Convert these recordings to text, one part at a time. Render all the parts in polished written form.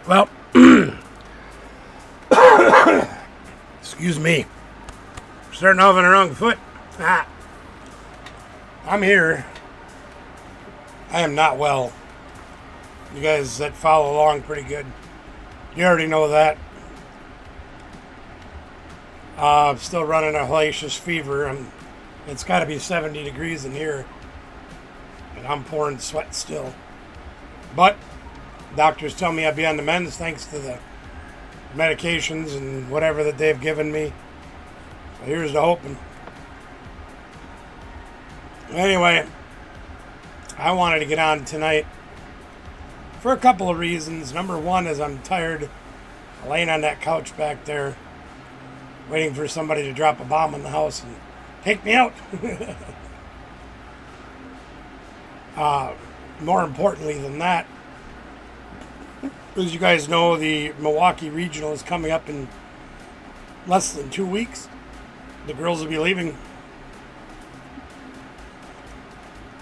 Well, excuse me. Starting off on the wrong foot. I'm here. I am not well. You guys that follow along pretty good, you already know that. I'm still running a hellacious fever. It's got to be 70 degrees in here, and I'm pouring sweat still. But doctors tell me I'll be on the mends thanks to the medications and whatever that they've given me. So here's the hoping. Anyway, I wanted to get on tonight for a couple of reasons. Number one is I'm tired of laying on that couch back there waiting for somebody to drop a bomb in the house and take me out. More importantly than that, as you guys know, the Milwaukee Regional is coming up in less than 2 weeks. The girls will be leaving.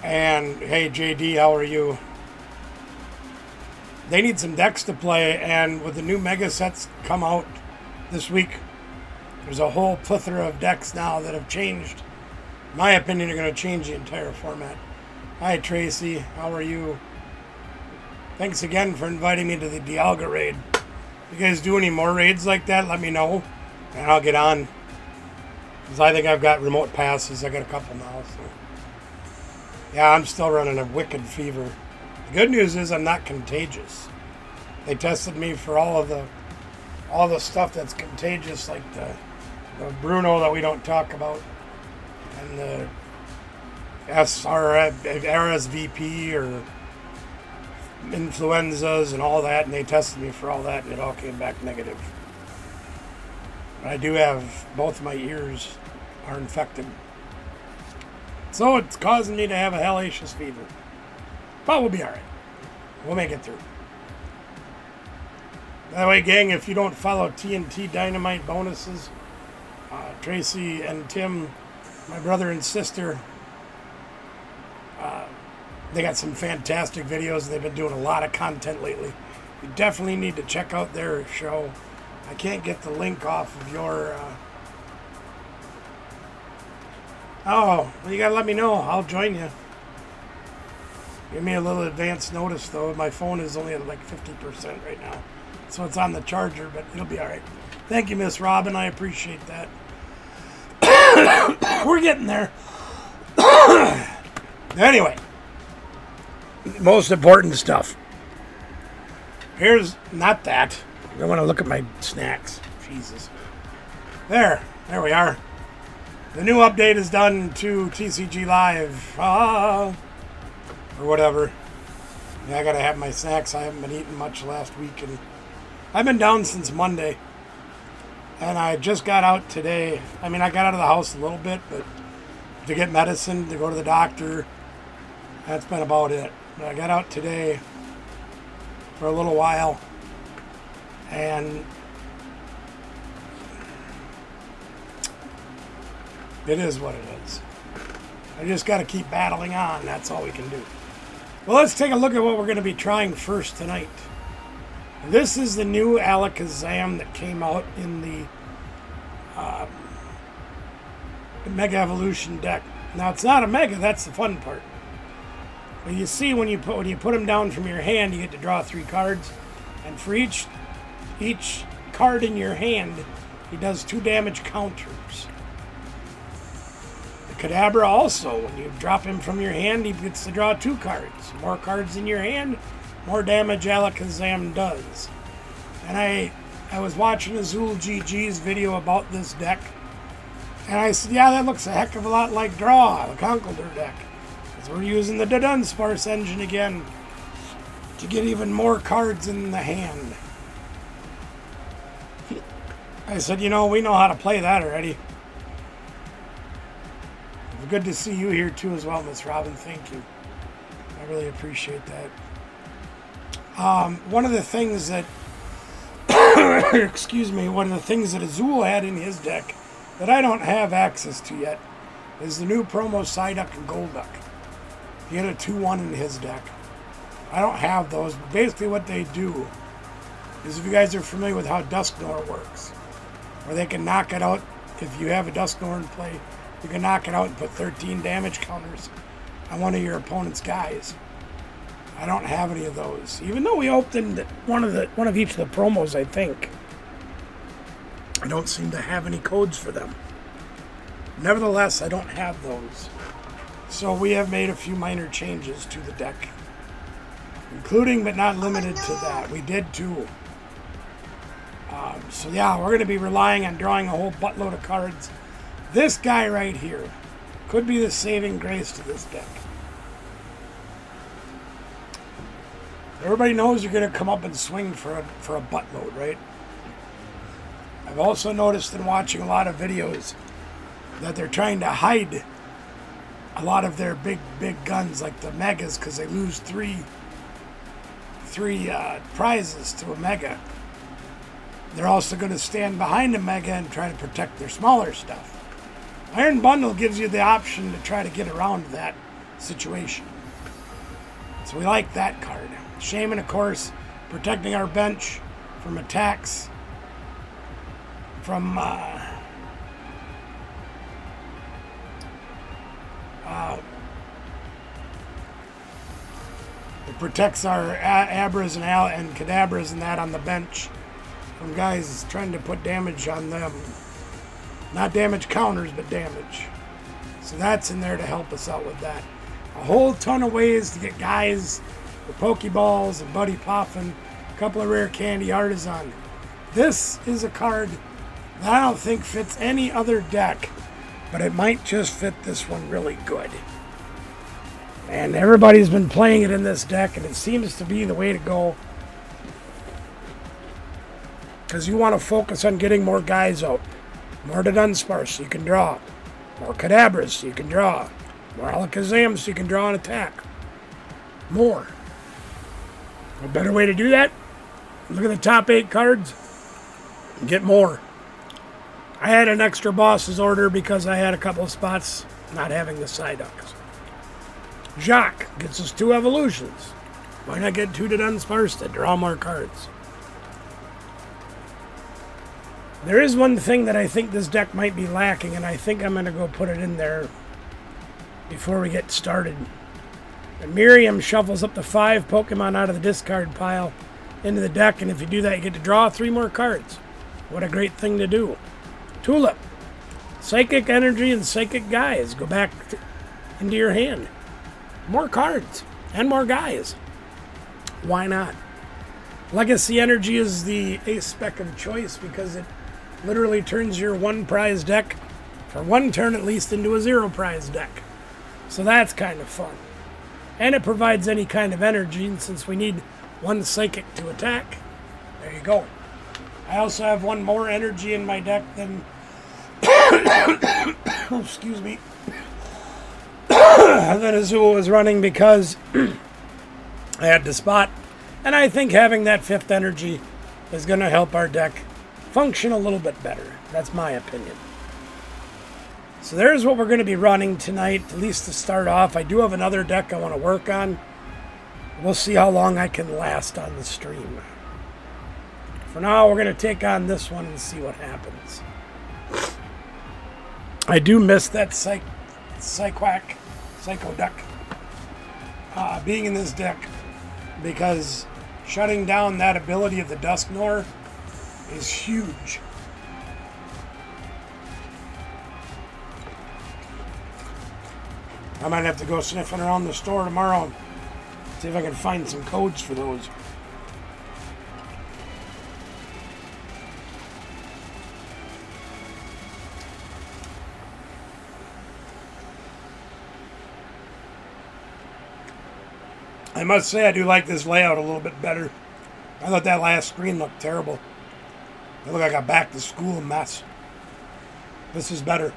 And hey, JD, how are you? They need some decks to play, and with the new mega sets come out this week, there's a whole plethora of decks now that have changed. In my opinion, are going to change the entire format. Hi, Tracy. How are you? Thanks again for inviting me to the Dialga raid. If you guys do any more raids like that, let me know, and I'll get on. Because I think I've got remote passes. I got a couple now. So. Yeah, I'm still running a wicked fever. The good news is I'm not contagious. They tested me for all the stuff that's contagious, like the Bruno that we don't talk about, and the RSVP or influenzas and all that, and they tested me for all that, and it all came back negative. But I do have both my ears are infected. So it's causing me to have a hellacious fever. But we'll be alright. We'll make it through. By the way, gang, if you don't follow TNT Dynamite bonuses, Tracy and Tim, my brother and sister, they got some fantastic videos. They've been doing a lot of content lately. You definitely need to check out their show. I can't get the link off of your... Oh, well, you gotta let me know. I'll join you. Give me a little advance notice, though. My phone is only at like 50% right now. So it's on the charger, but it'll be all right. Thank you, Miss Robin. I appreciate that. We're getting there. Anyway, most important stuff. Here's not that. I want to look at my snacks. Jesus. There we are. The new update is done to TCG Live. Or whatever. Yeah, I gotta have my snacks. I haven't been eating much last week, and I've been down since Monday. And I just got out today. I mean, I got out of the house a little bit, but to get medicine, to go to the doctor, that's been about it. But I got out today for a little while, and it is what it is. I just got to keep battling on. That's all we can do. Well, let's take a look at what we're going to be trying first tonight. This is the new Alakazam that came out in the Mega Evolution deck. Now, it's not a Mega. That's the fun part. But you see, when you put them down from your hand, you get to draw 3 cards, and for each card in your hand, he does 2 damage counters. Kadabra also, when you drop him from your hand, he gets to draw 2 cards. More cards in your hand, more damage Alakazam does. And I was watching Azul GG's video about this deck, and I said, yeah, that looks a heck of a lot like Draw, the Conkeldurr deck. Because we're using the Dunsparce engine again to get even more cards in the hand. I said, we know how to play that already. Good to see you here too as well, Miss Robin. Thank you. I really appreciate that. One of the things that one of the things that Azul had in his deck that I don't have access to yet is the new promo Psyduck and Golduck. He had a 2-1 in his deck. I don't have those, but basically what they do is if you guys are familiar with how Dusknoir works, where they can knock it out. If you have a Dusknoir in play, you can knock it out and put 13 damage counters on one of your opponent's guys. I don't have any of those, even though we opened one of each of the promos. I think I don't seem to have any codes for them. Nevertheless, I don't have those. So we have made a few minor changes to the deck, including but not limited to that. We did too. So yeah, we're going to be relying on drawing a whole buttload of cards. This guy right here could be the saving grace to this deck. Everybody knows you're going to come up and swing for a buttload, right? I've also noticed in watching a lot of videos that they're trying to hide a lot of their big guns, like the megas, because they lose three prizes to a mega. They're also going to stand behind a mega and try to protect their smaller stuff. Iron Bundle gives you the option to try to get around that situation. So we like that card. Shaman, of course, protecting our bench from attacks from it protects our Abras and Kadabras and that on the bench from guys trying to put damage on them. Not damage counters, but damage. So that's in there to help us out with that. A whole ton of ways to get guys with Pokeballs and Buddy Poffin, a couple of rare candy Artisan. This is a card that I don't think fits any other deck, but it might just fit this one really good. And everybody's been playing it in this deck, and it seems to be the way to go. Because you want to focus on getting more guys out. More to Dunsparce so you can draw. More Kadabras so you can draw. More Alakazam so you can draw and attack. More. A better way to do that? Look at the top 8 cards and get more. I had an extra boss's order because I had a couple of spots not having the Psyducks. Jacques gets us 2 evolutions. Why not get 2 to Dunsparce to draw more cards? There is one thing that I think this deck might be lacking, and I think I'm going to go put it in there before we get started. And Miriam shuffles up to 5 Pokemon out of the discard pile into the deck, and if you do that, you get to draw 3 more cards. What a great thing to do. Tulip. Psychic Energy and Psychic Guys go back into your hand. More cards and more guys. Why not? Legacy Energy is the ace spec of choice because it literally turns your 1 prize deck, for 1 turn at least, into a 0 prize deck. So that's kind of fun. And it provides any kind of energy, and since we need 1 psychic to attack, there you go. I also have 1 more energy in my deck than excuse me, than Azul was running because I had to spot. And I think having that 5th energy is going to help our deck function a little bit better. That's my opinion. So there's what we're going to be running tonight, at least to start off. I do have another deck I want to work on. We'll see how long I can last on the stream. For now, we're going to take on this one and see what happens. I do miss that Psycho Duck being in this deck, because shutting down that ability of the Dusknoir is huge. I might have to go sniffing around the store tomorrow, see if I can find some codes for those. I must say I do like this layout a little bit better. I thought that last screen looked terrible. It looked like a back to school mess. This is better.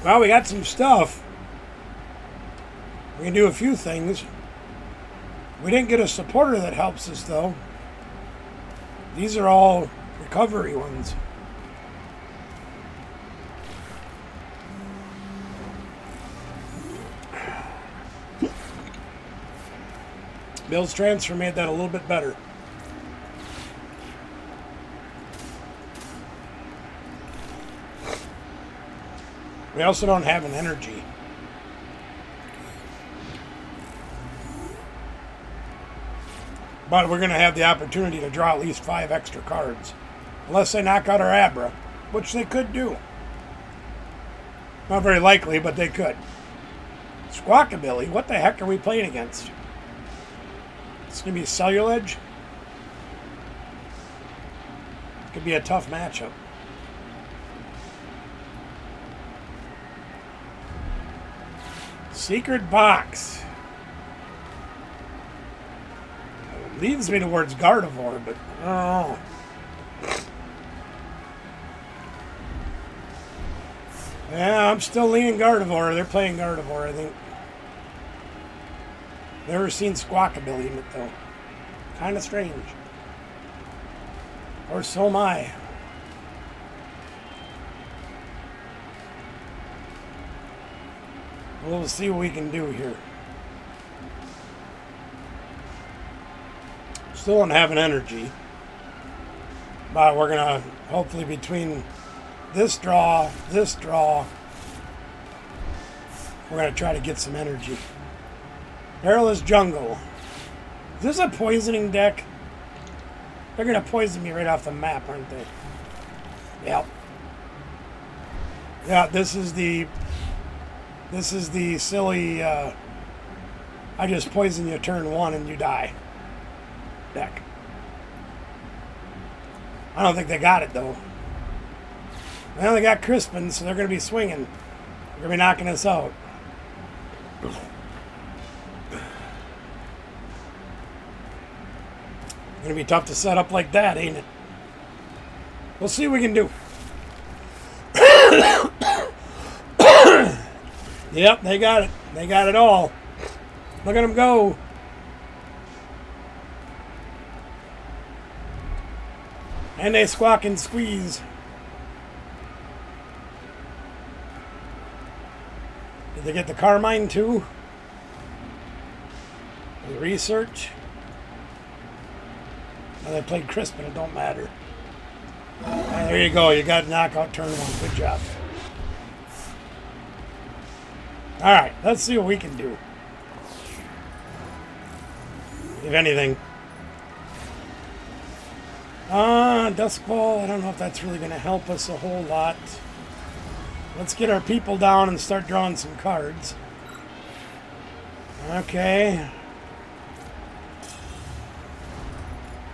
Well, we got some stuff. We can do a few things. We didn't get a supporter that helps us, though. These are all recovery ones. Bill's transfer made that a little bit better. We also don't have an energy. But we're going to have the opportunity to draw at least 5 extra cards. Unless they knock out our Abra, which they could do. Not very likely, but they could. Squawkabilly, what the heck are we playing against? It's going to be Celluledge. Could be a tough matchup. Secret Box. It leads me towards Gardevoir, but I don't know. Yeah, I'm still leaning Gardevoir. They're playing Gardevoir, I think. Never seen Squawkabilly in it, though. Kind of strange. Or so am I. We'll see what we can do here. Still don't have an energy. But we're going to, hopefully between this draw, we're going to try to get some energy. Perilous Jungle. Is this a poisoning deck? They're going to poison me right off the map, aren't they? Yep. Yeah, this is the silly, I just poison you turn 1 and you die deck. I don't think they got it, though. Well, they got Crispin, so they're going to be swinging. They're going to be knocking us out. Going to be tough to set up like that, ain't it? We'll see what we can do. Yep, they got it. They got it all. Look at them go. And they squawk and squeeze. Did they get the Carmine too? The research? Well, they played Crispin, it don't matter. And there you go, you got knockout turn 1. Good job. Alright, let's see what we can do. If anything. Dusk Ball, I don't know if that's really going to help us a whole lot. Let's get our people down and start drawing some cards. Okay.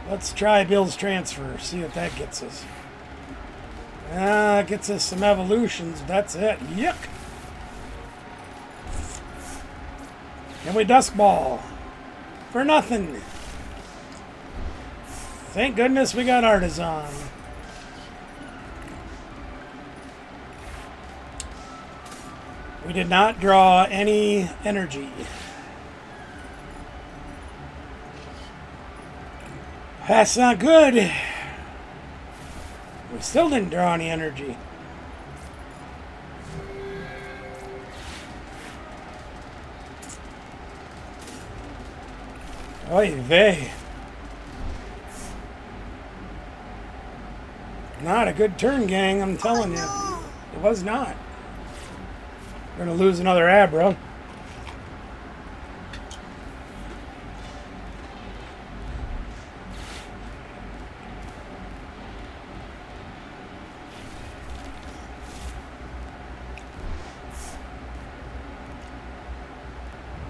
Let's try Bill's transfer, see what that gets us. Gets us some evolutions, that's it. Yuck! Can we Dusk Ball? For nothing. Thank goodness we got Artisan. We did not draw any energy. That's not good. We still didn't draw any energy. Oy vey. Not a good turn, gang, I'm telling you. It was not. We're going to lose another Abra.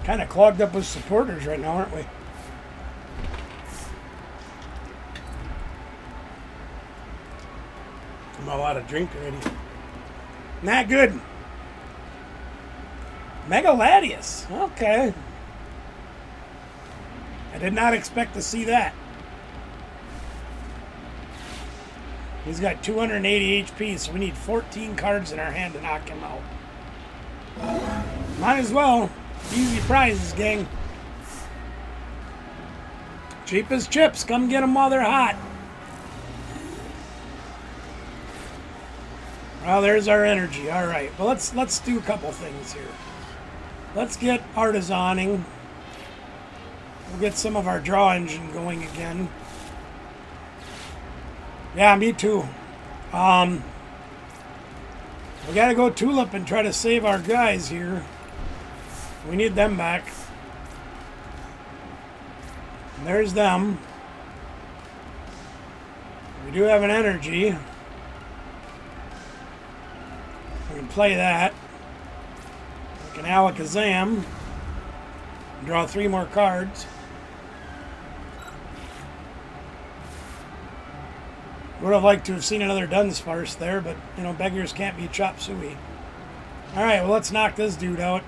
Kind of clogged up with supporters right now, aren't we? I'm a lot of drink already. Not good. Mega Latias. Okay. I did not expect to see that. He's got 280 HP, so we need 14 cards in our hand to knock him out. Might as well. Easy prizes, gang. Cheap as chips. Come get them while they're hot. Well, there's our energy. All right. Well, let's do a couple things here. Let's get artisaning. We'll get some of our draw engine going again. Yeah, me too. We gotta go tulip and try to save our guys here. We need them back. And there's them. We do have an energy. We can play that. We can Alakazam. Draw 3 more cards. Would have liked to have seen another Dunsparce there, but, you know, beggars can't be chop suey. Alright, well, let's knock this dude out.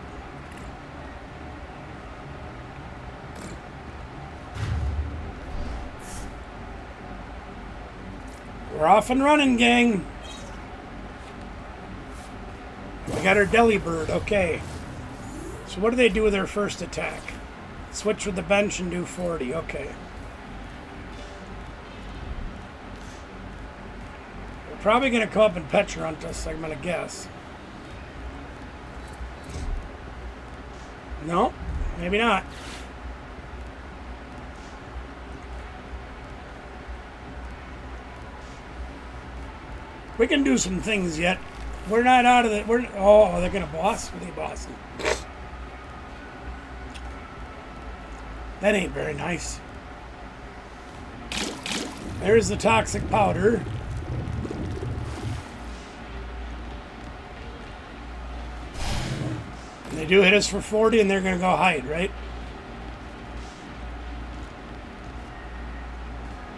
We're off and running, gang. We got our Delibird, okay. So what do they do with their first attack? Switch with the bench and do 40, okay. Probably going to come up and Pecharunt us, I'm going to guess. No, maybe not. We can do some things yet. We're not out of it. Oh, they're going to boss? Are they bossing? That ain't very nice. There's the toxic powder. They do hit us for 40 and they're going to go hide, right?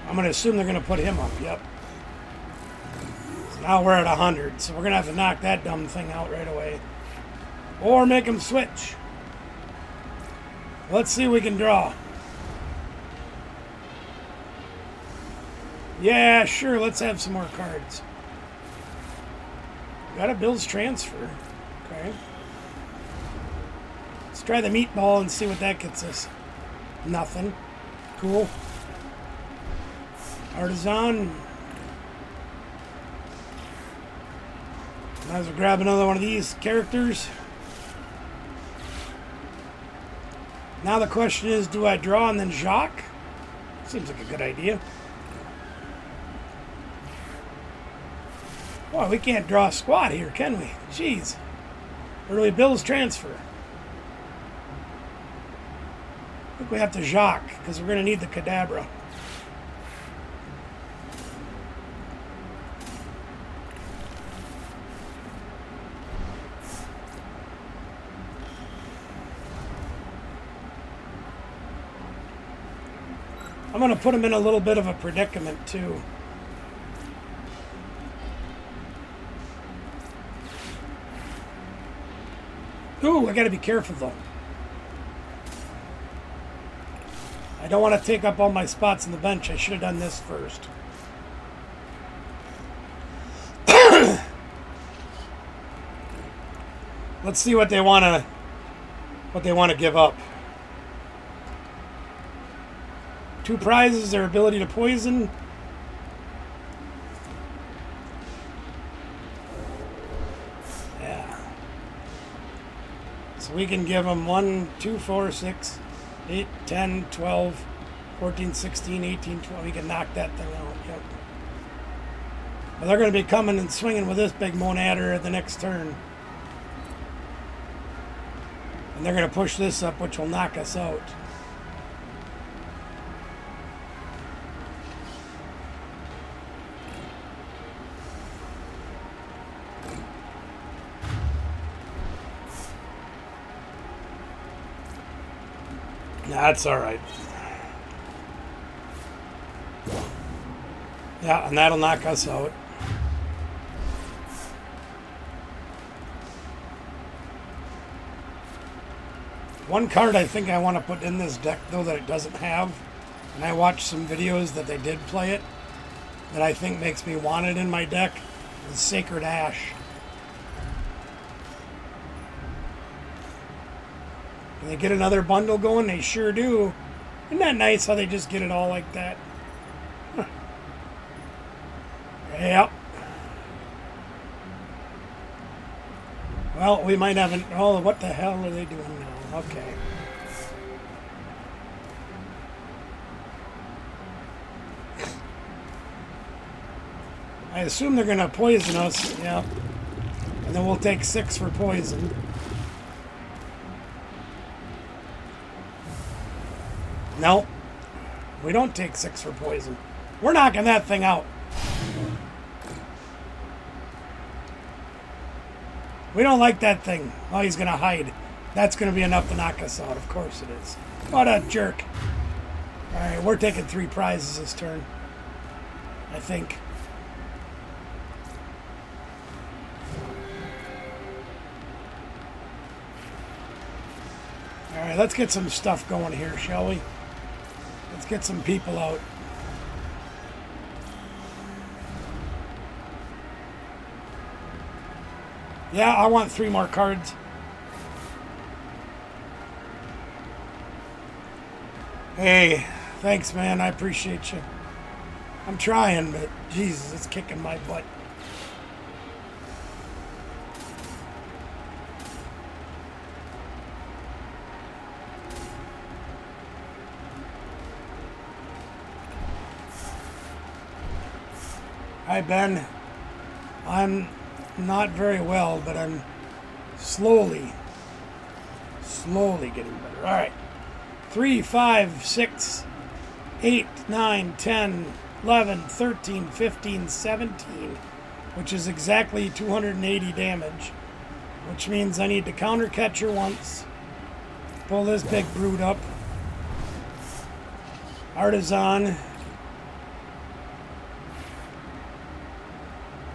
I'm going to assume they're going to put him up, yep. So now we're at 100, so we're going to have to knock that dumb thing out right away. Or make him switch. Let's see what we can draw. Yeah, sure, let's have some more cards. Got a Bill's transfer. Okay. Let's try the meatball and see what that gets us. Nothing. Cool. Artisan. Might as well grab another one of these characters. Now the question is, do I draw and then Jacques? Seems like a good idea. Boy, we can't draw a squad here, can we? Jeez. Or do we Bill's transfer? I think we have to Jacques, because we're going to need the Kadabra. I'm going to put him in a little bit of a predicament, too. Ooh, I got to be careful, though. I don't want to take up all my spots on the bench. I should have done this first. Let's see what they want to give up. 2 prizes, their ability to poison. Yeah. So we can give them 1, 2, 4, 6, 8, 10, 12, 14, 16, 18, 20. We can knock that thing out. Yep. But they're going to be coming and swinging with this big Monadder at the next turn. And they're going to push this up, which will knock us out. That's all right. Yeah, and that'll knock us out. One card I think I want to put in this deck, though, that it doesn't have, and I watched some videos that they did play it, that I think makes me want it in my deck, is Sacred Ash. Can they get another bundle going? They sure do. Isn't that nice how they just get it all like that? Huh. Yep. Well, we might have an... Oh, what the hell are they doing now? Okay. I assume they're going to poison us. Yeah. And then we'll take 6 for poison. No. We don't take 6 for poison. We're knocking that thing out. We don't like that thing. Oh, he's going to hide. That's going to be enough to knock us out. Of course it is. What a jerk. All right, we're taking 3 prizes this turn. I think. All right, let's get some stuff going here, shall we? Let's get some people out. Yeah, I want 3 more cards. Hey, thanks, man. I appreciate you. I'm trying, but Jesus, it's kicking my butt. Hi, Ben. I'm not very well, but I'm slowly getting better. All right. 3, 5, 6, 8, 9, 10, 11, 13, 15, 17, which is exactly 280 damage, which means I need to counter catcher once, pull this big brute up, artisan,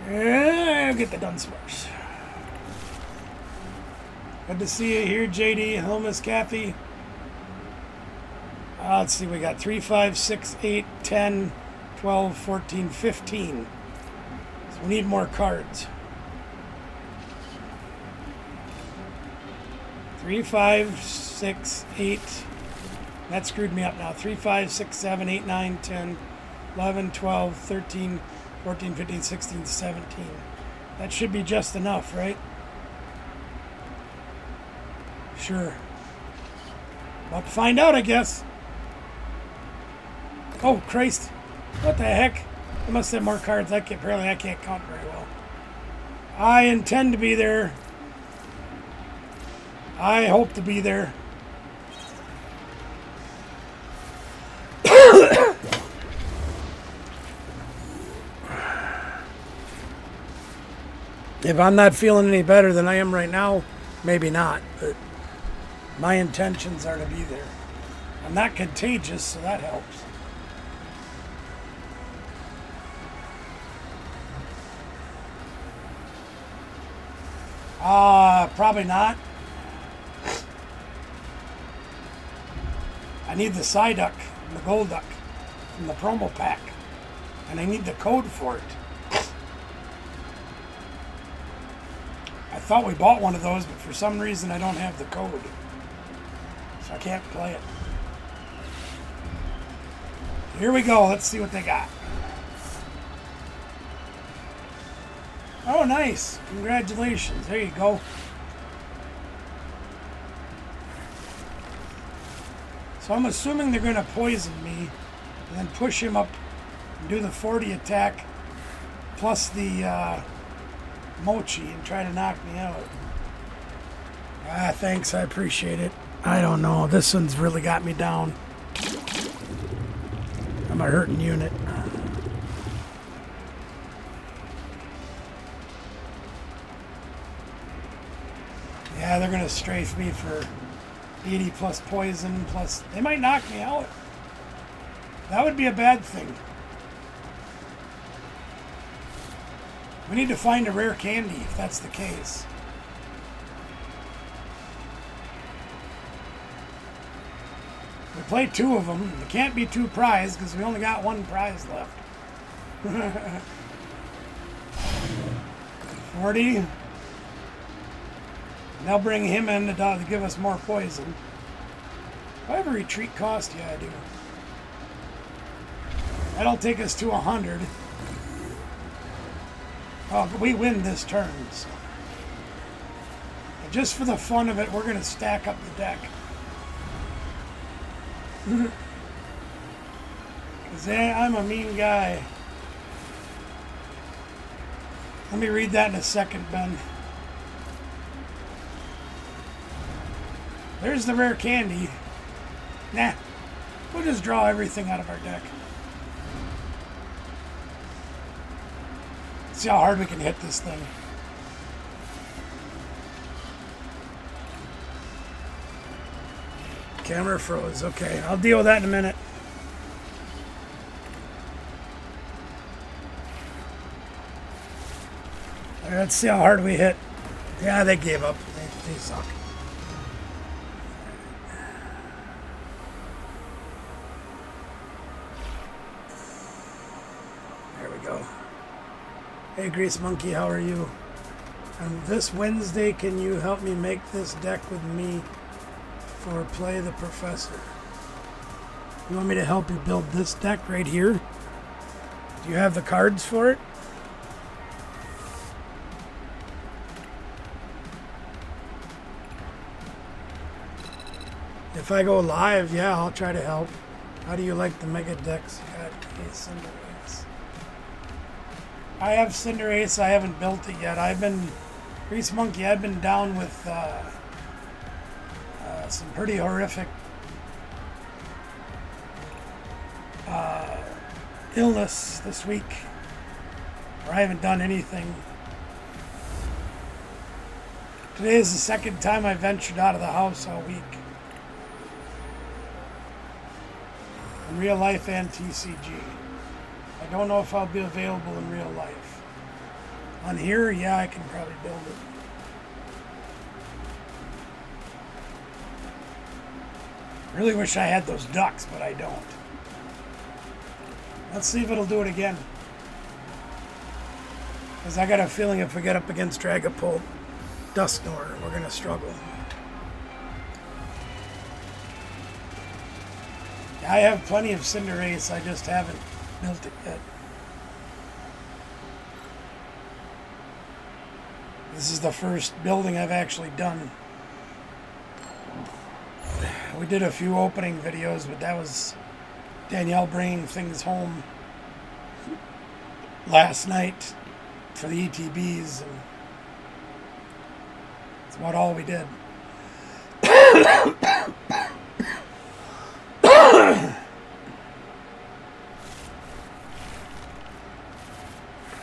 and get the Dunsparce. Good to see you here, JD. Hello, Miss Kathy. Let's see, we got 3, 5, 6, 8, 10, 12, 14, 15. So we need more cards. 3, 5, 6, 8. That screwed me up now. 3, 5, 6, 7, 8, 9, 10, 11, 12, 13, 14, 15, 16, 17. That should be just enough, right? Sure. About to find out, I guess. Oh, Christ. What the heck? I must have more cards. Apparently I can't count very well. I intend to be there. I hope to be there. If I'm not feeling any better than I am right now, maybe not. But my intentions are to be there. I'm not contagious, so that helps. Probably not. I need the Psyduck, the Golduck, from the promo pack. And I need the code for it. I thought we bought one of those, but for some reason I don't have the code. So I can't play it. Here we go. Let's see what they got. Oh, nice. Congratulations. There you go. So I'm assuming they're going to poison me and then push him up and do the 40 attack plus the Mochi and try to knock me out. Thanks. I appreciate it. I don't know. This one's really got me down. I'm a hurting unit. Yeah, they're going to strafe me for 80 plus poison plus... They might knock me out. That would be a bad thing. We need to find a rare candy if that's the case. We played 2 of them. It can't be 2 prize because we only got 1 prize left. 40. They'll bring him in to give us more poison. Do I have a retreat cost? Yeah, I do. That'll take us to 100. Oh, but we win this turn. So. Just for the fun of it, we're going to stack up the deck. Because I'm a mean guy. Let me read that in a second, Ben. There's the rare candy. Nah, we'll just draw everything out of our deck. See how hard we can hit this thing. Camera froze. Okay, I'll deal with that in a minute. All right, let's see how hard we hit. Yeah, they gave up. They suck. There we go. Hey, Grease Monkey, how are you? This Wednesday, can you help me make this deck with me for Play the Professor? You want me to help you build this deck right here? Do you have the cards for it? If I go live, yeah, I'll try to help. How do you like the mega decks? You got Cinderace. I have Cinderace. I haven't built it yet. Grease Monkey, I've been down with some pretty horrific illness this week, where I haven't done anything. Today is the second time I ventured out of the house all week. In real life and TCG. I don't know if I'll be available in real life. On here, yeah, I can probably build it. I really wish I had those ducks, but I don't. Let's see if it'll do it again. Because I got a feeling if we get up against Dragapult, Dusknoir, we're going to struggle. I have plenty of Cinderace, I just haven't built it yet. This is the first building I've actually done. We did a few opening videos, but that was Danielle bringing things home last night for the ETBs, and that's about all we did.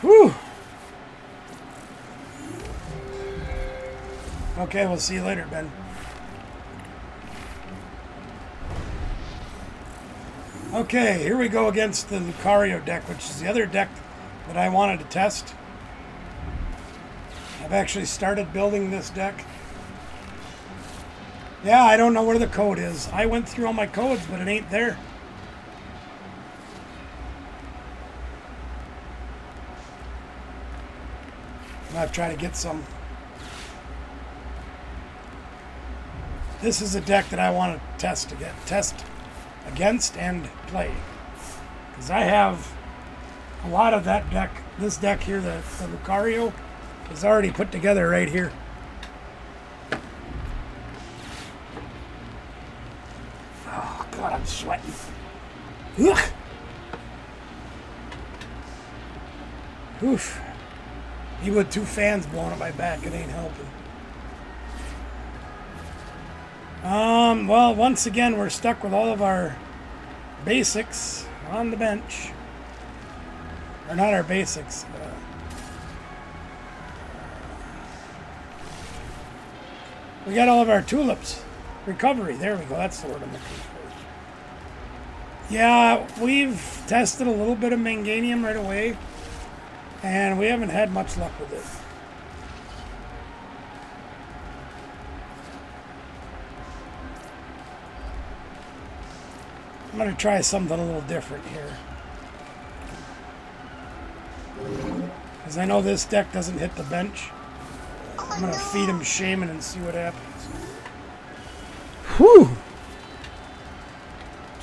Whew. Okay, we'll see you later, Ben. Okay, here we go against the Lucario deck, which is the other deck that I wanted to test. I've actually started building this deck. Yeah, I don't know where the code is. I went through all my codes, but it ain't there. I'm going to try to get some. This is a deck that I want to test against and play. Because I have a lot of that deck. This deck here, the Lucario, is already put together right here. Oh, God, I'm sweating. Ugh. Oof. Even with 2 fans blowing up my back, it ain't helping. Well, once again, we're stuck with all of our basics on the bench. Or not our basics. We got all of our tulips. Recovery. There we go. That's the word I'm looking for. Yeah, we've tested a little bit of Manganium right away. And we haven't had much luck with it. I'm going to try something a little different here. Because I know this deck doesn't hit the bench. I'm going to feed him Shaman and see what happens. Whew!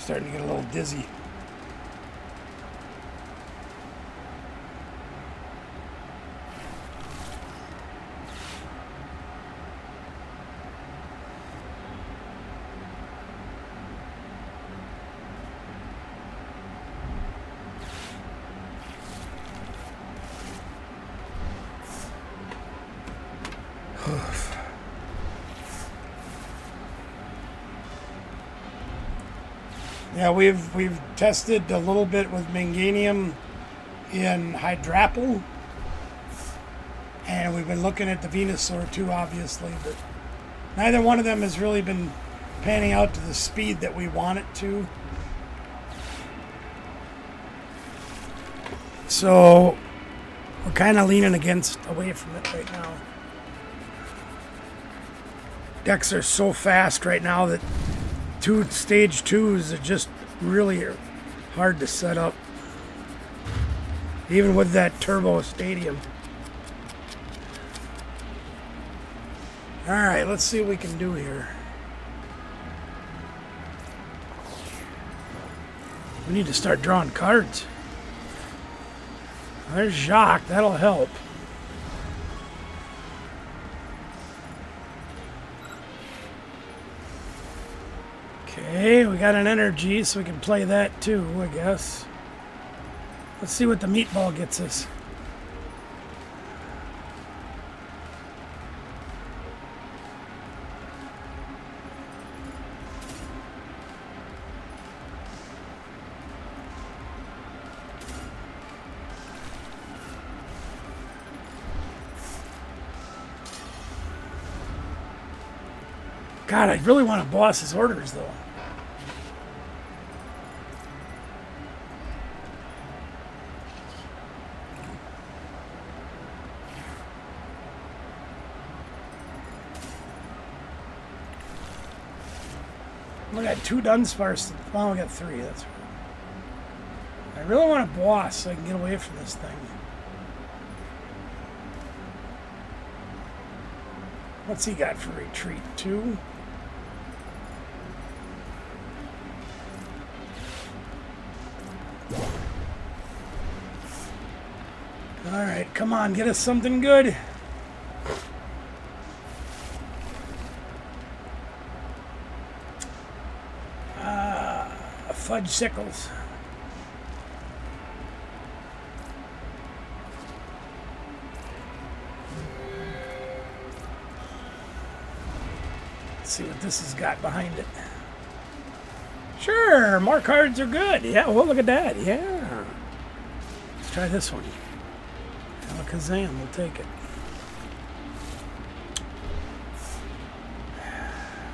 Starting to get a little dizzy. Yeah, we've tested a little bit with Meganium in Hydrapple, and we've been looking at the Venusaur too, obviously, but neither one of them has really been panning out to the speed that we want it to. So we're kind of leaning away from it right now. Decks are so fast right now that stage 2s are just really hard to set up, even with that turbo stadium. All right, let's see what we can do here. We need to start drawing cards. There's Jacques, that'll help. Okay, we got an energy, so we can play that too, I guess. Let's see what the meatball gets us. God, I really want to boss his orders, though. We got 2 Dunsparce. Well, we got 3. That's right. I really want to boss so I can get away from this thing. What's he got for retreat? 2? Alright, come on, get us something good. Fudge Sickles. Let's see what this has got behind it. Sure, more cards are good. Yeah, well, look at that. Yeah. Let's try this one. Alakazam, we'll take it.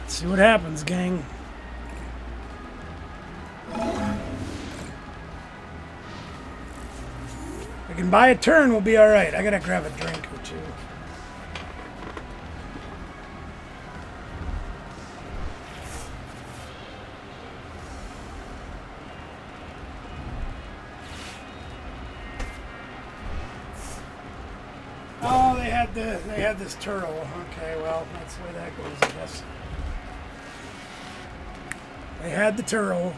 Let's see what happens, gang. If we can buy a turn, we'll be alright. I gotta grab a drink or two. Oh, they had this turtle. Okay, well, that's the way that goes, I guess. They had the turtle.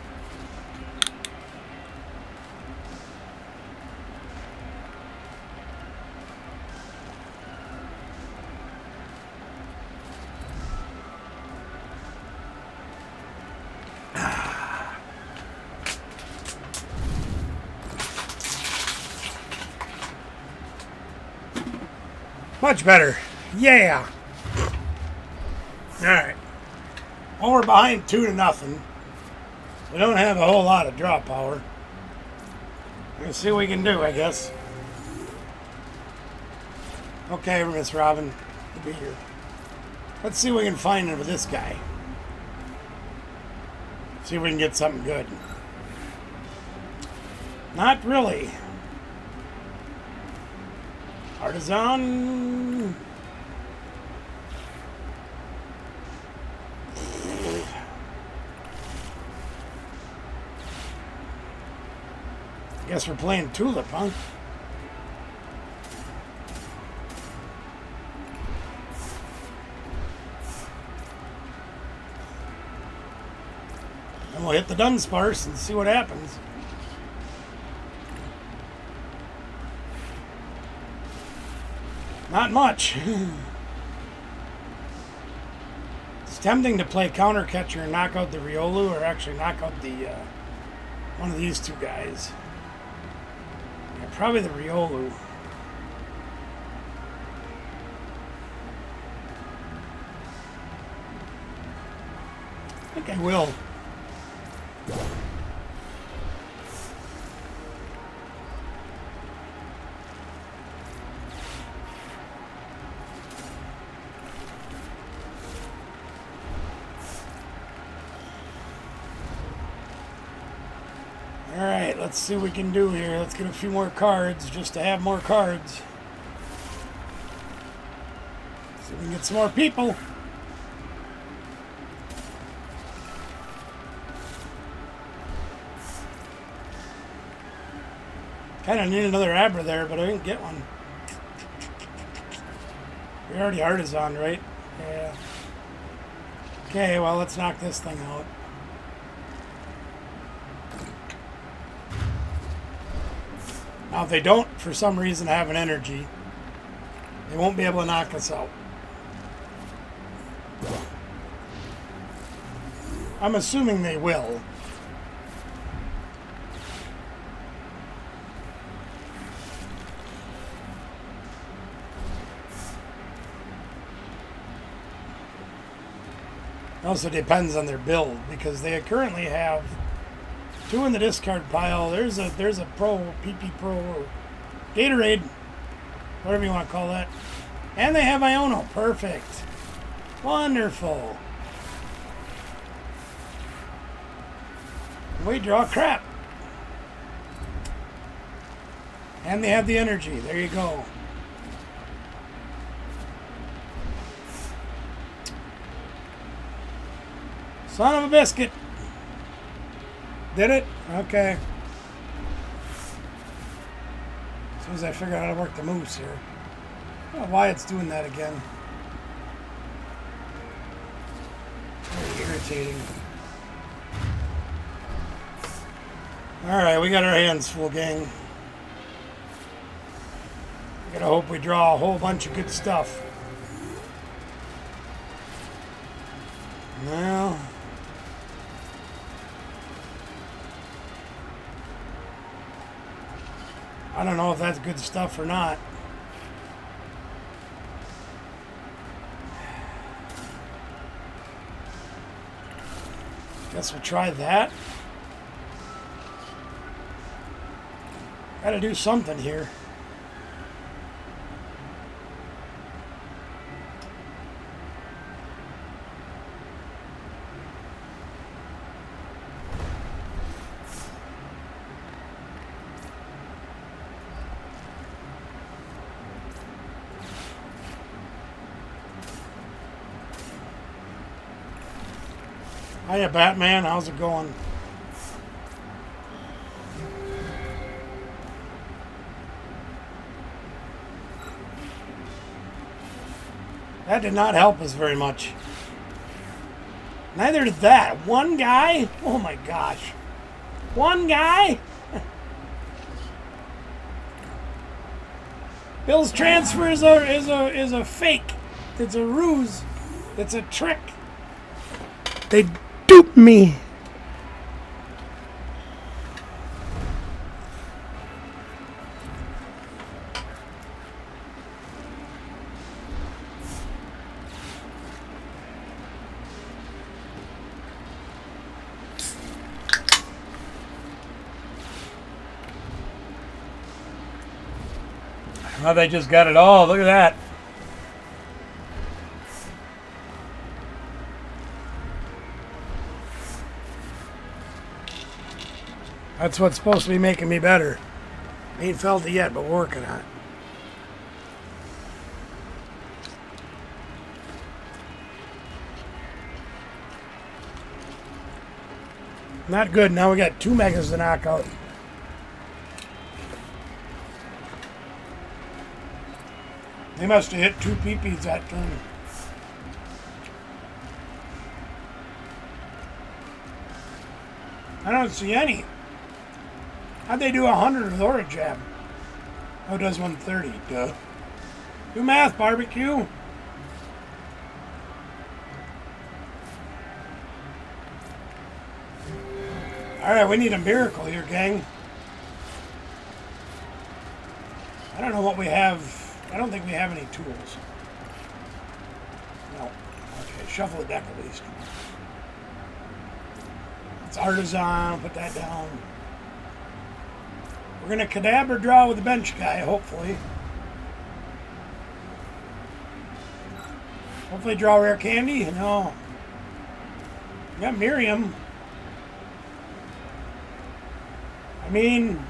Much better. Yeah. Alright. Well, we're behind 2-0. We don't have a whole lot of draw power. Let's see what we can do, I guess. Okay, Miss Robin. Good to be here. Let's see what we can find with this guy. See if we can get something good. Not really. Artisan. Guess we're playing Tulip, huh? And we'll hit the Dunsparce and see what happens. Not much. It's tempting to play counter catcher and knock out the Riolu, or actually knock out the one of these two guys. Yeah, probably the Riolu. I think I will. Alright, let's see what we can do here. Let's get a few more cards just to have more cards. See if we can get some more people. Kind of need another Abra there, but I didn't get one. We already Artisan, right? Yeah. Okay, well, let's knock this thing out. Now, if they don't, for some reason, have an energy, they won't be able to knock us out. I'm assuming they will. Also depends on their build, because they currently have two in the discard pile. There's a Pro, PP Pro, or Gatorade, whatever you want to call that. And they have Iono. Perfect. Wonderful. We draw crap. And they have the energy. There you go. Son of a biscuit. Did it? Okay. As soon as I figure out how to work the moves here. I don't know why it's doing that again. Very irritating. Alright, we got our hands full, gang. I gotta hope we draw a whole bunch of good stuff. Well, I don't know if that's good stuff or not. Guess we'll try that. Gotta do something here. Hiya, Batman. How's it going? That did not help us very much. Neither did that. One guy? Oh my gosh. One guy? Bill's transfer is a fake. It's a ruse. It's a trick. They duped me. Now they just got it all. Look at that. That's what's supposed to be making me better. Ain't felt it yet, but working on it. Not good. Now we got 2 megas to knock out. They must have hit 2 PPs that turn. I don't see any. How'd they do 100 with Aura Jab? Oh, it does 130. Duh. Do math, barbecue. Alright, we need a miracle here, gang. I don't know what we have. I don't think we have any tools. No. Okay, shuffle the deck at least. It's Artisan. Put that down. We're going to Kadabra draw with the bench guy, hopefully. Hopefully draw rare candy. No. We got Miriam. I mean,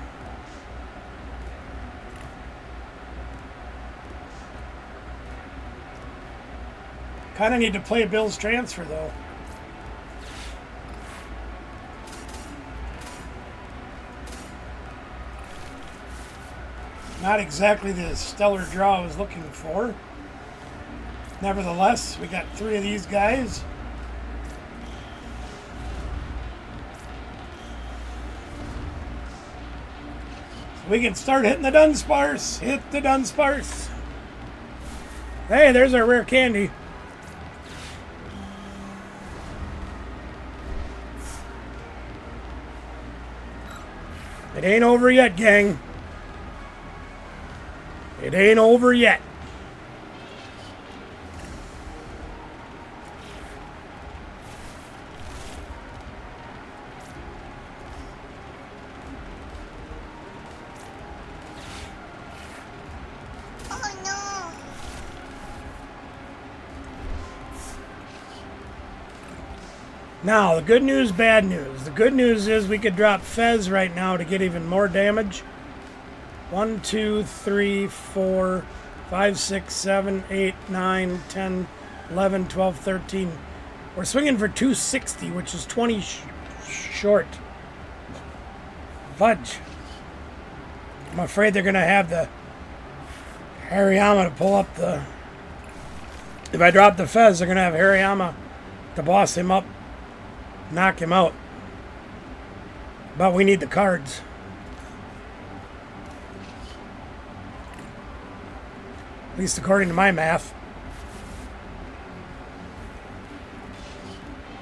kind of need to play Bill's transfer, though. Not exactly the stellar draw I was looking for. Nevertheless, we got 3 of these guys. So we can start hitting the Dunsparce. Hit the Dunsparce. Hey, there's our rare candy. It ain't over yet, gang. It ain't over yet. Now, the good news, bad news. The good news is we could drop Fez right now to get even more damage. 1, 2, 3, 4, 5, 6, 7, 8, 9, 10, 11, 12, 13. We're swinging for 260, which is 20 short. Fudge. I'm afraid they're going to have the Hariyama to pull up the... If I drop the Fez, they're going to have Hariyama to boss him up. Knock him out. But we need the cards. At least according to my math.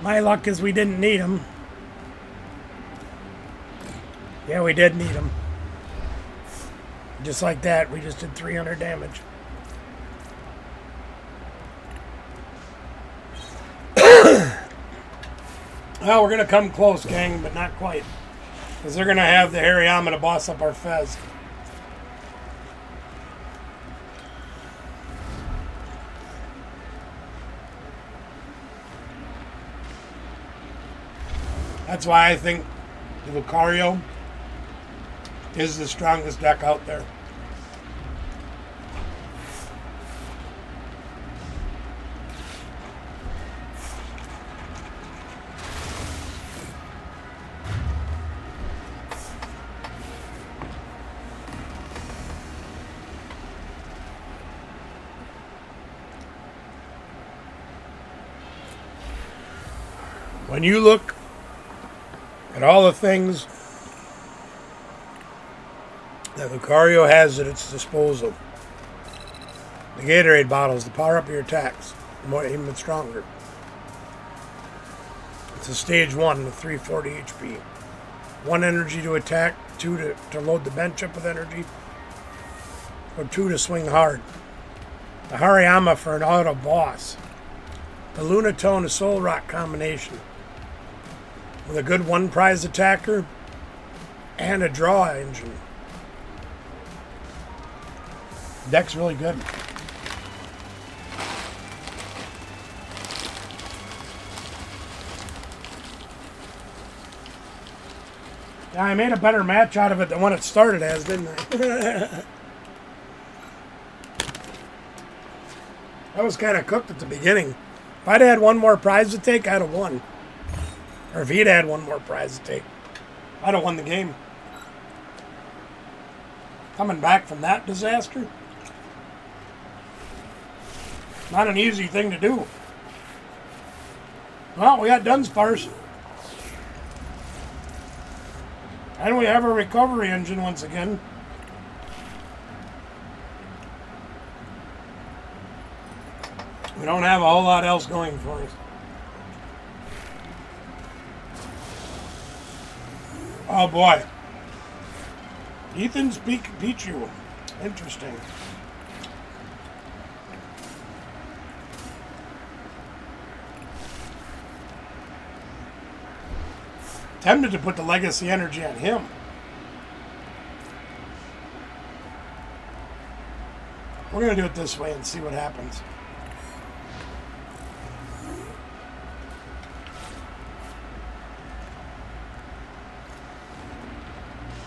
My luck is we didn't need them. Yeah, we did need them. Just like that, we just did 300 damage. Well, we're going to come close, gang, but not quite. Because they're going to have the Hariyama to boss up our Fez. That's why I think the Lucario is the strongest deck out there. When you look at all the things that Lucario has at its disposal, the Gatorade bottles to power up your attacks, even stronger. It's a stage 1 with 340 HP. 1 energy to attack, 2 to load the bench up with energy, or 2 to swing hard. The Hariyama for an auto boss. The Lunatone to Soul Rock combination. With a good 1 prize attacker and a draw engine. The deck's really good. Yeah, I made a better match out of it than what it started as, didn't I? I was kind of cooked at the beginning. If I'd had 1 more prize to take, I'd have won. Or if he'd had 1 more prize to take, I'd have won the game. Coming back from that disaster, not an easy thing to do. Well, we got Dunsparce. And we have a recovery engine once again. We don't have a whole lot else going for us. Oh boy. Ethan's Pichu. Interesting. Tempted to put the legacy energy on him. We're going to do it this way and see what happens.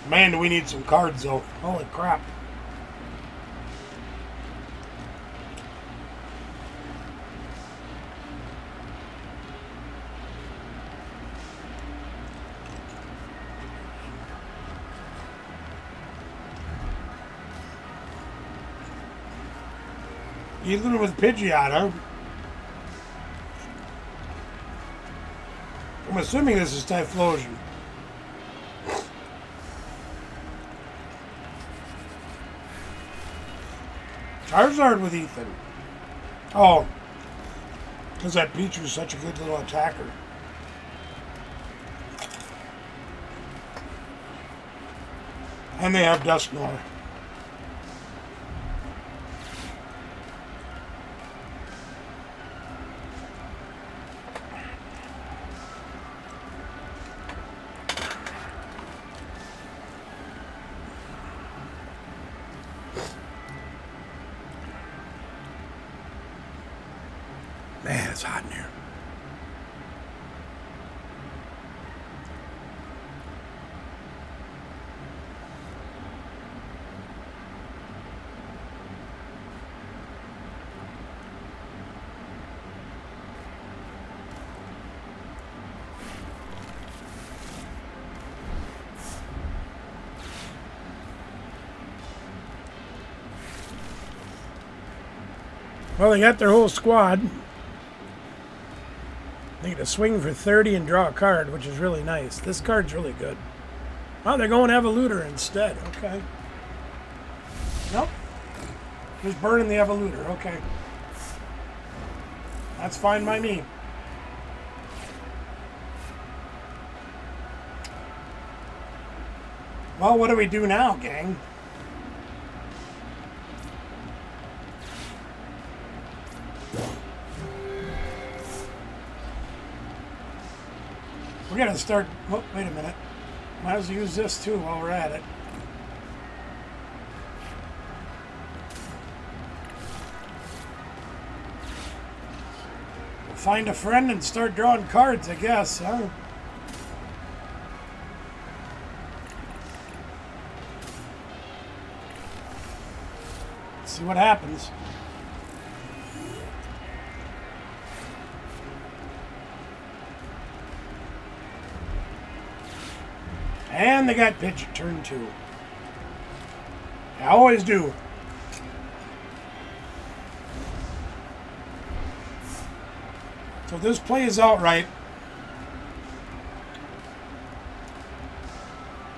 Man, do we need some cards, though. Holy crap. Ethan with Pidgeotto. I'm assuming this is Typhlosion. Charizard with Ethan. Oh, because that Pichu's such a good little attacker. And they have Dusknoir. Man, it's hot in here. Well, they got their whole squad. They get to swing for 30 and draw a card, which is really nice. This card's really good. Oh, they're going Evoluter instead. Okay. Nope. Just burning the Evoluter. Okay. That's fine by me. Well, what do we do now, gang? We're going to start... Oh, wait a minute. Might as well use this, too, while we're at it. We'll find a friend and start drawing cards, I guess, huh? Let's see what happens. And they got Pidgeot turn 2. I always do. So this plays out right.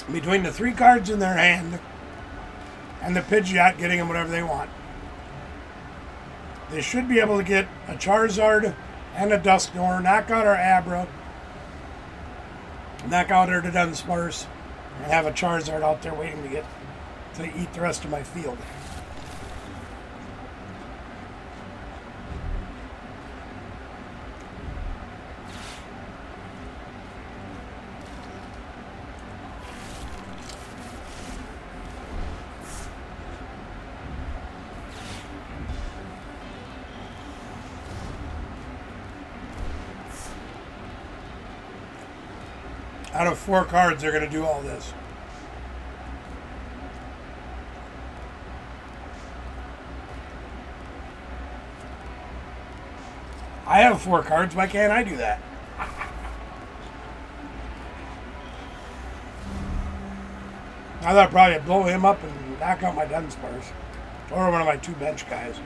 Between the 3 cards in their hand and the Pidgeot getting them whatever they want. They should be able to get a Charizard and a Dusknoir, knock out our Abra, knock out our Dunsparce, and have a Charizard out there waiting to eat the rest of my field. Out of 4 cards, they're going to do all this. I have 4 cards. Why can't I do that? I thought probably I'd blow him up and knock out my Dunsparce. Or one of my 2 bench guys.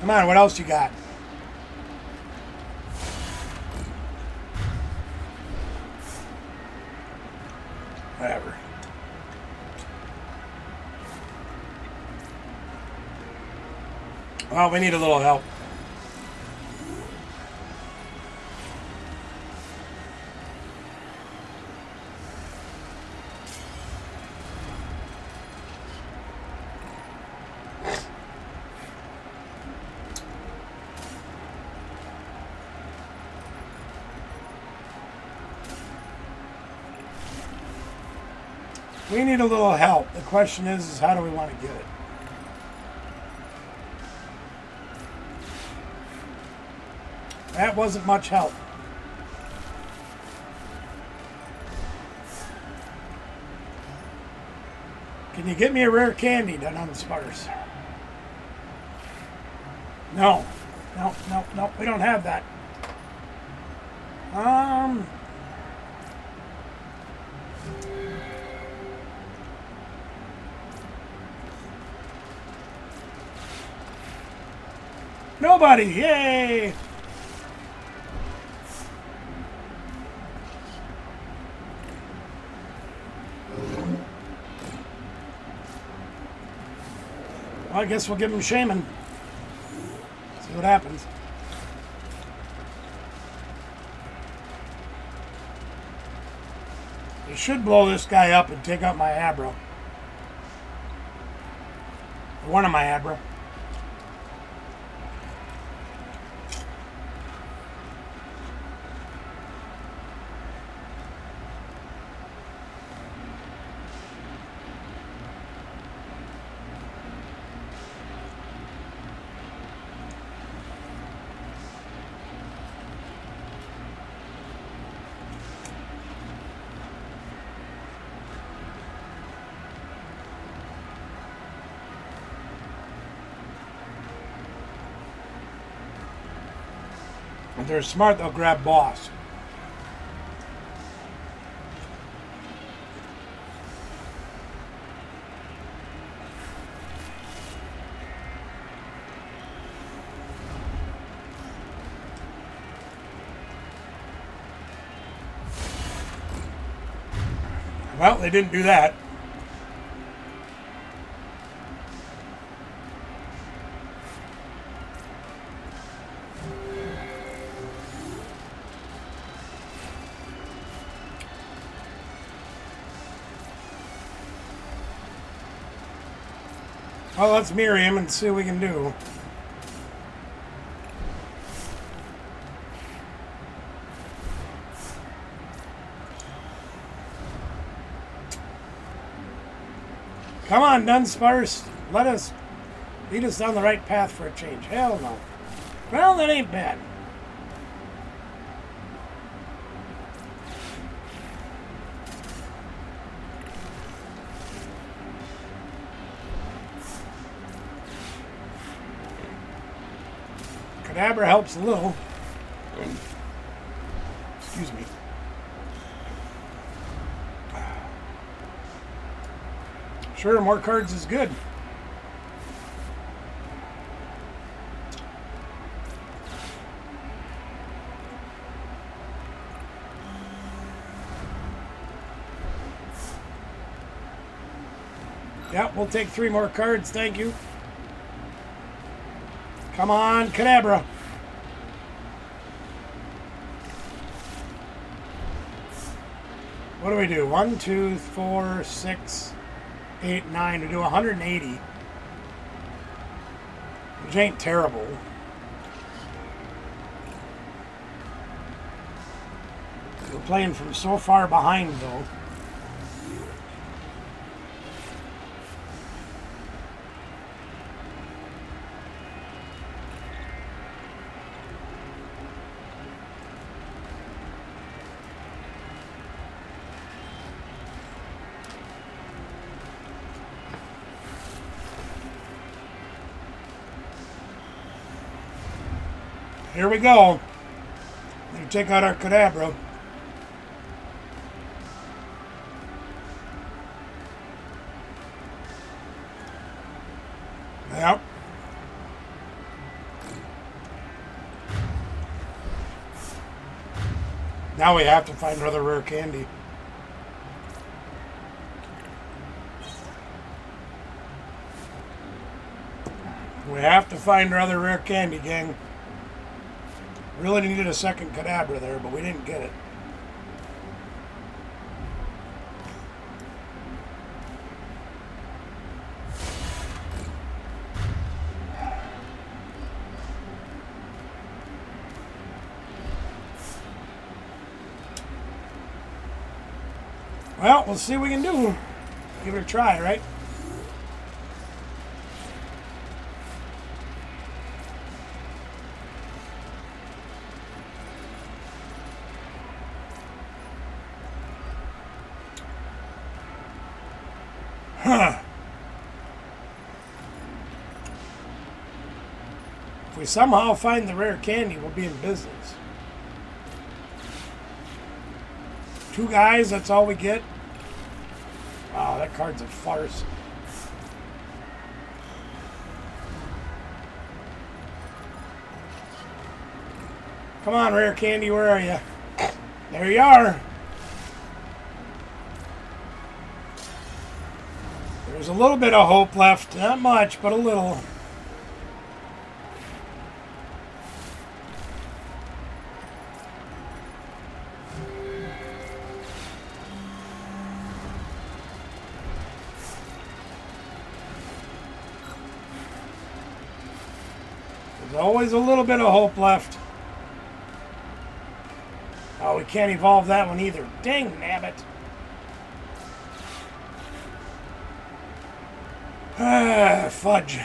Come on, what else you got? Well, we need a little help. We need a little help. The question is how do we want to get it? That wasn't much help. Can you get me a rare candy done on the sparse? No. No. We don't have that. Nobody. Yay. Well, I guess we'll give him Shaman. See what happens. It should blow this guy up and take out my Abra. Or one of my Abra. If they're smart, they'll grab boss. Well, they didn't do that. Well, let's mirror him and see what we can do. Come on, Dunsparce. Lead us down the right path for a change. Hell no. Well, that ain't bad. Kadabra helps a little. Excuse me. Sure, more cards is good. Yep, we'll take 3 more cards, thank you. Come on, Kadabra. What do we do? 1, 2, 4, 6, 8, 9. We do 180. Which ain't terrible. We're playing from so far behind, though. Here we go. Gonna take out our Kadabra. Yep. Now we have to find another rare candy. We have to find our other rare candy, gang. Really needed a second Kadabra there, but we didn't get it. Well, we'll see what we can do. Give it a try, right? Huh. If we somehow find the rare candy, we'll be in business. 2 guys, that's all we get? Wow, that card's a farce. Come on, rare candy, where are you? There you are. There's a little bit of hope left. Not much, but a little. There's always a little bit of hope left. Oh, we can't evolve that one either. Dang nabbit. Ah, fudge.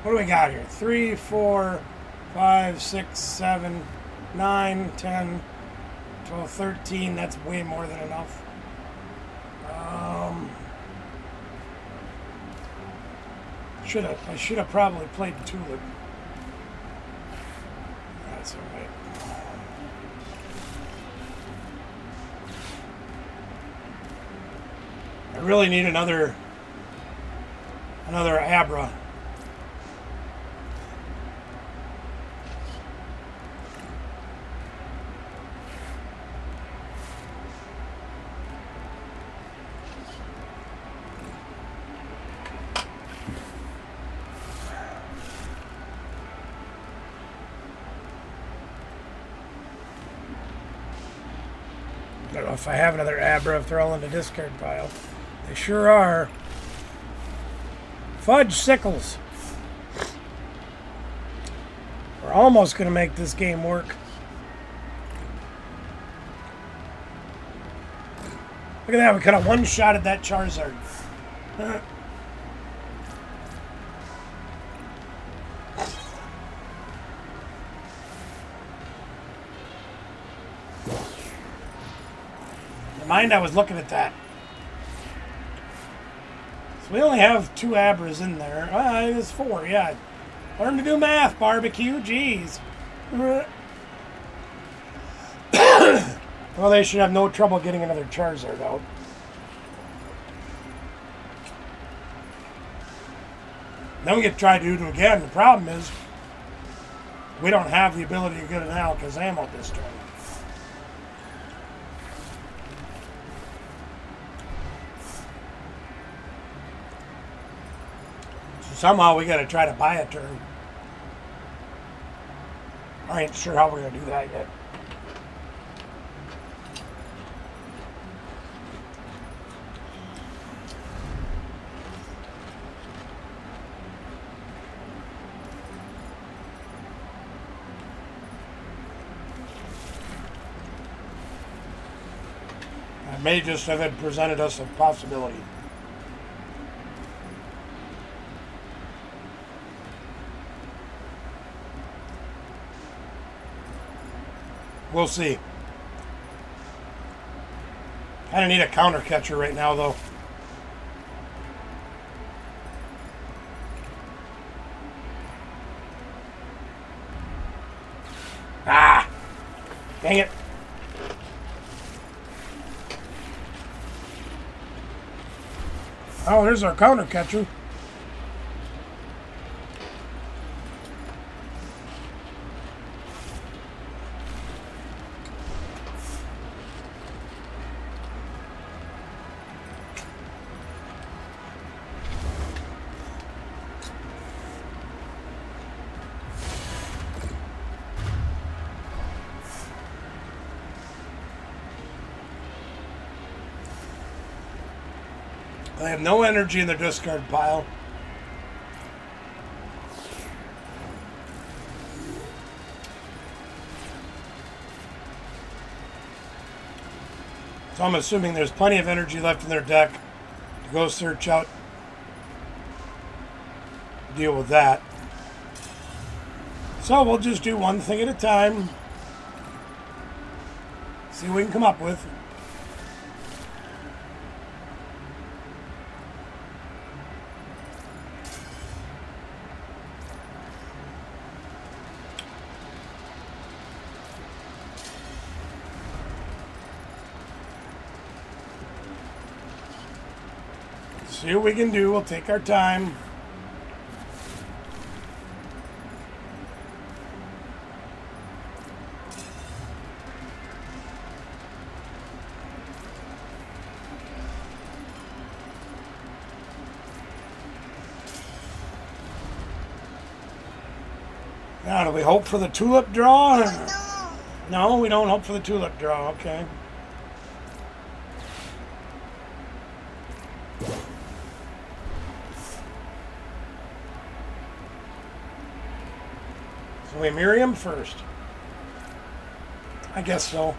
What do we got here? 3, 4, 5, 6, 7, 9, 10, 12, 13. That's way more than enough. I should have probably played Tulip. That's all right. I really need another Abra. I don't know if I have another Abra, if they're all in the discard pile. They sure are. Fudge Sickles. We're almost going to make this game work. Look at that, we could have one-shotted that Charizard. Mind, I was looking at that. So we only have 2 Abras in there. It's 4, yeah. Learn to do math, barbecue. Jeez. Well, they should have no trouble getting another Charizard out. Then we get to try to do it again. The problem is we don't have the ability to get an Alakazam this turn. Somehow we got to try to buy a turn. I ain't sure how we're going to do that yet. I may just have it presented us a possibility. We'll see. Kind of need a counter catcher right now, though. Ah! Dang it. Oh, there's our counter catcher. They have no energy in their discard pile. So I'm assuming there's plenty of energy left in their deck to go search out, deal with that. So we'll just do one thing at a time. See what we can come up with. See what we can do. We'll take our time. Now, do we hope for the tulip draw? No, we don't hope for the tulip draw. Okay. So we Miriam first. I guess so.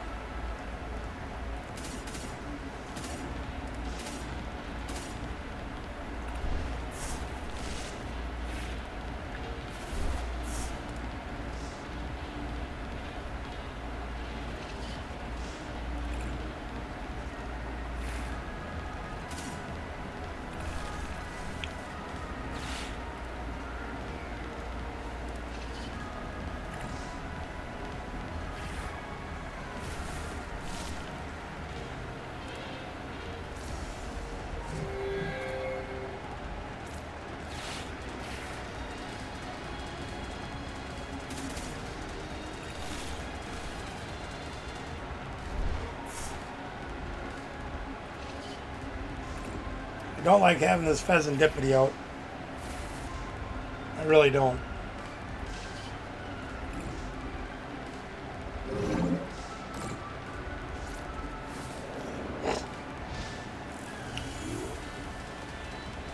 I don't like having this Pheasantipity out. I really don't.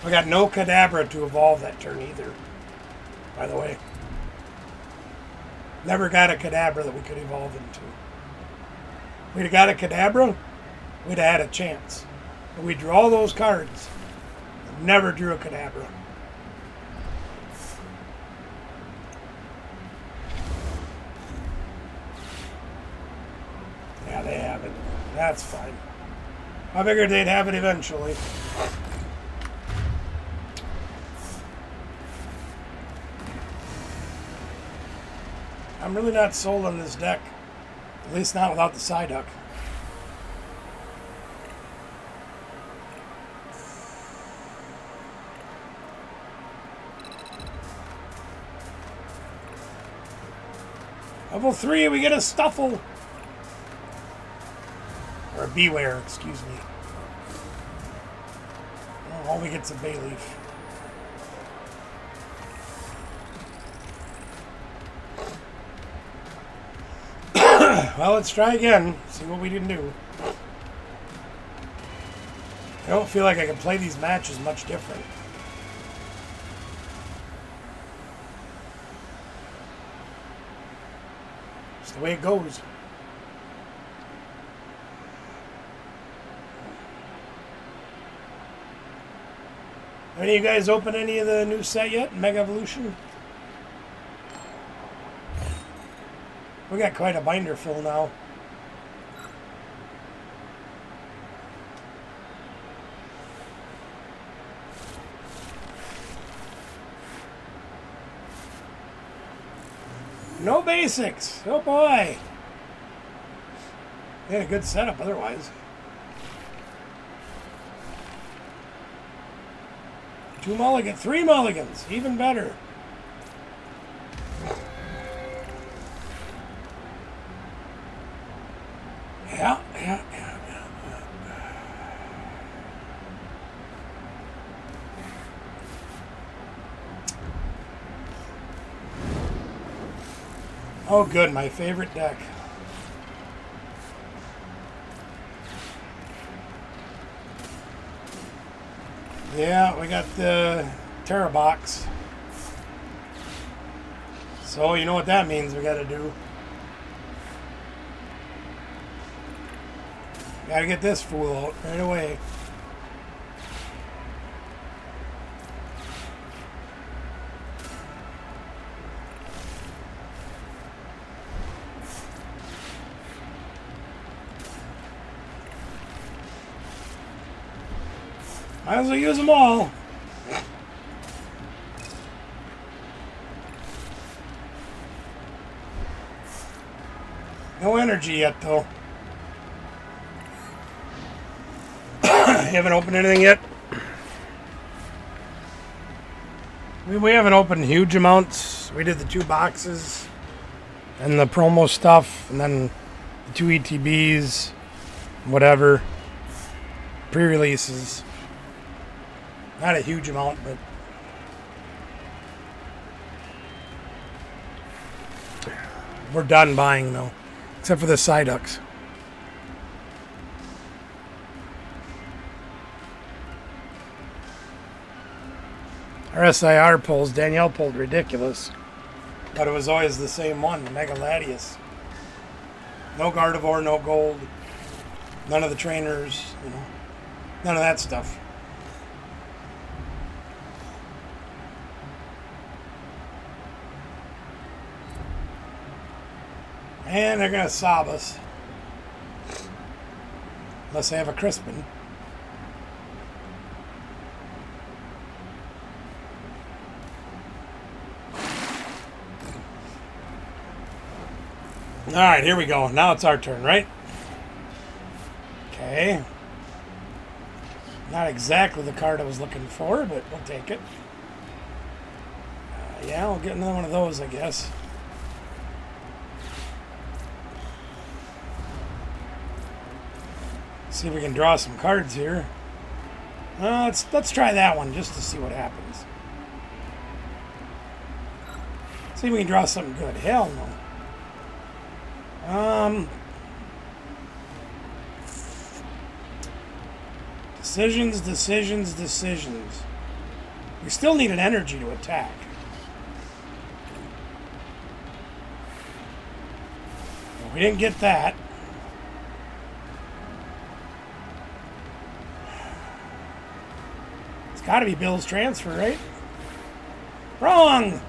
I got no Kadabra to evolve that turn either, by the way. Never got a Kadabra that we could evolve into. If we'd have got a Kadabra, we'd have had a chance. But we draw those cards. Never drew a Kadabra. Yeah, they have it. That's fine. I figured they'd have it eventually. I'm really not sold on this deck. At least not without the Psyduck. Level 3, we get a Stuffle. Or a Beware, excuse me. Oh, all we get's a Bayleaf. Well, let's try again. See what we can do. I don't feel like I can play these matches much different. It's the way it goes. Any of you guys open any of the new set yet? Mega Evolution? We got quite a binder full now. No basics. Oh boy. They had a good setup otherwise. 2 mulligans, 3 mulligans, even better. Yeah. Oh, good, my favorite deck. Yeah, we got the Terra box. So you know what that means we gotta do. Gotta get this fool out right away. Might as well use them all. No energy yet, though. Haven't opened anything yet. We haven't opened huge amounts. We did the 2 boxes and the promo stuff, and then the 2 ETBs, whatever. Pre-releases. Not a huge amount, but we're done buying though, except for the Psyducks. Our SIR pulls, Danielle pulled ridiculous, but it was always the same one, the Mega Latius. No Gardevoir, no gold, none of the trainers, you know, none of that stuff. And they're going to sob us. Unless they have a Crispin. Alright, here we go. Now it's our turn, right? Okay. Not exactly the card I was looking for, but we'll take it. Yeah, we'll get another one of those, I guess. See if we can draw some cards here. Let's try that one just to see what happens. See if we can draw something good. Hell no. Decisions. We still need an energy to attack. Well, we didn't get that. Gotta be Bill's transfer, right? Wrong!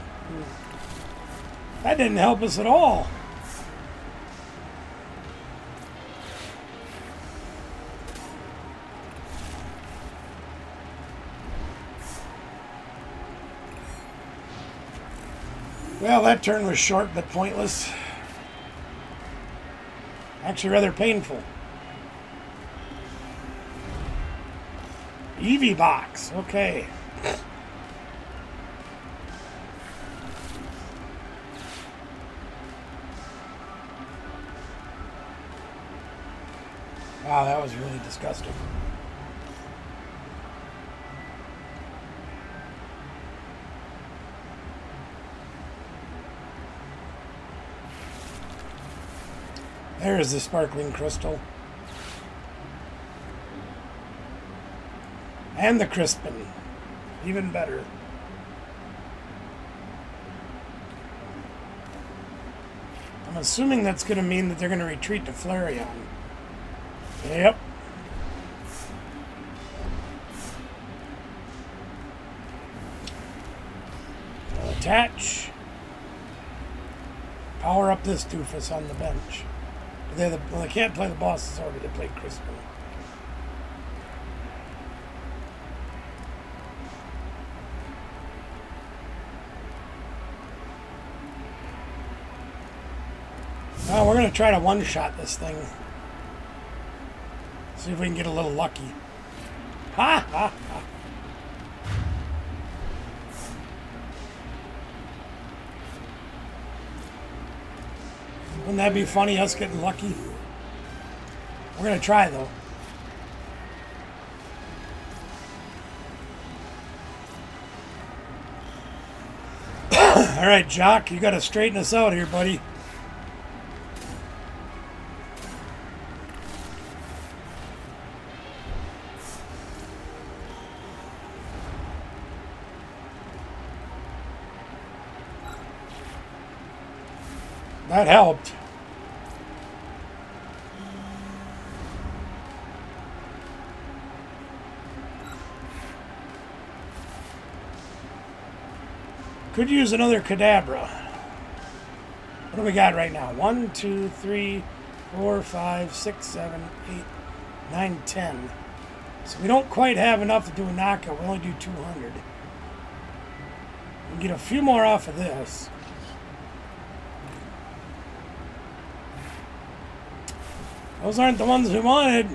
That didn't help us at all. Well, that turn was short but pointless. Actually rather painful. Eevee box, okay. Wow, that was really disgusting. There's the sparkling crystal. And the Crispin. Even better. I'm assuming that's going to mean that they're going to retreat to Flareon. Yep. Attach. Power up this doofus on the bench. Well, they can't play the bosses already. They played Crispin. Oh, we're going to try to one-shot this thing. See if we can get a little lucky. Ha ha ha. Wouldn't that be funny, us getting lucky? We're going to try, though. All right, Jock, you got to straighten us out here, buddy. That helped. Could use another Kadabra. What do we got right now? 1, 2, 3, 4, 5, 6, 7, 8, 9, 10. So we don't quite have enough to do a knockout. We only do 200. We can get a few more off of this. Those aren't the ones we wanted.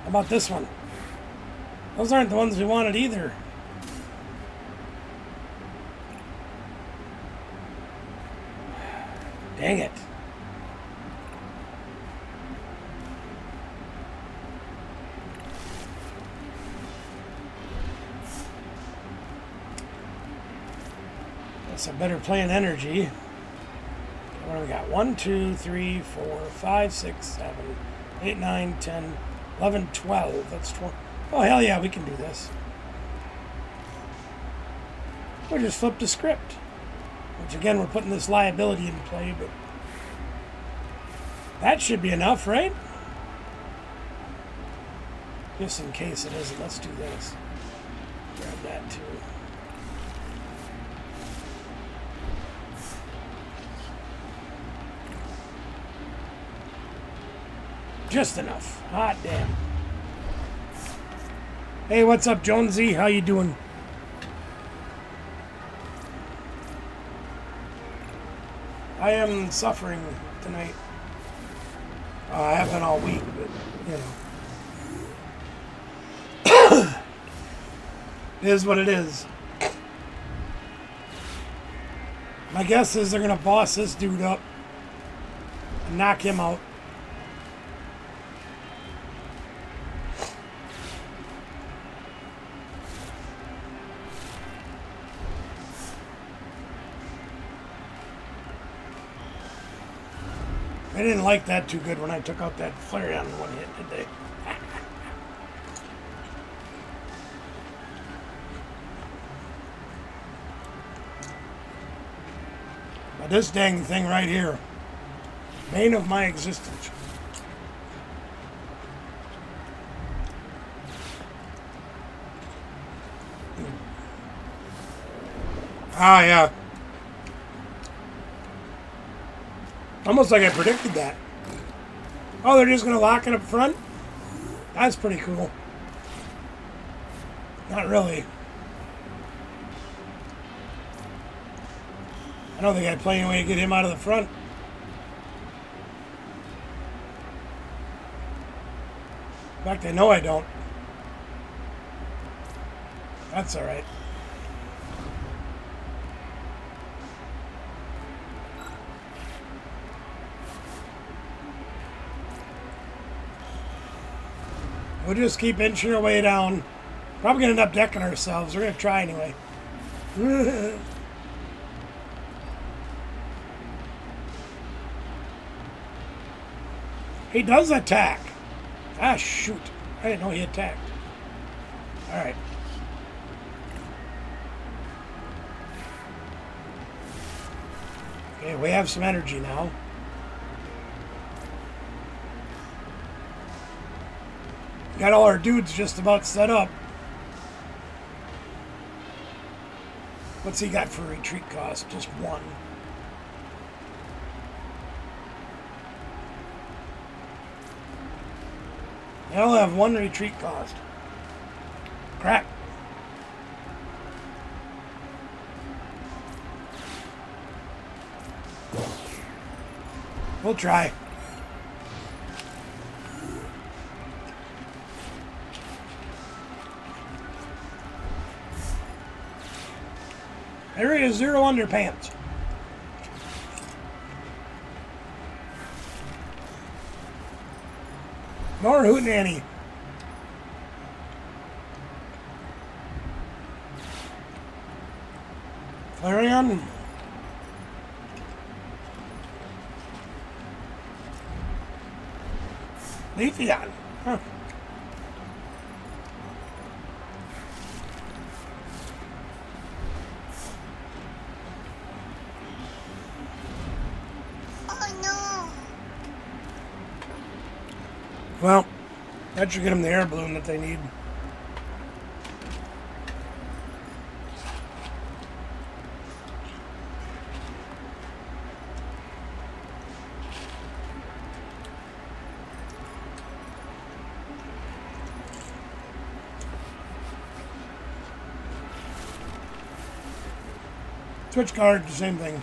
How about this one? Those aren't the ones we wanted either. Dang it. That's a better playing energy. What do we got? 1, 2, 3, 4, 5, 6, 7, 8, 9, 10, 11, 12. That's 12. Oh, hell yeah, we can do this. We'll just flip the script. Which, again, we're putting this liability in play, but that should be enough, right? Just in case it isn't, let's do this. Grab that, too. Just enough. Hot damn. Hey, what's up, Jonesy? How you doing? I am suffering tonight. I have been all week, but, you know. It is what it is. My guess is they're going to boss this dude up and knock him out. They didn't like that too good when I took out that Flareon in one hit, did they? But this dang thing right here, bane of my existence. Ah, yeah. Almost like I predicted that. Oh, they're just going to lock it up front? That's pretty cool. Not really. I don't think I'd play any way to get him out of the front. In fact, I know I don't. That's all right. We'll just keep inching our way down. Probably going to end up decking ourselves. We're going to try anyway. He does attack. Ah, shoot. I didn't know he attacked. All right. Okay, we have some energy now. Got all our dudes just about set up. What's he got for retreat cost? Just 1. I'll have 1 retreat cost. Crap. We'll try. Area 0 underpants. More hootenanny. Flareon. Leafeon. Huh. Well, that should get them the air balloon that they need. Switch card, the same thing.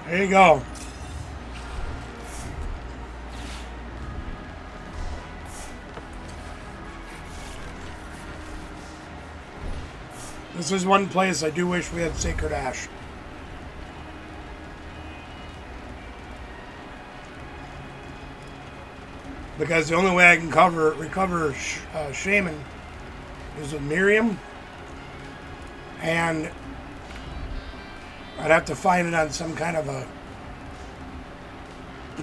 There you go. This is one place I do wish we had Sacred Ash. Because the only way I can recover Shaman is with Miriam. And I'd have to find it on some kind of a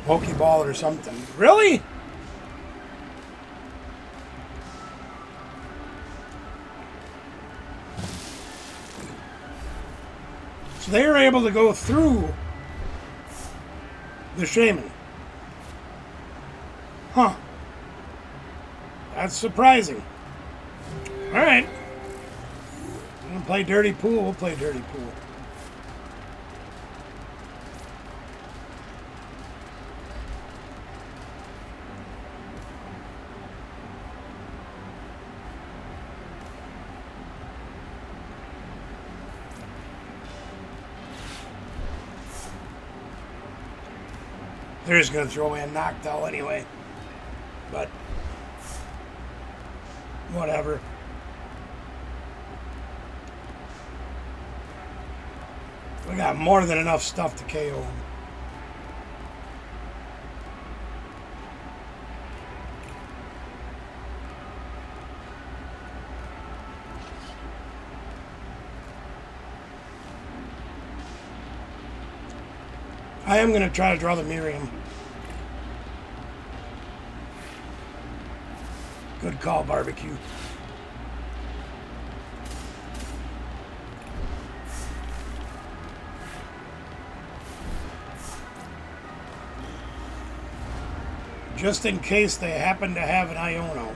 Pokeball or something. Really? So they were able to go through the Shaman. Huh. That's surprising. Alright. I'm going to play Dirty Pool. We'll play Dirty Pool. They're just going to throw away a Noctowl anyway. But, whatever. We got more than enough stuff to KO him. I am going to try to draw the Miriam. Good call, Barbecue. Just in case they happen to have an Iono.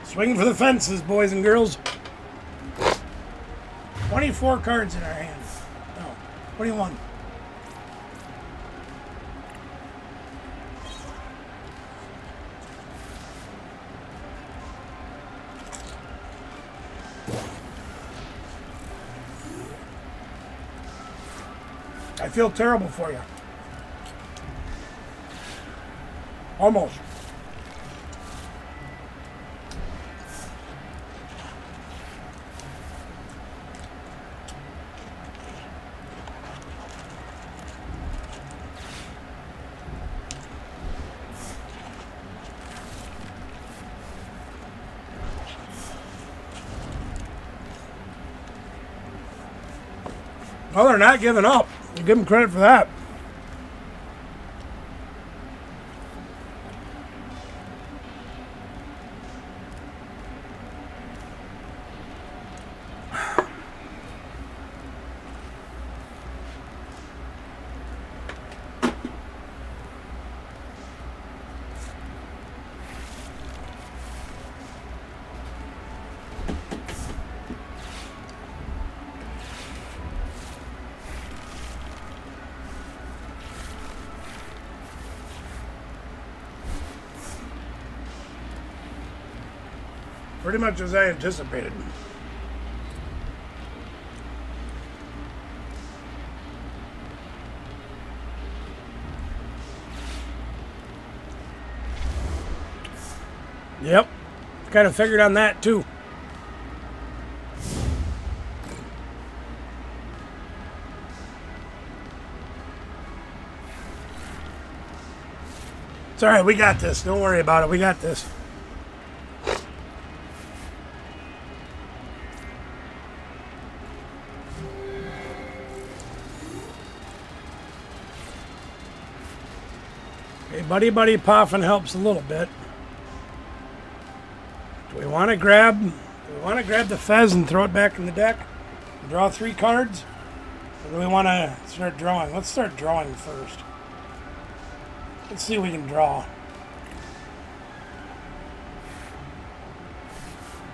Swing for the fences, boys and girls. 24 cards in our hands. No, 21. I feel terrible for you. Almost. Well, they're not giving up. I'll give them credit for that. Pretty much as I anticipated. Yep. Kind of figured on that too. It's alright, we got this. Don't worry about it. We got this. Okay, Buddy Buddy Poffin helps a little bit. Do we want to grab the Fez and throw it back in the deck? And draw 3 cards? Or do we want to start drawing? Let's start drawing first. Let's see what we can draw.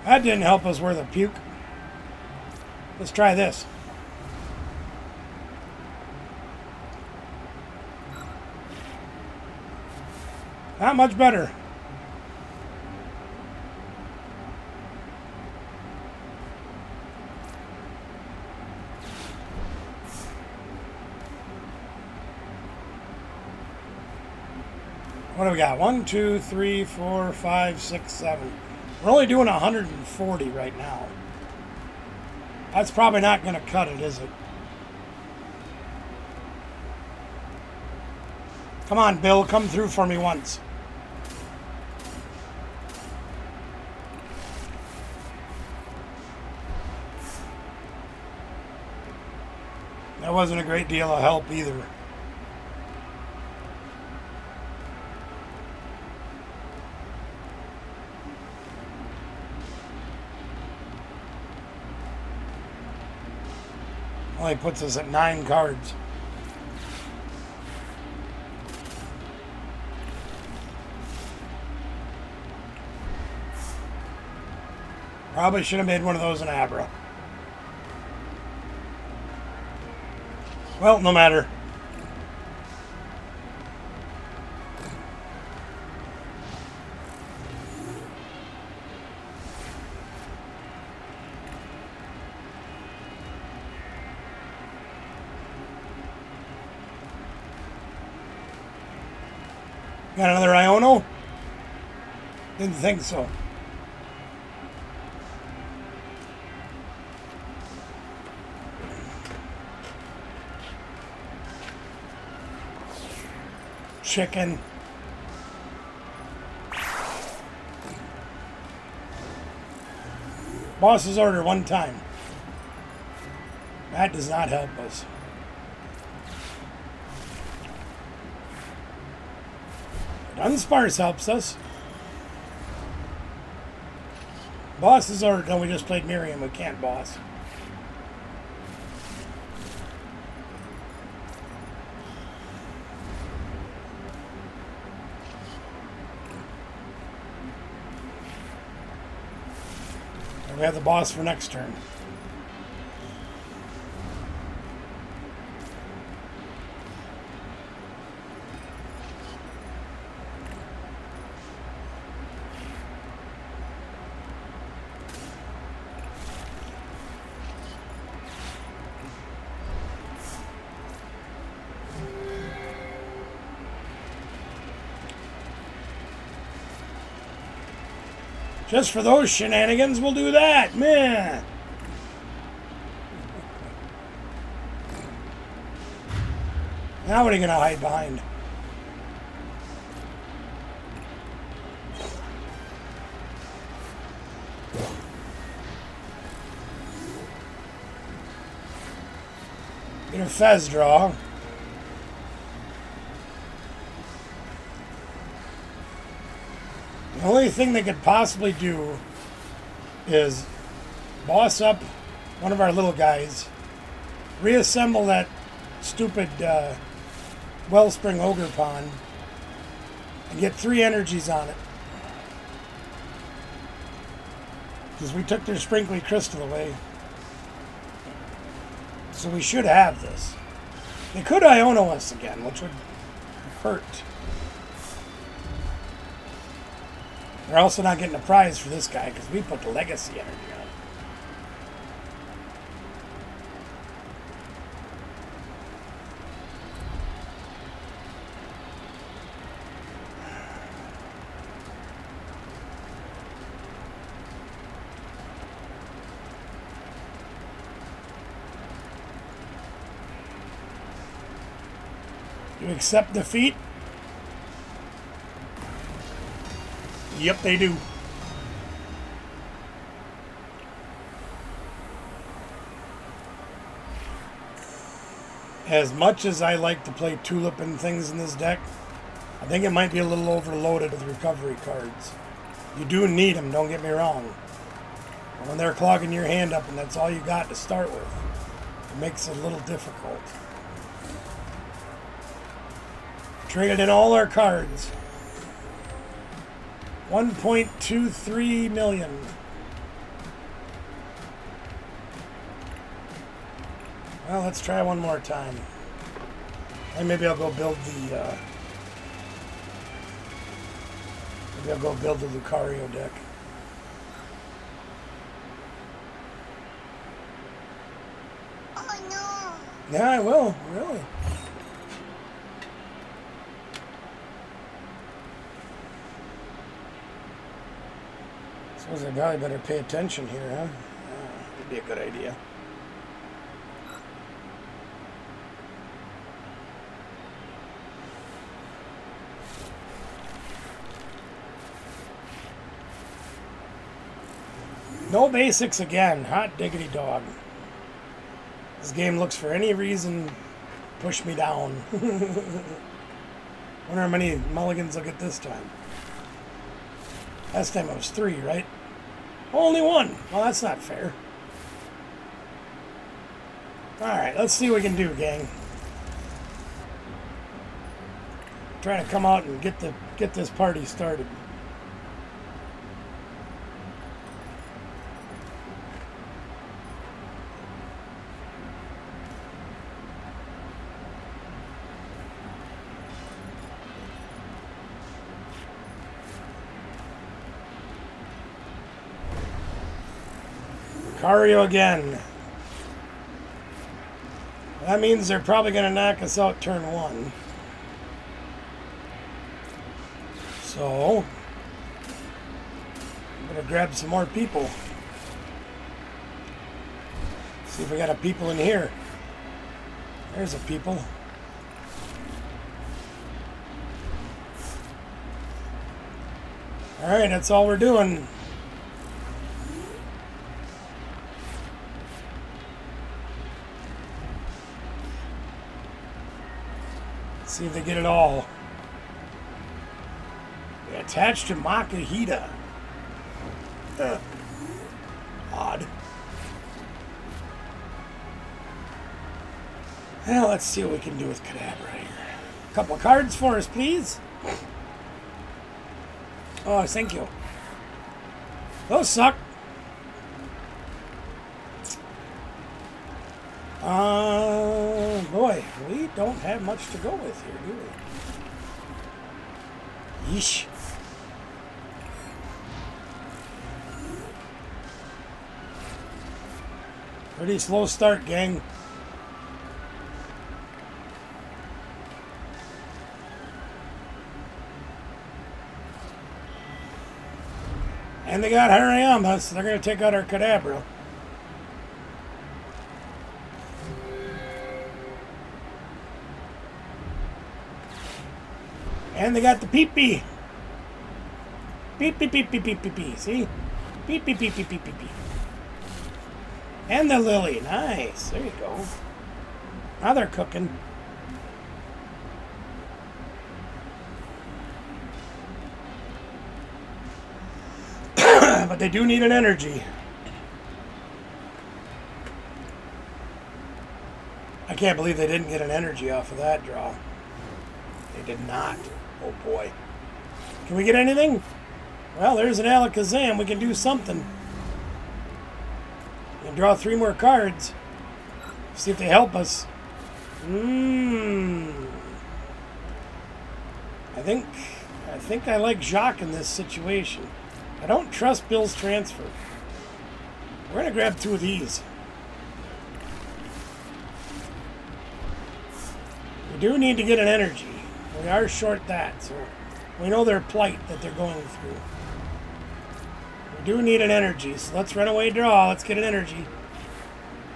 That didn't help us worth a puke. Let's try this. Not much better. What do we got? 1, 2, 3, 4, 5, 6, 7. We're only doing 140 right now. That's probably not going to cut it, is it? Come on, Bill. Come through for me once. That wasn't a great deal of help either. Only puts us at 9 cards. Probably should have made one of those an Abra. Well, no matter. Got another Iono? Didn't think so. Chicken. Boss's order 1 time. That does not help us. Unsparse helps us. Boss's order. No, we just played Miriam. We can't boss. We have the boss for next turn. Just for those shenanigans, we'll do that, man. Now what are you going to hide behind? Get a Fez draw. The only thing they could possibly do is boss up one of our little guys, reassemble that stupid Wellspring Ogre Pawn, and get 3 energies on it. Because we took their Sprinkly Crystal away. So we should have this. They could Iono us again, which would hurt. We're also not getting a prize for this guy because we put the legacy energy on. You accept defeat? Yep, they do. As much as I like to play Tulip and things in this deck, I think it might be a little overloaded with recovery cards. You do need them, don't get me wrong. But when they're clogging your hand up and that's all you got to start with, it makes it a little difficult. Traded in all our cards. 1.23 million. Well, let's try one more time. And maybe I'll go build the Lucario deck. Oh no! Yeah, I will, really. Suppose I probably better pay attention here, huh? Would be a good idea. No basics again. Hot diggity dog. This game looks for any reason to push me down. Wonder how many mulligans I'll get this time. Last time it was 3, right? Only 1. Well, that's not fair. Alright, let's see what we can do, gang. Trying to come out and get this party started. Lucario again. That means they're probably going to knock us out turn 1. So, I'm going to grab some more people. See if we got a people in here. There's a people. Alright, that's all we're doing. See if they get it all. They attached to Makahita. Odd. Well, let's see what we can do with Kadabra here. A couple of cards for us, please. Oh, thank you. Those suck. Boy, we don't have much to go with here, do we? Yeesh. Pretty slow start, gang. And they got Hariyama, so they're going to take out our Kadabra. And they got the Pee-Pee. Pee-Pee-Pee-Pee-Pee-Pee-Pee. See? Pee-Pee-Pee-Pee-Pee-Pee. And the Lily. Nice. There you go. Now they're cooking. But they do need an energy. I can't believe they didn't get an energy off of that draw. They did not. Oh boy. Can we get anything? Well, there's an Alakazam. We can do something. We can draw 3 more cards. See if they help us. I think I like Jacques in this situation. I don't trust Bill's transfer. We're going to grab 2 of these. We do need to get an energy. We are short that, so we know their plight that they're going through. We do need an energy, so let's run away draw. Let's get an energy.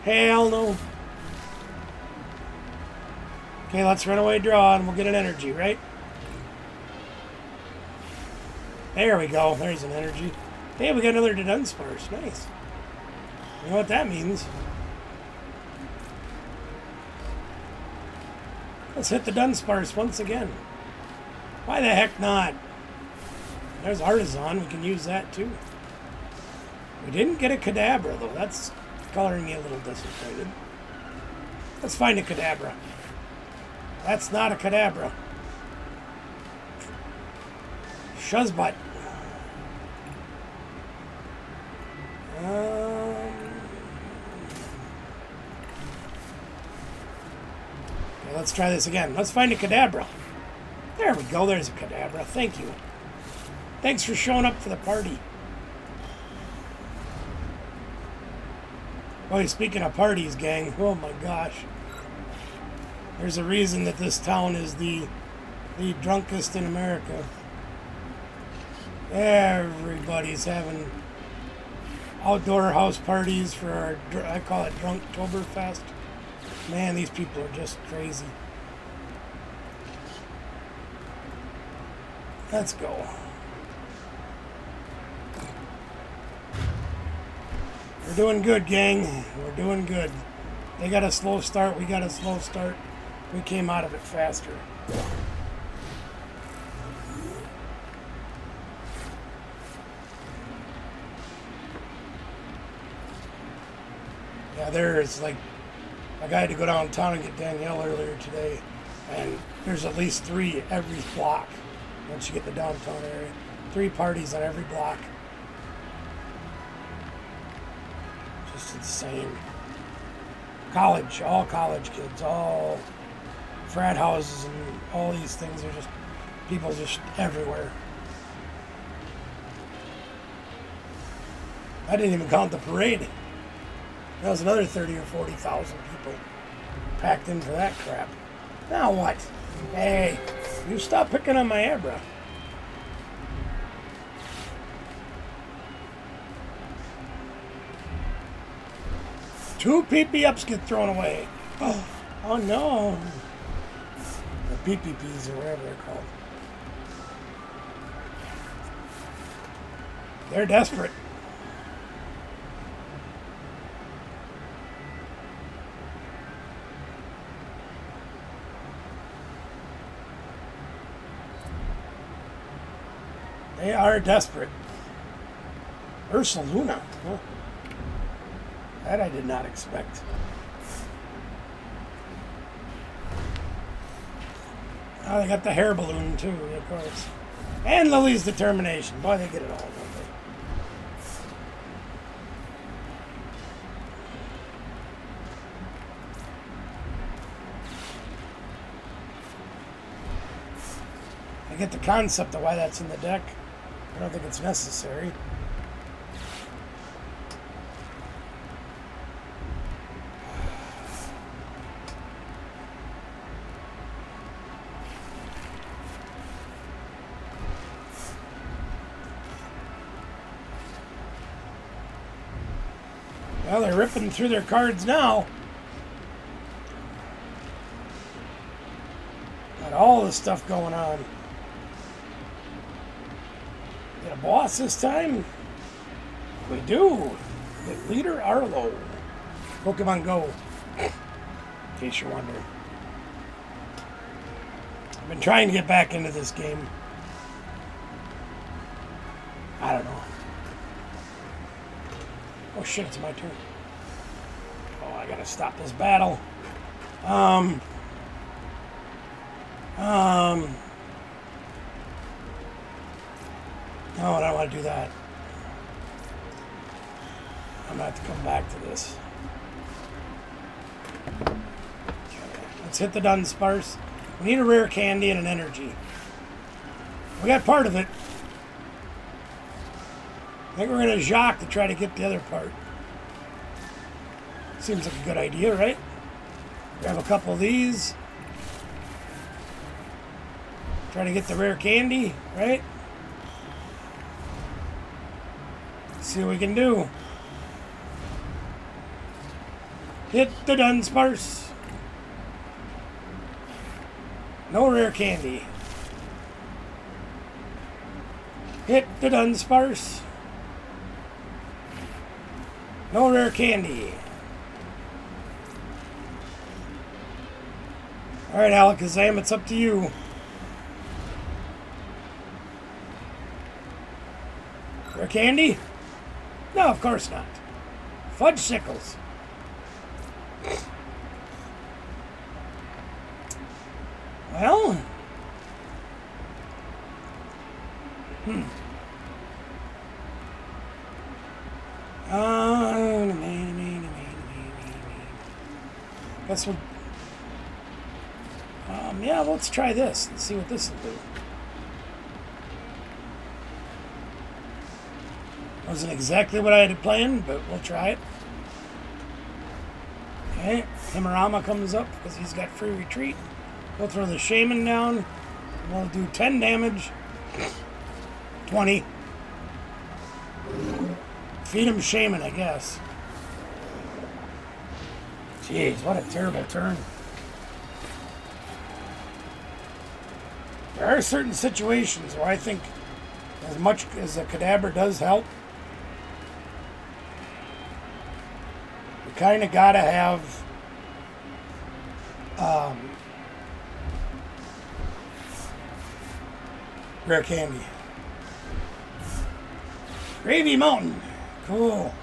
Hell no. Okay, let's run away draw and we'll get an energy, right? There we go. There's an energy. Hey, we got another Dunsparce. Nice. You know what that means? Let's hit the Dunsparce once again. Why the heck not? There's Artisan. We can use that too. We didn't get a Kadabra though. That's coloring me a little disappointed. Let's find a Kadabra. That's not a Kadabra. Shuzzbutt. Okay, let's try this again. Let's find a Kadabra. There we go. There's a Kadabra. Thank you. Thanks for showing up for the party. Boy, speaking of parties, gang. Oh my gosh. There's a reason that this town is the drunkest in America. Everybody's having outdoor house parties for our, I call it Drunktoberfest. Man, these people are just crazy. Let's go. We're doing good, gang. We're doing good. They got a slow start. We got a slow start. We came out of it faster. Yeah, there's like, I had to go downtown and get Danielle earlier today, and there's at least 3 every block once you get the downtown area. 3 parties on every block. Just insane. College, all college kids, all frat houses, and all these things are just, people just everywhere. I didn't even count the parade. That was another 30 or 40,000 people packed in for that crap. Now what? Hey, you stop picking on my Abra. Two PP ups get thrown away. Oh no. The PPPs or whatever they're called. They're desperate. They are desperate. Ursaluna. Huh? That I did not expect. Oh, they got the hair balloon too, of course. And Lily's determination. Boy, they get it all, don't they? I get the concept of why that's in the deck. I don't think it's necessary. Well, they're ripping through their cards now. Got all this stuff going on. Get a boss this time? We do. Get Leader Arlo. Pokemon Go. In case you're wondering. I've been trying to get back into this game. I don't know. Oh shit, it's my turn. Oh, I gotta stop this battle. No, I don't want to do that. I'm gonna have to come back to this. Okay, let's hit the Dunsparce. We need a rare candy and an energy. We got part of it. I think we're gonna Jacques to try to get the other part. Seems like a good idea, right? Grab a couple of these. Try to get the rare candy, right? See what we can do. Hit the Dunsparce. No rare candy. Hit the Dunsparce. No rare candy. Alright, Alakazam, it's up to you. Rare candy? No, of course not. Fudge sickles. Well. Guess we'll. Yeah, let's try this and see what this will do. Wasn't exactly what I had planned, but we'll try it. Okay, Himurama comes up because he's got free retreat. We'll throw the Shaman down. We'll do 10 damage. 20. Feed him Shaman, I guess. Jeez, what a terrible turn. There are certain situations where I think as much as a Kadabra does help, you kind of got to have rare candy. Gravy Mountain. Cool.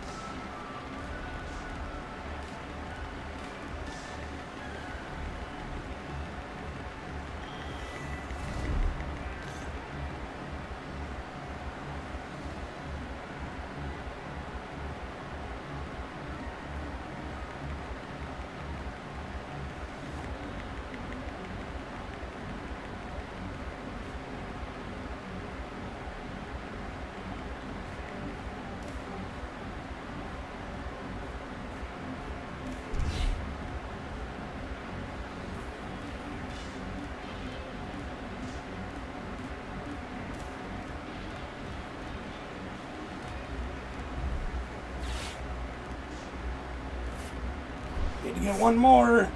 Need to get one more.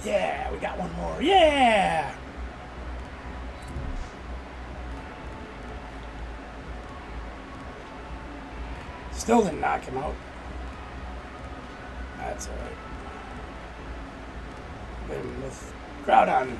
Yeah, we got one more. Yeah! Still didn't knock him out. That's alright. Then with Groudon.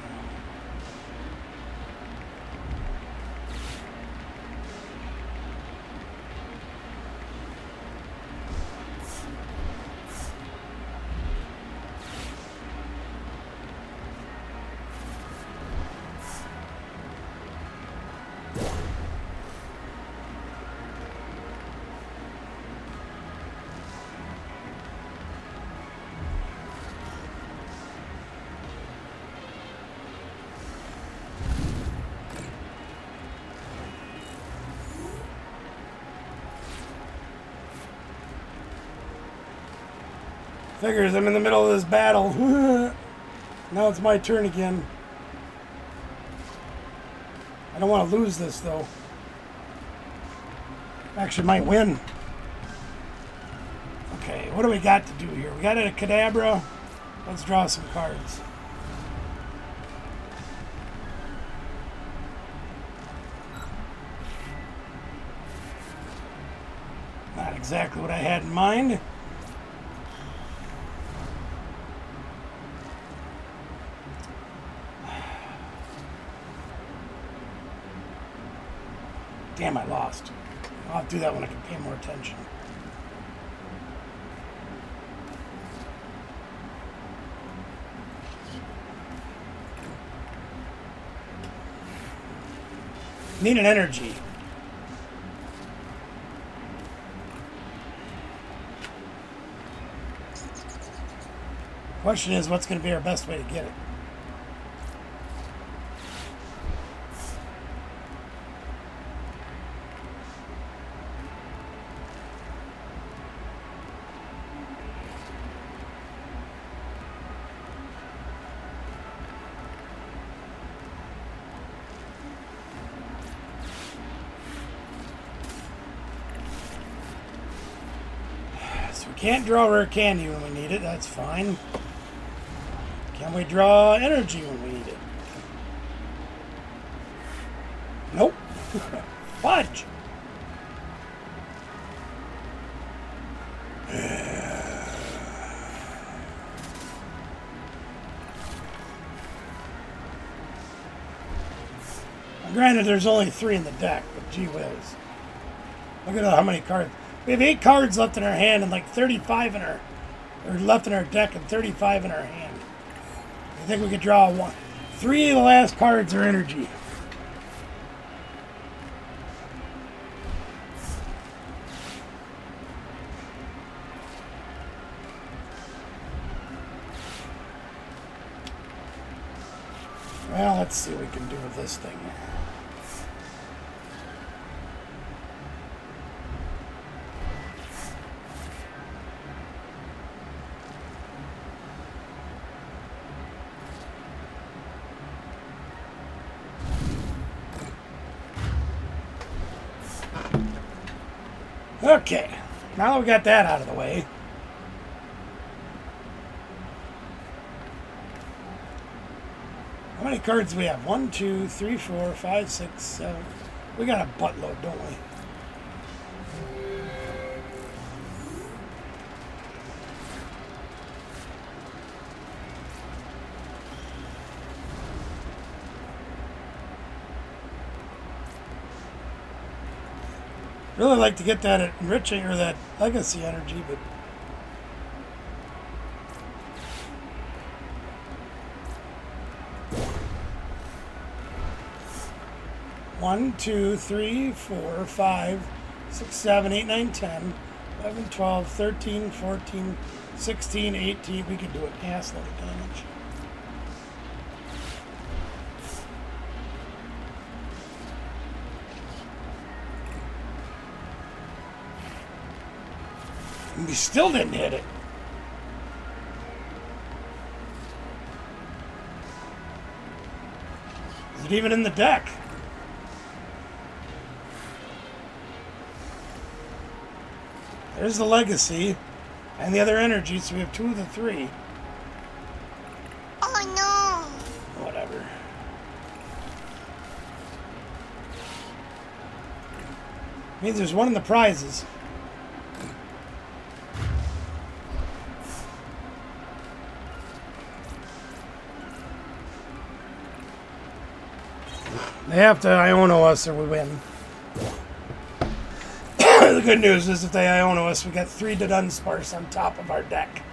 Figures I'm in the middle of this battle. Now it's my turn again. I don't want to lose this though. Actually might win. Okay, what do we got to do here? We got a Kadabra. Let's draw some cards. Not exactly what I had in mind. Damn, I lost. I'll have to do that when I can pay more attention. Need an energy. Question is, what's going to be our best way to get it? Can't draw rare candy when we need it, that's fine. Can we draw energy when we need it? Nope. Fudge! Granted, there's only 3 in the deck, but gee whiz. Look at how many cards. We have 8 cards left in our hand and like 35 in our, or left in our deck and 35 in our hand. I think we could draw one. 3 of the last cards are energy. Well, let's see what we can do with this thing. Okay, now that we got that out of the way, how many cards do we have? 1, 2, 3, 4, 5, 6, 7. We got a buttload, don't we? Really like to get that enriching or that legacy energy, but one, 2, 3, 4, 5, 6, 7, 8, 9, 10, 11, 12, 13, 14, 16, 18. We could do an ass load of damage. And we still didn't hit it. Is it even in the deck? There's the legacy and the other energy, so we have 2 of the 3. Oh no! Whatever. Means there's one in the prizes. They have to Iono us or we win. The good news is if they Iono us, we got 3 Dudunsparce on top of our deck.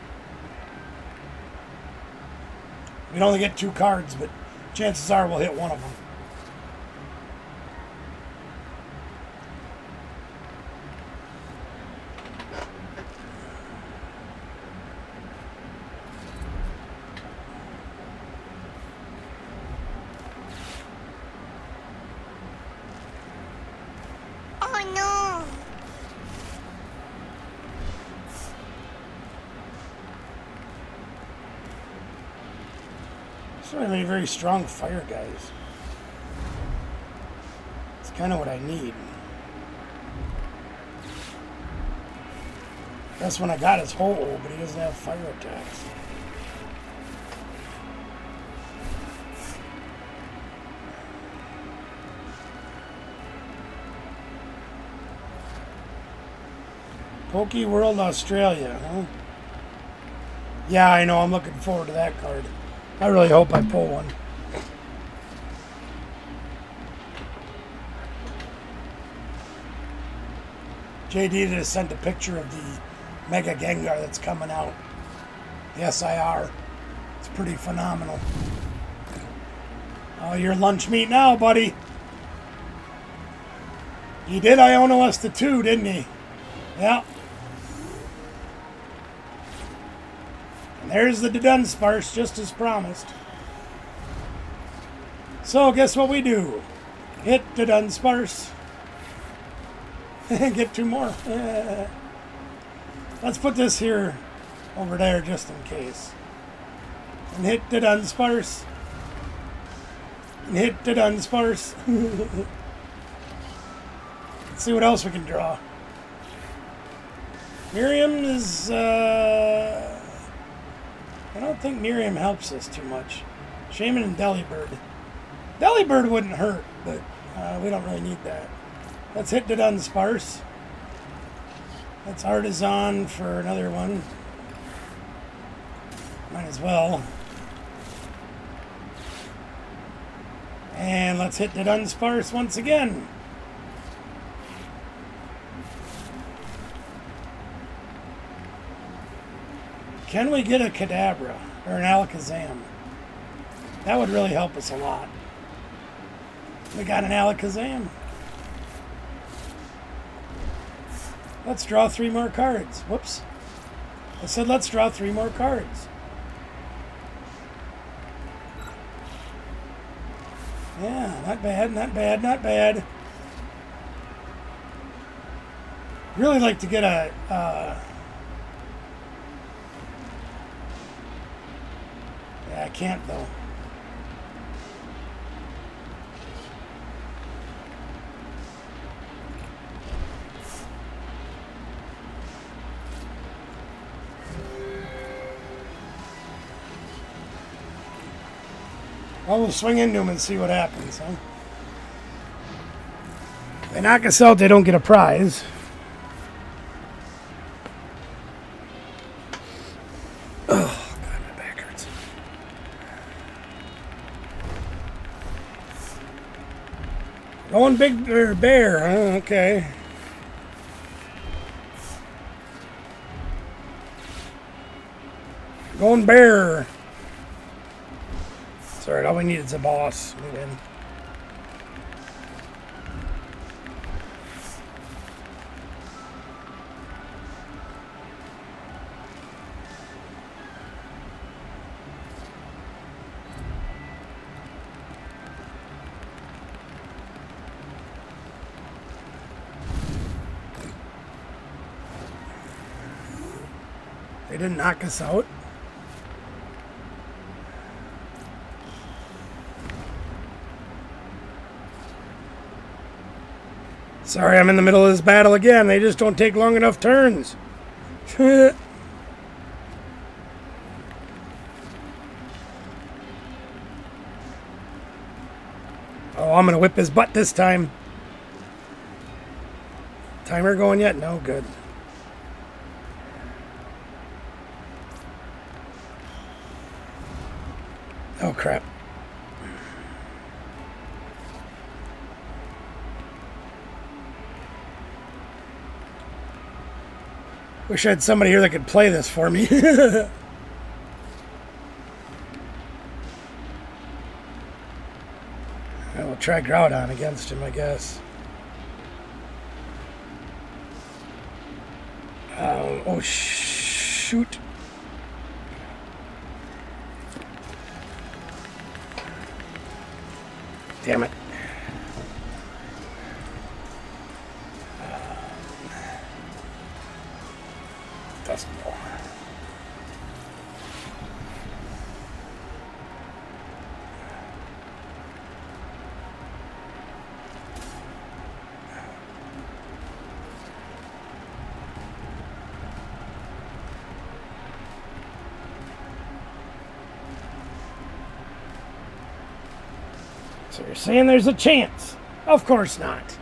We'd only get 2 cards, but chances are we'll hit one of them. Oh no! There's not really very strong fire guys. It's kind of what I need. Best one I got is Ho-Oh, but he doesn't have fire attacks. Poke World Australia, huh? Yeah, I know. I'm looking forward to that card. I really hope I pull one. JD just sent a picture of the Mega Gengar that's coming out. The SIR. It's pretty phenomenal. Oh, you're lunch meat now, buddy. He did Iono us to 2, didn't he? Yeah. And there's the Dudunsparce, just as promised. So, guess what we do? Hit Dudunsparce. Get 2 more. Let's put this here over there just in case. And hit Dudunsparce. And hit Dudunsparce. Let's see what else we can draw. Miriam is, I don't think Miriam helps us too much. Shaman and Delibird. Delibird wouldn't hurt, but we don't really need that. Let's hit Dudunsparce. That's Artisan for another one. Might as well. And let's hit Dudunsparce once again. Can we get a Kadabra or an Alakazam? That would really help us a lot. We got an Alakazam. Let's draw 3 more cards. Whoops. I said let's draw 3 more cards. Yeah, not bad, not bad, not bad. Really like to get a... yeah, I can't though. Well, we'll swing into him and see what happens, huh? If they knock us out, they don't get a prize. Oh, God, my back hurts. Going big or bear, huh? Okay. Going bear. It's alright, all we need is a boss. We win. They didn't knock us out. Sorry, I'm in the middle of this battle again. They just don't take long enough turns. Oh, I'm going to whip his butt this time. Timer going yet? No, good. Oh, crap. Wish I had somebody here that could play this for me. I will try Groudon against him, I guess. Oh, shoot. Damn it. Dust Ball. So you're saying there's a chance? Of course not.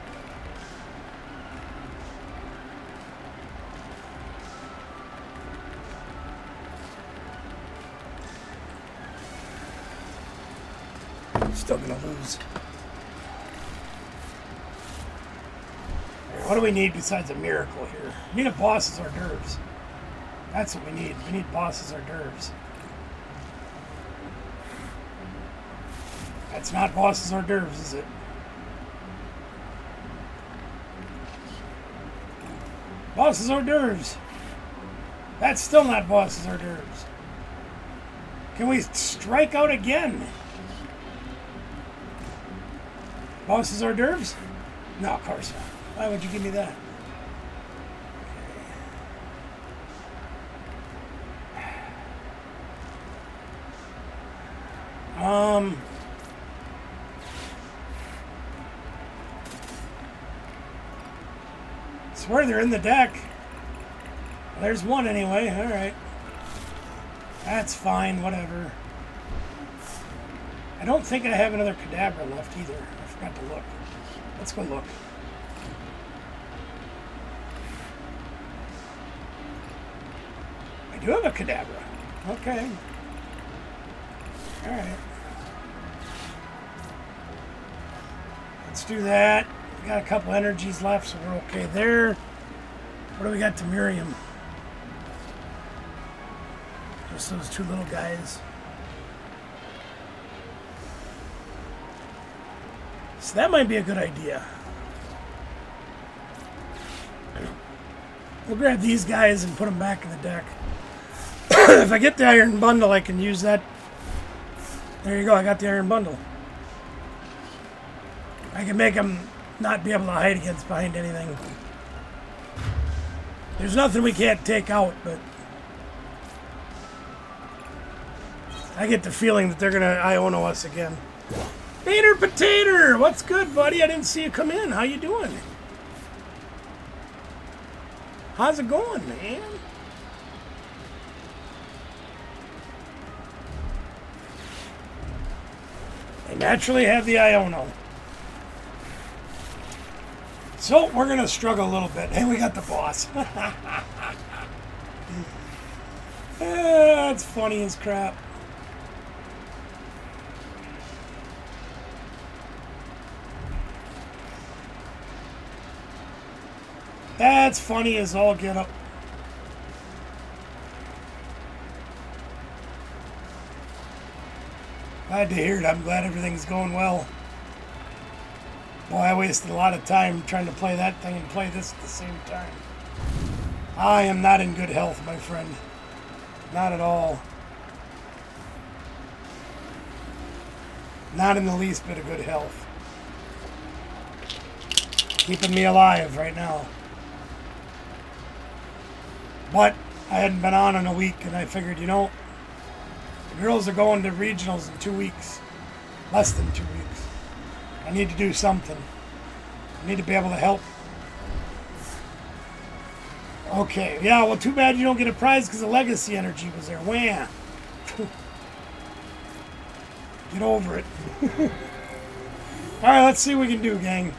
Still gonna lose. What do we need besides a miracle here? We need a boss's hors d'oeuvres. That's what we need. We need boss's hors d'oeuvres. That's not boss's hors d'oeuvres, is it? Boss's hors d'oeuvres. That's still not boss's hors d'oeuvres. Can we strike out again? Boss's hors d'oeuvres? No, of course not. Why would you give me that? Swear they're in the deck. There's one anyway. All right. That's fine. Whatever. I don't think I have another Kadabra left either. I forgot to look. Let's go look. I do have a Kadabra. Okay. All right. Let's do that. We got a couple energies left, so we're okay there. What do we got to Miriam? ghost those two little guys. So that might be a good idea. We'll grab these guys and put them back in the deck. If I get the iron bundle, I can use that. There you go, I got the iron bundle. I can make them not be able to hide against behind anything. There's nothing we can't take out, but I get the feeling that they're gonna Iono us again. Bader Potato, what's good, buddy? I didn't see you come in. How you doing? How's it going, man? I naturally have the Iono. So we're gonna struggle a little bit. Hey, we got the boss. That's funny as crap. That's funny as all get up. Glad to hear it. I'm glad everything's going well. Boy, I wasted a lot of time trying to play that thing and play this at the same time. I am not in good health, my friend. Not at all. Not in the least bit of good health. Keeping me alive right now. But I hadn't been on in a week, and I figured, you know, the girls are going to regionals in 2 weeks. Less than 2 weeks. I need to do something. I need to be able to help. Okay, yeah, well, too bad you don't get a prize because the legacy energy was there. Wham! Get over it. Alright, let's see what we can do, gang.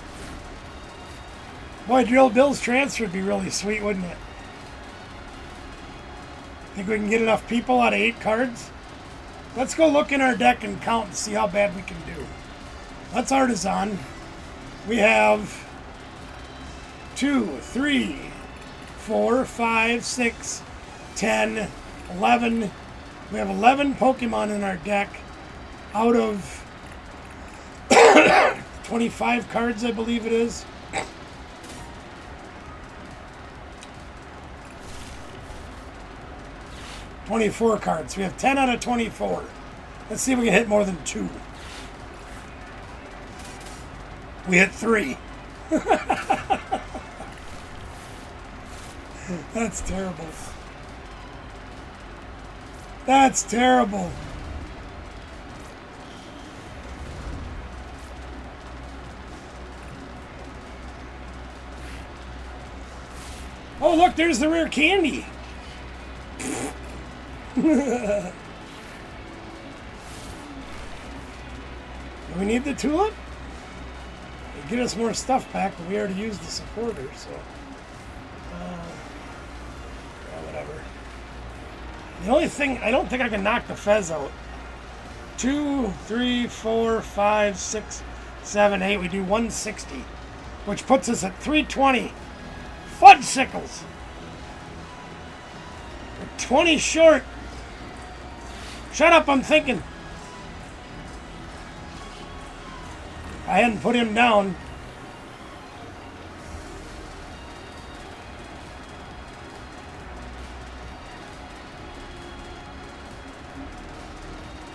Boy, Drill Bill's transfer would be really sweet, wouldn't it? Think we can get enough people out of 8 cards? Let's go look in our deck and count and see how bad we can do. Let's Artisan. We have 2, 3, 4, 5, 6, 10, 11. We have 11 Pokemon in our deck out of 25 cards, I believe it is. $24 cards. We have 10 out of 24. Let's see if we can hit more than 2. We hit 3. That's terrible. That's terrible. Oh, look, there's the rare candy. Do we need the tulip? It'd get us more stuff back, but we already used the supporter, so yeah, whatever. The only thing, I don't think I can knock the Fez out. 2, 3, 4, 5, 6, 7, 8. We do 160, which puts us at 320. Fudge sickles. We're 20 short. Shut up, I'm thinking. I hadn't put him down.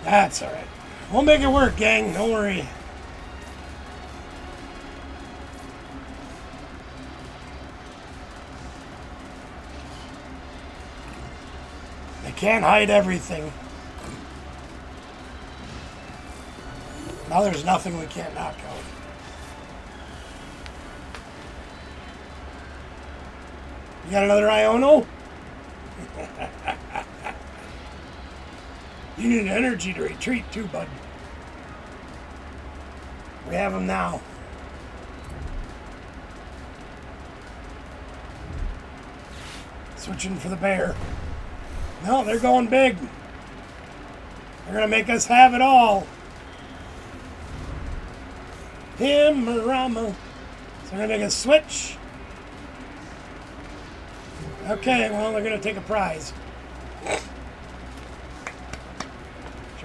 That's all right. We'll make it work, gang. Don't worry. They can't hide everything. Now there's nothing we can't knock out. You got another Iono? You need energy to retreat too, bud. We have them now. Switching for the bear. No, they're going big. They're going to make us have it all. Himurama. So we're going to make a switch. Okay, well, they're going to take a prize.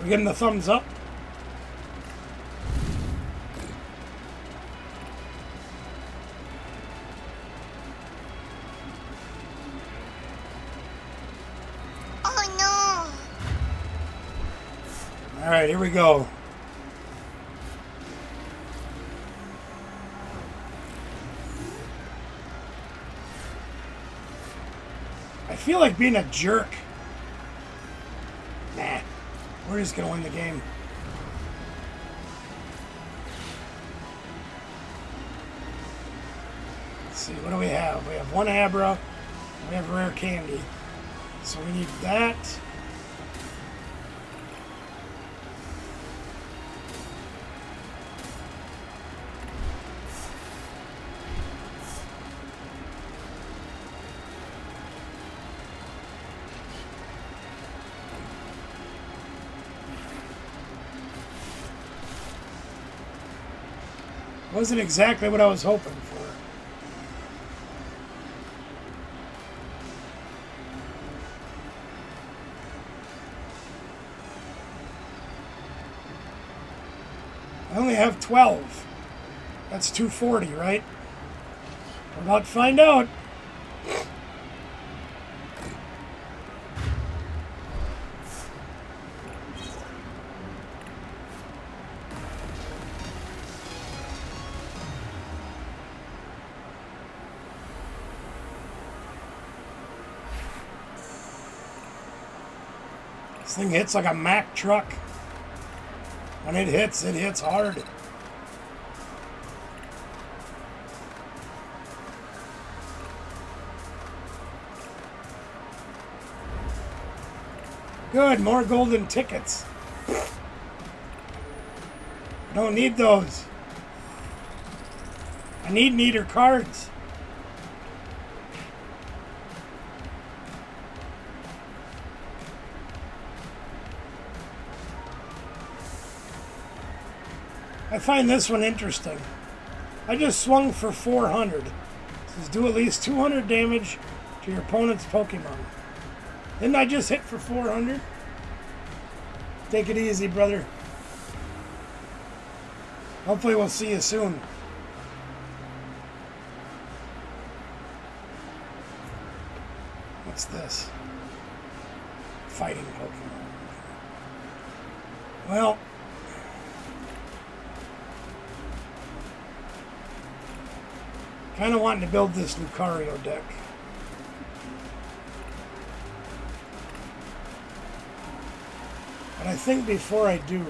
We getting the thumbs up? Oh All right, here we go. I feel like being a jerk. Nah, we're just gonna win the game. Let's see, what do we have? We have one Abra, we have rare candy. So we need that. Wasn't exactly what I was hoping for. I only have 12. That's 240, right? We're about to find out. This thing hits like a Mack truck. When it hits hard. Good, more golden tickets. I don't need those. I need neater cards. I find this one interesting. I just swung for 400. It says do at least 200 damage to your opponent's Pokemon. Didn't I just hit for 400? Take it easy, brother. Hopefully we'll see you soon. What's this? Fighting Pokemon. Well, kind of wanting to build this Lucario deck. But I think before I do,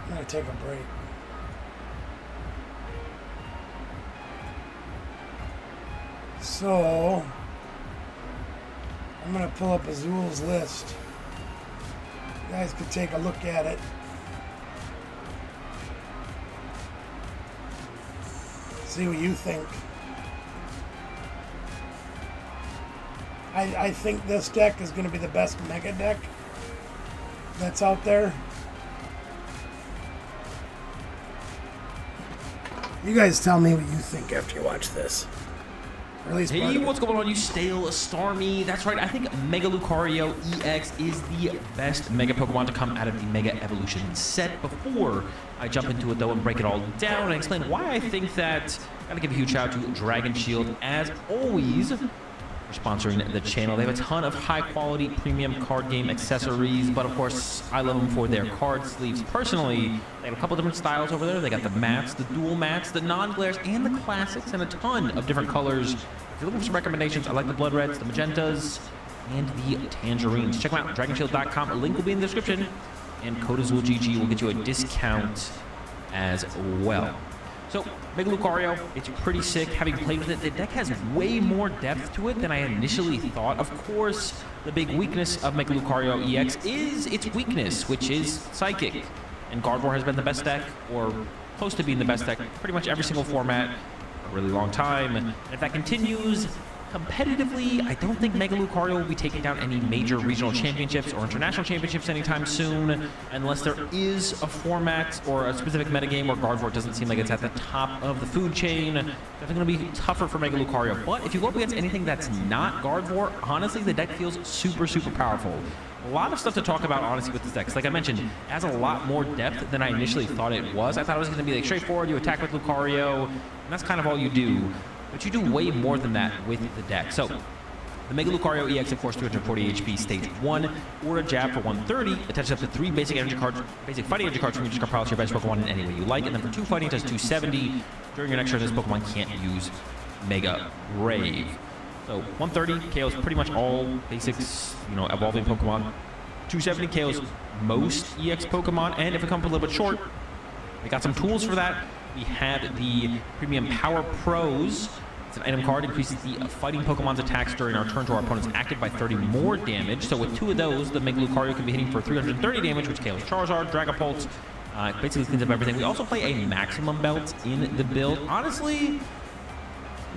I'm going to take a break. So, I'm going to pull up Azul's list. You guys could take a look at it. See what you think. I think this deck is going to be the best Mega deck that's out there. You guys tell me what you think after you watch this. Or at least Hey, what's going on, you stale Stormy? That's right, I think Mega Lucario EX is the best Mega Pokemon to come out of the Mega Evolution set. Before I jump into it though and break it all down and explain why I think that, gotta give a huge shout out to Dragon Shield, as always, for sponsoring the channel. They have a ton of high quality premium card game accessories, but of course I love them for their card sleeves. Personally, they have a couple different styles over there. They got the mattes, the dual mattes, the non-glares, and the classics, and a ton of different colors. If you're looking for some recommendations, I like the blood reds, the magentas, and the tangerines. Check them out, dragonshield.com. A link will be in the description, and code AZULGG will get you a discount as well. So, Mega Lucario, it's pretty sick. Having played with it, the deck has way more depth to it than I initially thought. Of course, the big weakness of Mega Lucario EX is its weakness, which is Psychic. And Gardevoir has been the best deck, or close to being the best deck, pretty much every single format, for a really long time. And if that continues, Competitively, I don't think Mega Lucario will be taking down any major regional championships or international championships anytime soon, unless there is a format or a specific metagame where Gardevoir doesn't seem like it's at the top of the food chain. Definitely going to be tougher for Mega Lucario. But if you go up against anything that's not Gardevoir, honestly, the deck feels super, super powerful. A lot of stuff to talk about, honestly, with this deck. 'Cause like I mentioned, it has a lot more depth than I initially thought it was. I thought it was going to be like straightforward, you attack with Lucario, and that's kind of all you do. But you do way more than that with the deck. So, the Mega Lucario EX, of course, 340 HP, stage 1, or a jab for 130, attaches up to 3 basic energy cards, basic fighting energy cards from your discard pile to your bench Pokemon in any way you like, and then for 2 fighting, it does 270. During your next turn, this Pokemon can't use Mega Rave. So, 130 KOs pretty much all basics, evolving Pokemon. 270 KOs most EX Pokemon, and if it comes a little bit short, we got some tools for that. We have the Premium Power Pros. It's an item card, increases the fighting Pokemon's attacks during our turn to our opponent's active by 30 more damage. So with 2 of those, the Mega Lucario can be hitting for 330 damage, which KOs Charizard, Dragapult, basically cleans up everything. We also play a Maximum Belt in the build. Honestly,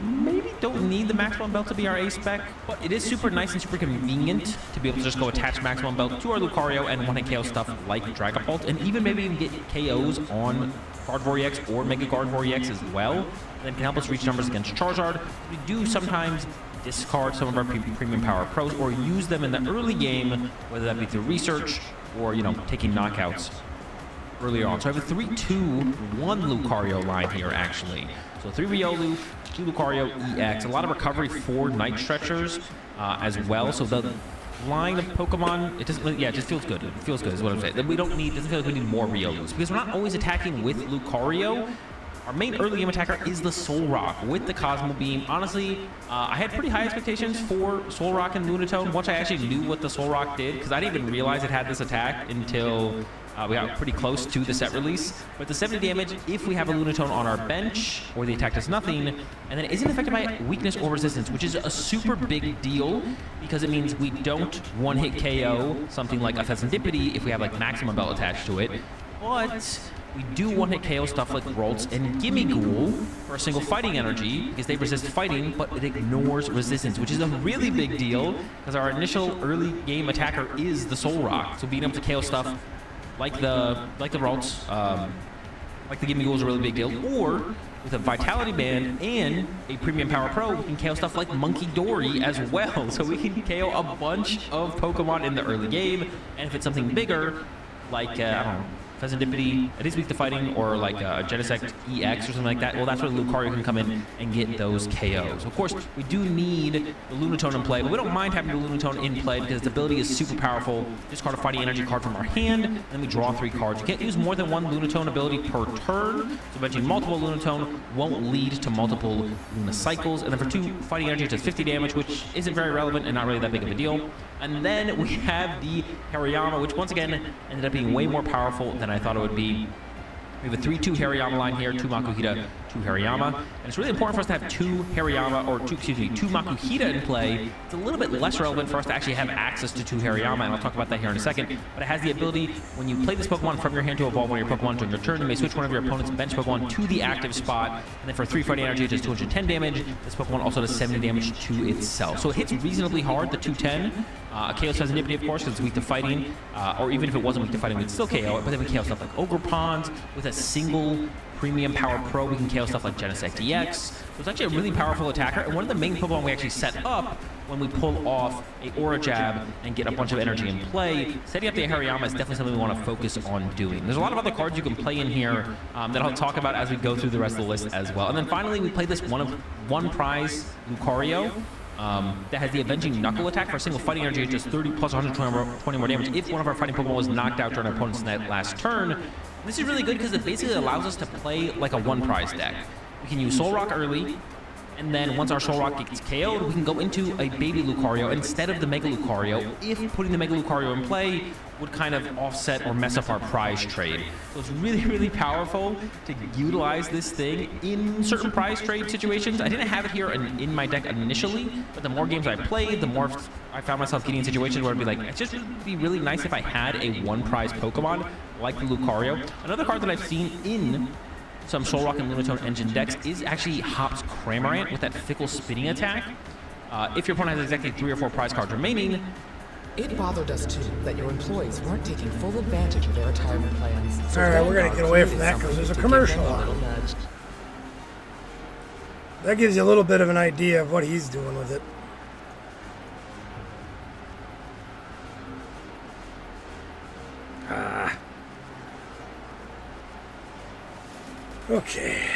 maybe don't need the Maximum Belt to be our A spec, but it is super nice and super convenient to be able to just go attach Maximum Belt to our Lucario and one-hit KO stuff like Dragapult, and even maybe even get KOs on Gardevoir EX or Mega Gardevoir EX as well, and then can help us reach numbers against Charizard. We do sometimes discard some of our Premium Power Pros or use them in the early game, whether that be through research or, taking knockouts earlier on. So I have a 3-2-1 Lucario line here, actually. So 3 Riolu, 2 Lucario EX, a lot of recovery for Night Stretchers as well. So the line of Pokemon, it just feels good. It feels good is what I'm saying. Doesn't feel like we need more Riolus because we're not always attacking with Lucario. Our main early game attacker is the Solrock with the Cosmo Beam. Honestly, I had pretty high expectations for Solrock and Lunatone once I actually knew what the Solrock did, because I didn't even realize it had this attack until we got pretty close to the set release. But the 70 damage, if we have a Lunatone on our bench, or the attack does nothing, and then it isn't affected by weakness or resistance, which is a super big deal, because it means we don't one-hit KO something like a Serendipity if we have like Maximum Belt attached to it. But we do one-hit KO stuff like Ralts and Gimmighoul for a single fighting energy, because they resist fighting, but it ignores resistance, which is a really big deal, because our initial early game attacker is the Solrock. So being able to KO stuff like the Ralts, like the Gimmighoul is a really big deal, or with a Vitality Band and a Premium Power Pro, we can KO stuff like Monkey Dory as well. So we can KO a bunch of Pokemon in the early game, and if it's something bigger, like, I don't know, Serendipity, it is weak to fighting, or like a Genesect EX or something like that, well, that's where Lucario can come in and get those KOs. Of course, we do need the Lunatone in play, but we don't mind having the Lunatone in play because its ability is super powerful. Discard a fighting energy card from our hand, and then we draw 3 cards. You can't use more than 1 Lunatone ability per turn, so benching multiple Lunatone won't lead to multiple Luna cycles. And then for 2 fighting energy, it does 50 damage, which isn't very relevant and not really that big of a deal. And then we have the Hariyama, which once again ended up being way more powerful than I thought it would be. We have a 3-2 Hariyama line here, 2 Makuhita, 2 Hariyama. And it's really important for us to have 2 Hariyama, or 2 Makuhita in play. It's a little bit less relevant for us to actually have access to 2 Hariyama, and I'll talk about that here in a second. But it has the ability, when you play this Pokemon from your hand to evolve one of your Pokemon during your turn, you may switch one of your opponent's bench Pokemon to the active spot. And then for 3 fighting energy, it does 210 damage. This Pokemon also does 70 damage to itself. So it hits reasonably hard, the 210. KO Serendipity, of course, because it's weak to fighting, or even if it wasn't weak to fighting, we'd still KO it. But then we KO stuff like Ogerpons. With a single Premium Power Pro, we can KO stuff like Genesect EX. So it's actually a really powerful attacker, and one of the main Pokemon we actually set up when we pull off a Aura Jab and get a bunch of energy in play. Setting up the Hariyama is definitely something we want to focus on doing. There's a lot of other cards you can play in here that I'll talk about as we go through the rest of the list as well. And then finally, we play this one prize Lucario. That has the Avenging Knuckle attack for a single fighting energy. It does 30 plus 120 more damage if one of our fighting Pokemon was knocked out during our opponent's last turn. This is really good because it basically allows us to play like a one-prize deck. We can use Solrock early, and then once our Solrock gets KO'd, we can go into a baby Lucario instead of the Mega Lucario, if putting the Mega Lucario in play would kind of offset or mess up our prize trade. So it's really, really powerful to utilize this thing in certain prize trade situations. I didn't have it here in my deck initially, but the more games I played, the more I found myself getting in situations where I'd be like, it just would be really nice if I had a one-prize Pokemon like the Lucario. Another card that I've seen in some Solrock and Lunatone engine decks is actually Hop's Cramorant with that Fickle Spinning attack. If your opponent has exactly 3 or 4 prize cards remaining, It bothered us too that your employees weren't taking full advantage of their retirement plans. So All right, we're gonna Vanguard get away from created that 'cause there's a something to give them commercial a on. little nudge. That gives you a little bit of an idea of what he's doing with it. Okay.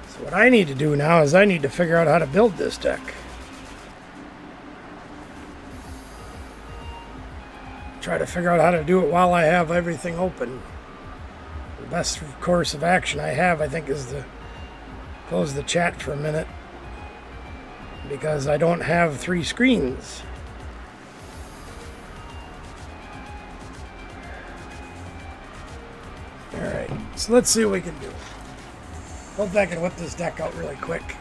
So what I need to do now is I need to figure out how to build this deck. Try to figure out how to do it while I have everything open. The best course of action I have, I think, is to close the chat for a minute because I don't have 3 screens. Alright, so let's see what we can do. Hope I can whip this deck out really quick.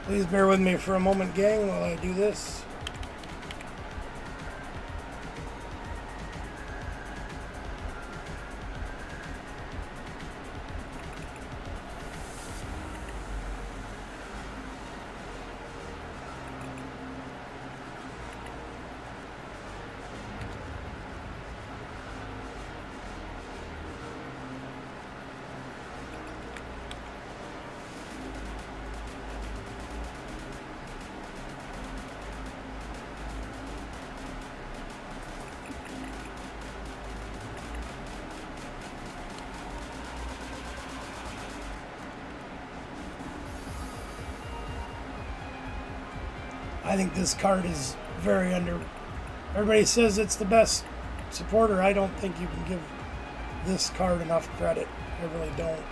Please bear with me for a moment, gang, while I do this. I think this card is very under. Everybody says it's the best supporter. I don't think you can give this card enough credit. I really don't.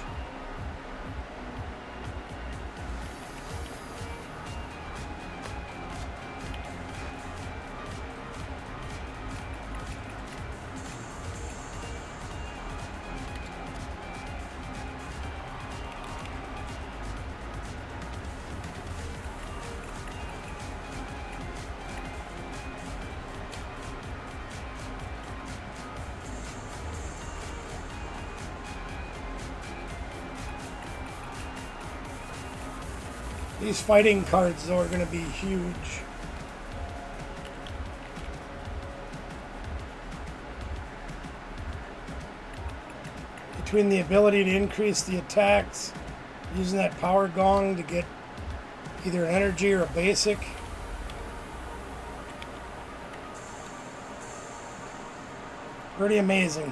These fighting cards, though, are going to be huge. Between the ability to increase the attacks, using that power gong to get either an energy or a basic. Pretty amazing.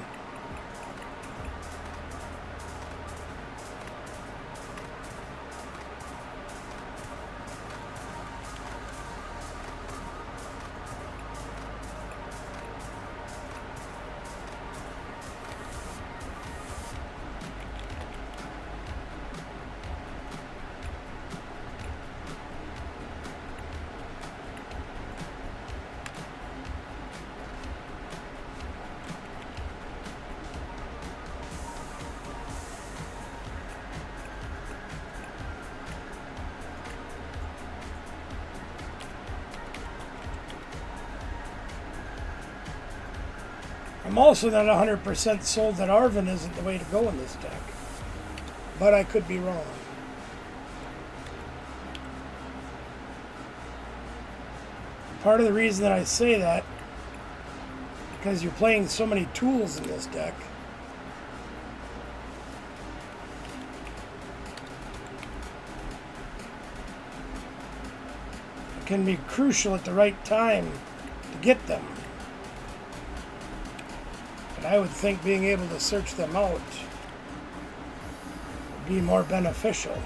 I'm also not 100% sold that Arven isn't the way to go in this deck. But I could be wrong. Part of the reason that I say that, because you're playing so many tools in this deck. It can be crucial at the right time to get them. But I would think being able to search them out would be more beneficial.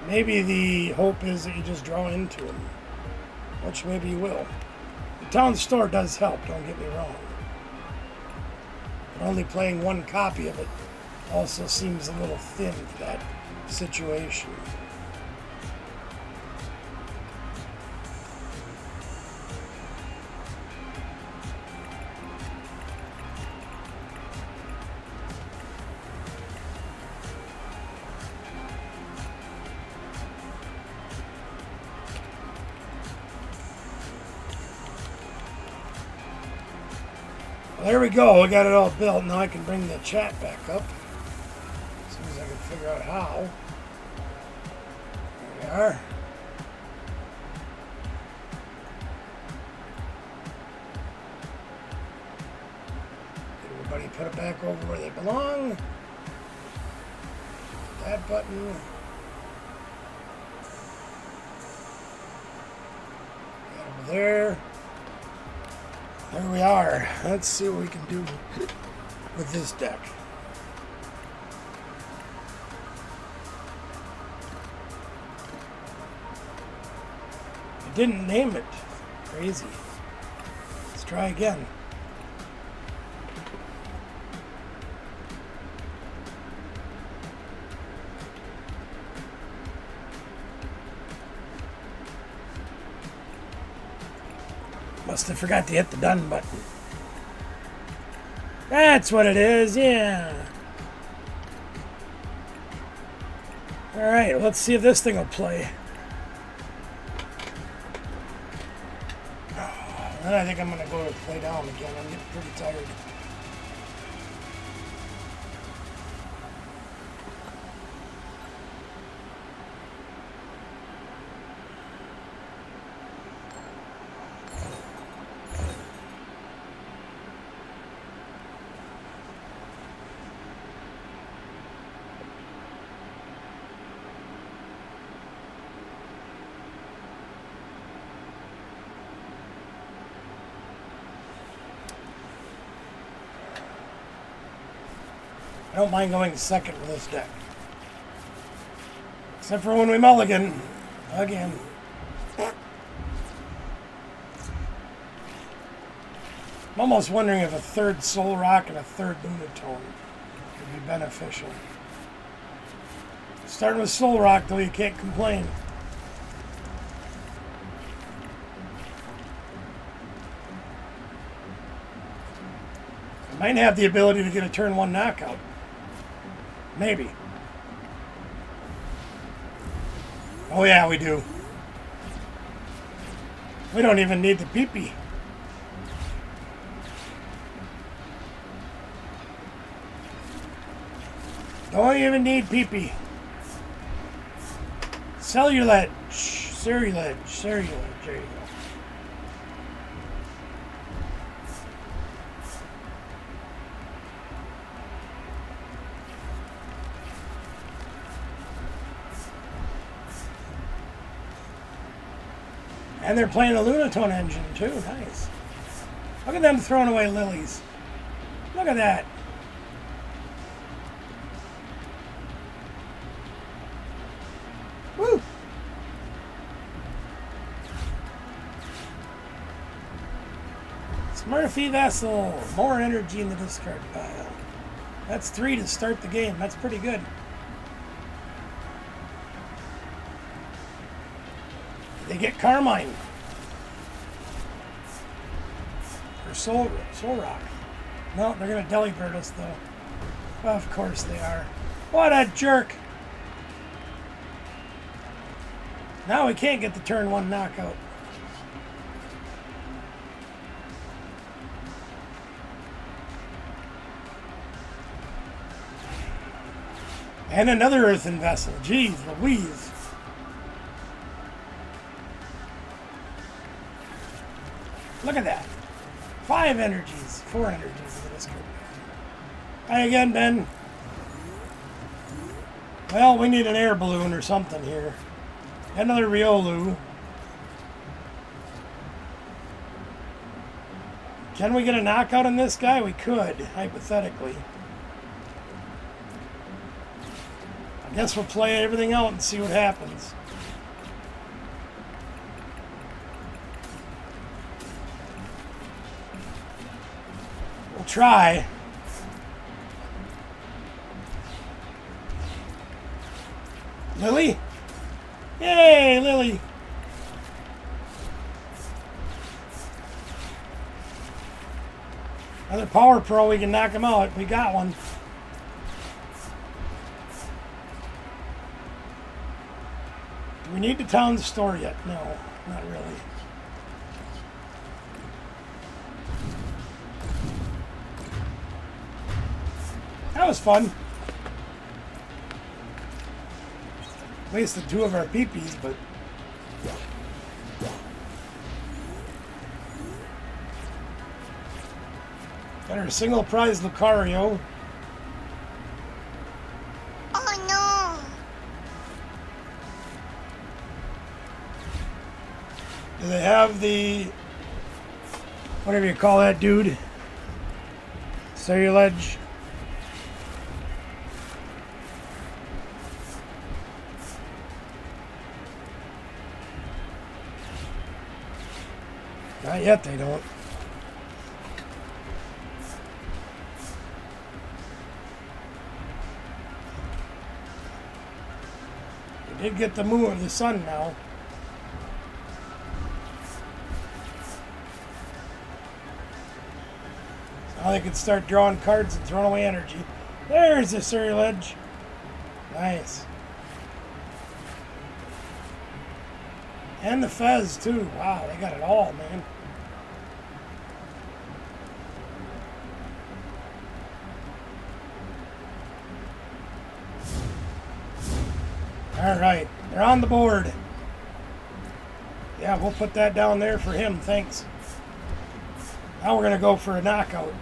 Maybe the hope is that you just draw into them, which maybe you will. The town store does help, don't get me wrong. But only playing one copy of it also seems a little thin for that situation. There we go. I got it all built. Now I can bring the chat back up. As soon as I can figure out how. There we are. Everybody put it back over where they belong. That button. That over there. There we are. Let's see what we can do with this deck. I didn't name it. Crazy. Let's try again. Must have forgot to hit the done button. That's what it is, yeah. Alright, let's see if this thing will play. Then I think I'm going to go to play down again. I'm getting pretty tired. I don't mind going second with this deck. Except for when we mulligan. Again. I'm almost wondering if a third Soul Rock and a third Lunatone would be beneficial. Starting with Soul Rock, though, you can't complain. I might have the ability to get a turn one knockout. Maybe. Oh yeah, we do. We don't even need the peepee. Don't even need peepee. Cellular, Ceruledge. There you go. And they're playing the Lunatone engine too. Nice. Look at them throwing away lilies. Look at that. Woo! Smurfy Vessel. More energy in the discard pile. That's 3 to start the game. That's pretty good. They get Carmine. Or Soul Rock. No, they're going to Delibird us, though. Well, of course they are. What a jerk. Now we can't get the turn one knockout. And another earthen vessel. Jeez Louise. Look at that. 5 energies. 4 energies in this group. Hi again, Ben. Well, we need an air balloon or something here. Another Riolu. Can we get a knockout on this guy? We could, hypothetically. I guess we'll play everything out and see what happens. We'll try. Lily? Yay, Lily! Another Power Pro, we can knock him out. We got one. Do we need the town store yet? No, not really. That was fun. Wasted 2 of our peepees, but got our single prize Lucario. Oh Do they have the whatever you call that dude? Ceruledge. Not yet, they don't. We did get the moon, the sun now. So now they can start drawing cards and throwing away energy. There's the Ceruledge. Nice. And the Fez, too. Wow, they got it all, man. All right, they're on the board. Yeah, we'll put that down there for him, thanks. Now we're going to go for a knockout.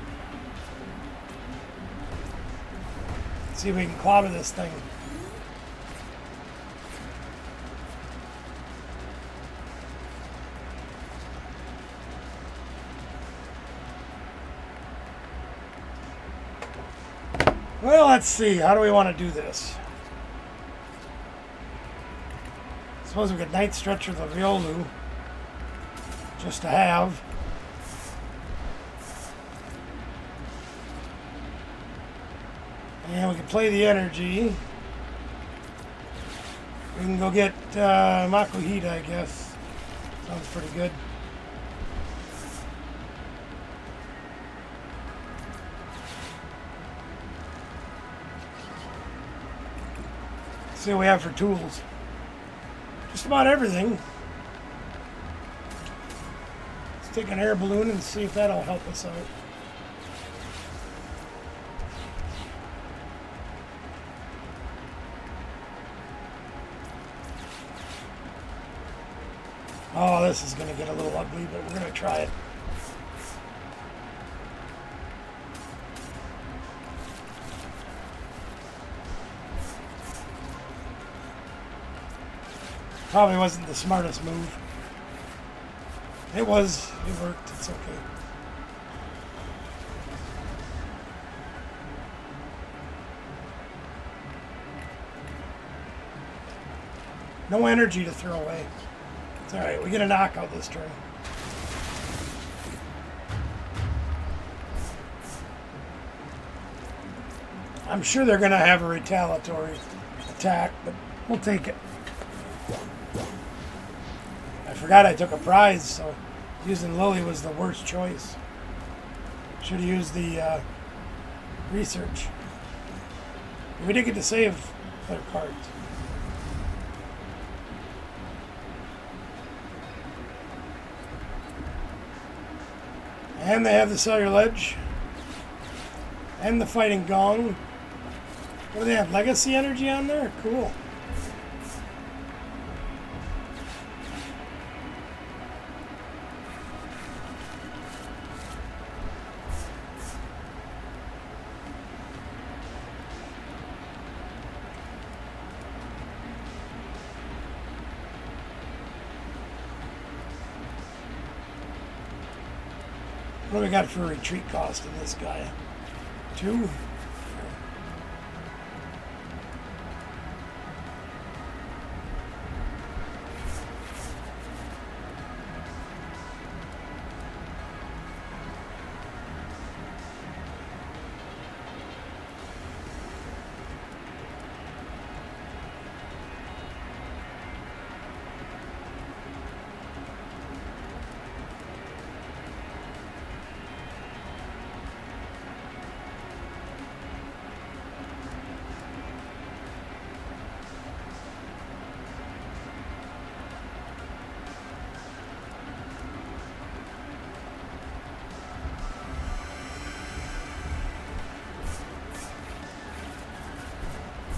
See if we can clobber this thing. Well, let's see. How do we want to do this? Suppose we could Night Stretcher the Riolu. Just to have. And we can play the energy. We can go get Makuhita, I guess. Sounds pretty good. See what we have for tools. Just about everything. Let's take an air balloon and see if that'll help us out. Oh, this is going to get a little ugly, but we're going to try it. Probably wasn't the smartest move. It was. It worked. It's okay. No energy to throw away. It's alright. We get a knockout this turn. I'm sure they're going to have a retaliatory attack, but we'll take it. I forgot I took a prize, so using Lily was the worst choice. Should have used the research. We did get to save their cards. And they have the Ceruledge. And the Fighting Gong. What do they have? Legacy energy on there? Cool. What do we got for retreat cost in this guy? 2?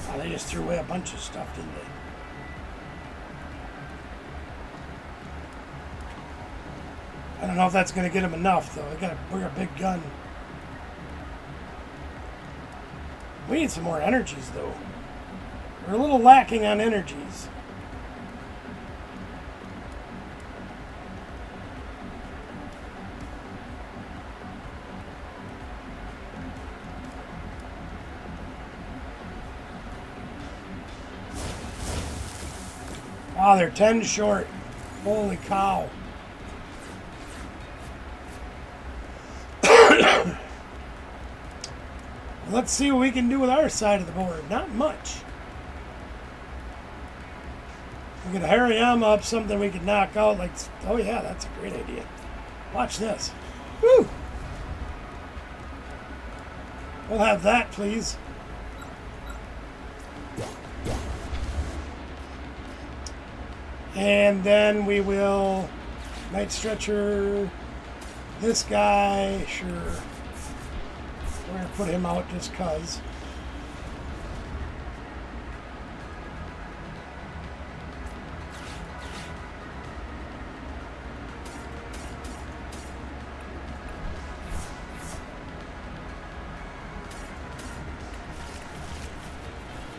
Oh, they just threw away a bunch of stuff, didn't they? I don't know if that's going to get him enough, though. I got to bring a big gun. We need some more energies, though. We're a little lacking on energies. Wow, they're 10 short. Holy cow. Let's see what we can do with our side of the board. Not much. We could Hariyama up something we could knock out. Like, oh yeah, that's a great idea. Watch this. Woo! We'll have that, please. And then we will Night Stretcher this guy, sure. We're going to put him out just cuz.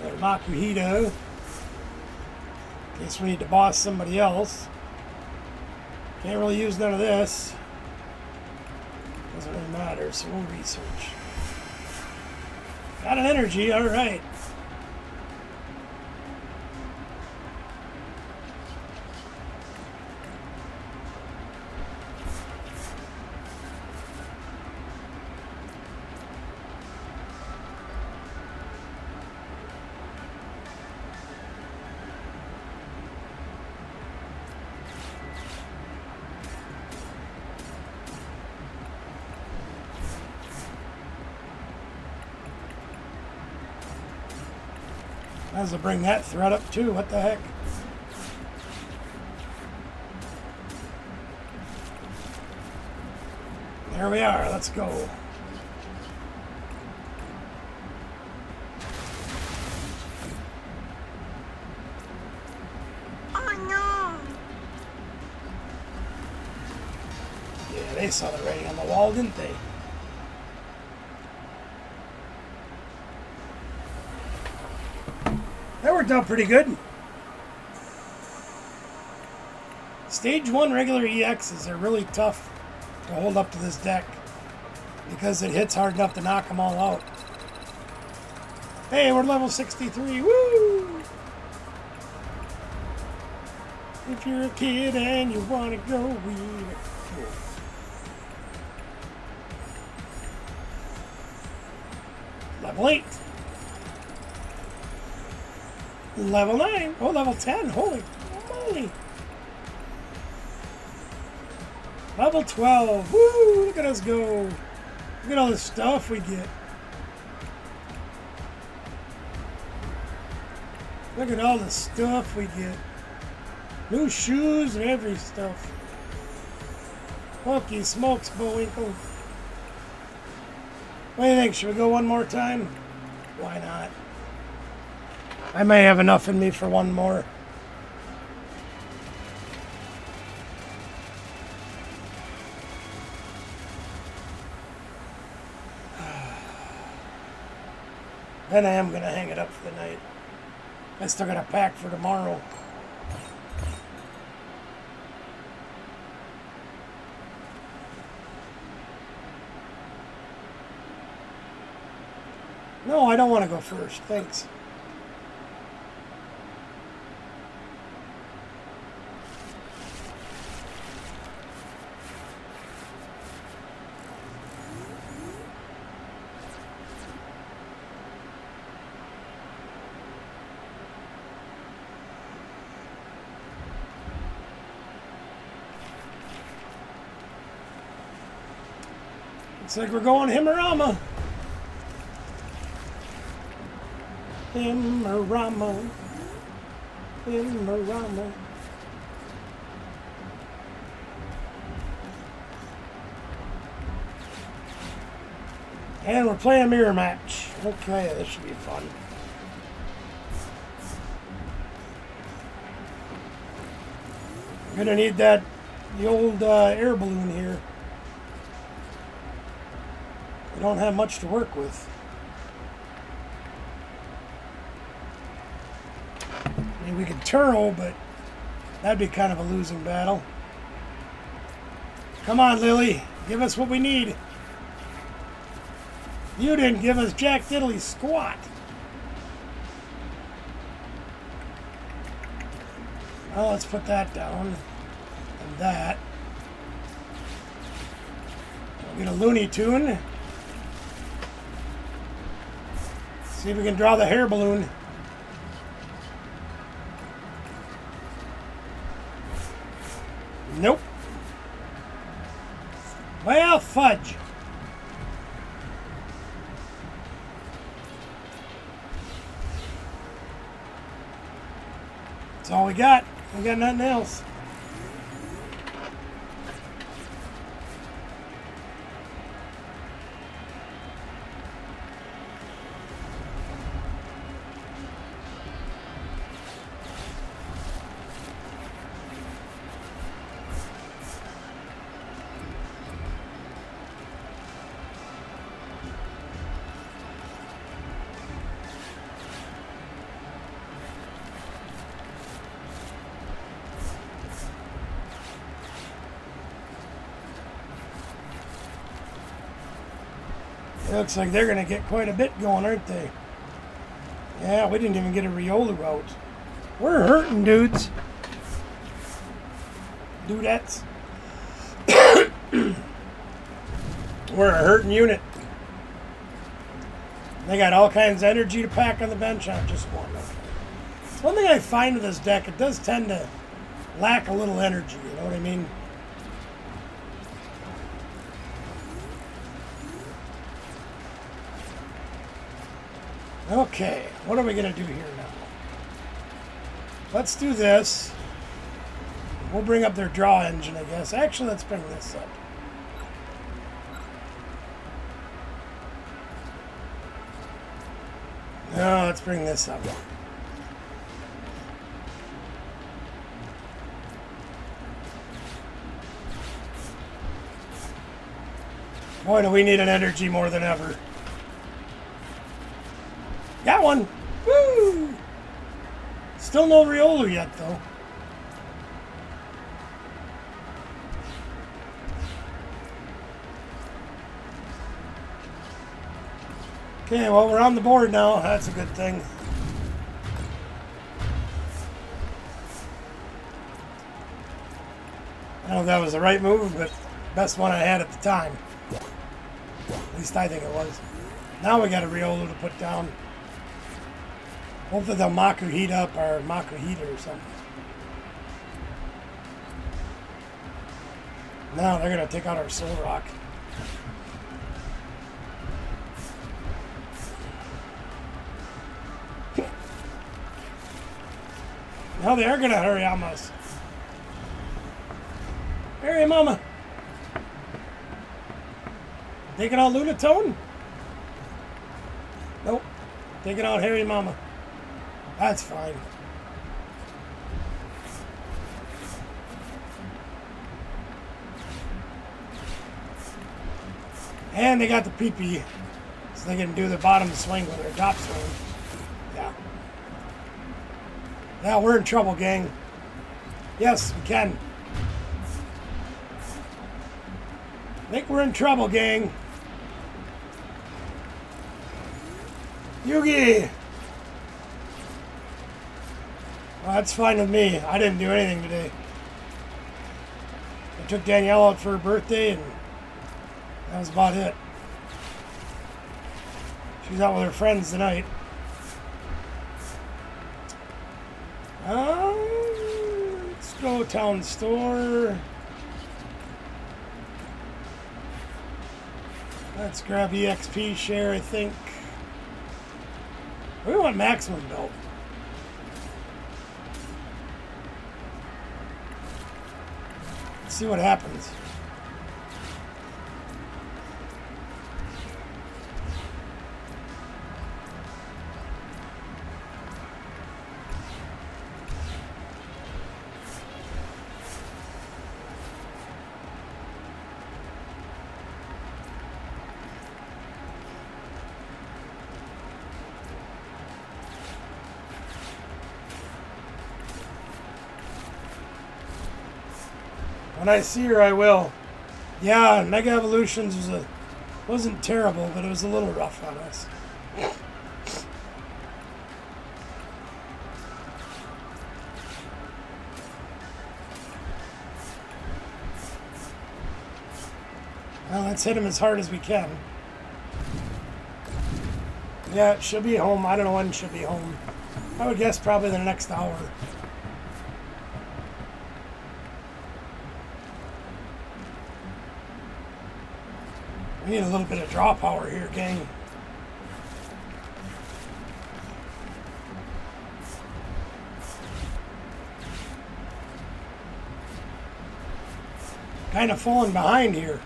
Another Makuhito. Guess we need to boss somebody else. Can't really use none of this. Doesn't really matter, so we'll research. Got an energy, alright. Might as well bring that threat up too. What the heck? There we are. Let's go. Oh no! Yeah, they saw the writing on the wall, didn't they? That worked out pretty good. Stage 1 regular EXs are really tough to hold up to this deck because it hits hard enough to knock them all out. Hey, we're level 63. Woo! If you're a kid and you want to go, cool. Level 8. Level 9. Oh, level 10. Holy moly. Level 12. Woo! Look at us go. Look at all the stuff we get. Look at all the stuff we get. New shoes and every stuff. Holy smokes, Bullwinkle. What do you think? Should we go one more time? Why not? I may have enough in me for one more. Then I am going to hang it up for the night. I still got a pack for tomorrow. No, I don't want to go first. Thanks. Looks like we're going Himurama. Himurama. Himurama. And we're playing a mirror match. Okay, this should be fun. We're gonna need the old air balloon here. We don't have much to work with. I mean, we could turtle, but that'd be kind of a losing battle. Come on, Lily. Give us what we need. You didn't give us jack diddly squat. Well, let's put that down. And that. We'll get a Looney Tune. See if we can draw the hair balloon. Nope. Well, fudge. That's all we got. We got nothing else. It looks like they're going to get quite a bit going, aren't they? Yeah, we didn't even get a Riolu out. We're hurting, dudes. Dudettes. We're a hurting unit. They got all kinds of energy to pack on the bench. I'm just one. One thing I find with this deck, it does tend to lack a little energy. You know what I mean? Okay, what are we going to do here now? Let's do this. We'll bring up their draw engine, I guess. Actually, let's bring this up. No, let's bring this up. Boy, do we need an energy more than ever. Got one! Woo! Still no Riolu yet, though. Okay, well, we're on the board now. That's a good thing. I don't know if that was the right move, but best one I had at the time. At least I think it was. Now we got a Riolu to put down. Hopefully they'll Makuhita up or Makuhita or something. Now they're going to take out our Soul Rock. Now they are going to hurry on us. Hurry, Mama. Taking out Lunatone? Nope. Taking out Harry Mama. That's fine. And they got the PP, so they can do the bottom swing with their top swing. Yeah. Yeah, we're in trouble, gang. Yes, we can. I think we're in trouble, gang. Yugi! Well, that's fine with me. I didn't do anything today. I took Danielle out for her birthday, and that was about it. She's out with her friends tonight. Let's go town store. Let's grab EXP share, I think. We want maximum belt. Let's see what happens. When I see her, I will. Yeah, Mega Evolutions wasn't terrible, but it was a little rough on us. Well, let's hit him as hard as we can. Yeah, it should be home. I don't know when it should be home. I would guess probably the next hour. We need a little bit of draw power here, gang. Kind of falling behind here.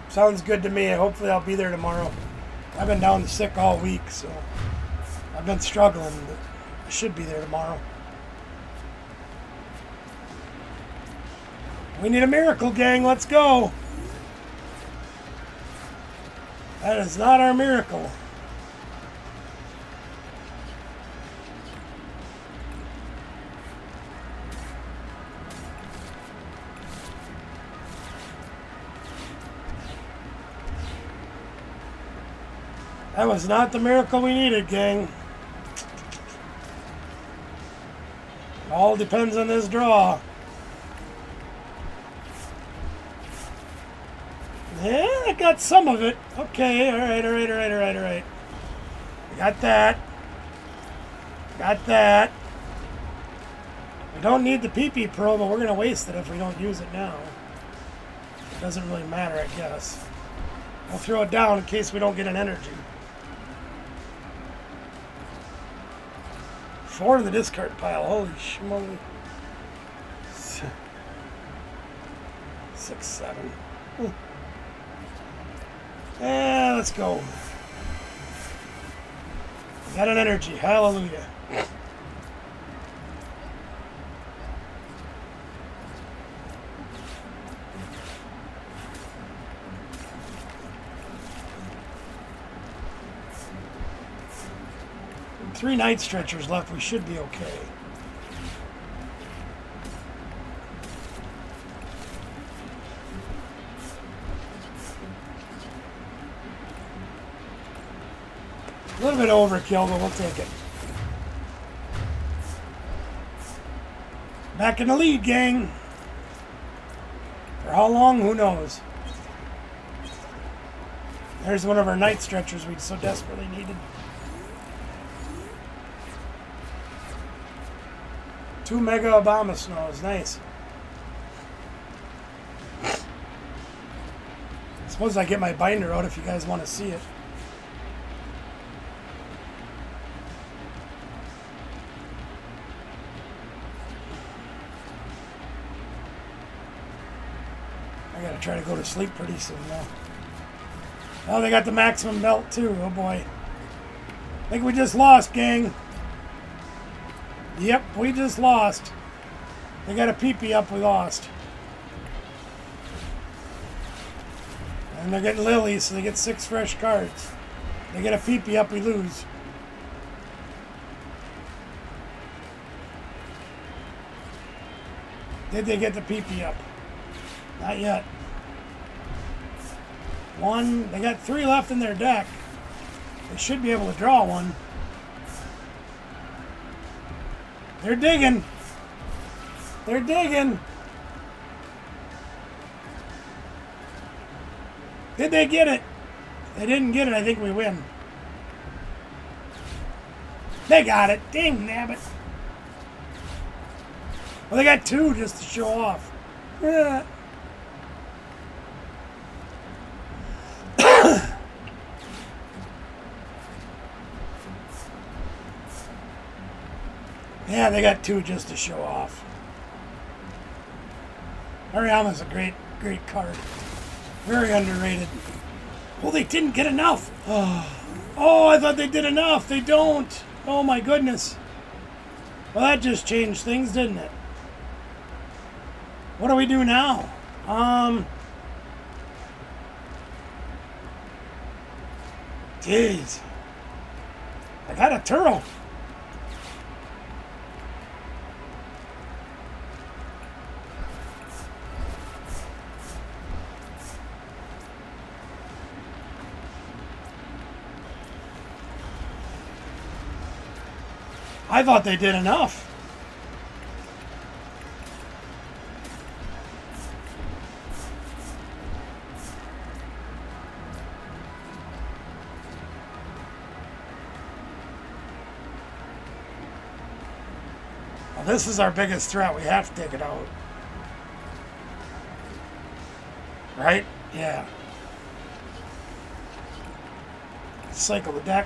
Sounds good to me. Hopefully I'll be there tomorrow. I've been down sick all week, so I've been struggling, but I should be there tomorrow. We need a miracle, gang. Let's go. That is not our miracle. That was not the miracle we needed, gang. It all depends on this draw. Yeah, I got some of it. Okay, alright. Got that. Got that. We don't need the PP Pro, but we're going to waste it if we don't use it now. It doesn't really matter, I guess. I'll throw it down in case we don't get an energy. 4 in the discard pile. Holy schmoly. 6, 7. Yeah, let's go. Got an energy. Hallelujah. Three night stretchers left. We should be okay. A little bit of overkill, but we'll take it. Back in the lead, gang. For how long? Who knows? There's one of our night stretchers we so desperately needed. 2 Mega Obama Snows. Nice. Suppose I get my binder out if you guys want to see it. gotta try to go to sleep pretty soon now. Oh, they got the maximum belt too. Oh boy. I think we just lost, gang. Yep, we just lost. They got a PP up, we lost. And they're getting Lily, so they get 6 fresh cards. They get a PP up, we lose. Did they get the PP up? Not yet. 1, they got 3 left in their deck. They should be able to draw one. They're digging. They're digging. Did they get it? They didn't get it. I think we win. They got it. Dang nabbit. Well, they got 2 just to show off. Yeah. Yeah, they got 2 just to show off. Hariyama's a great card. Very underrated. Oh, they didn't get enough. Oh, I thought they did enough. They don't. Oh my goodness. Well, that just changed things, didn't it? What do we do now? Jeez. I got a Turo. I thought they did enough. Well, this is our biggest threat. We have to take it out. Right? Yeah. Cycle the deck.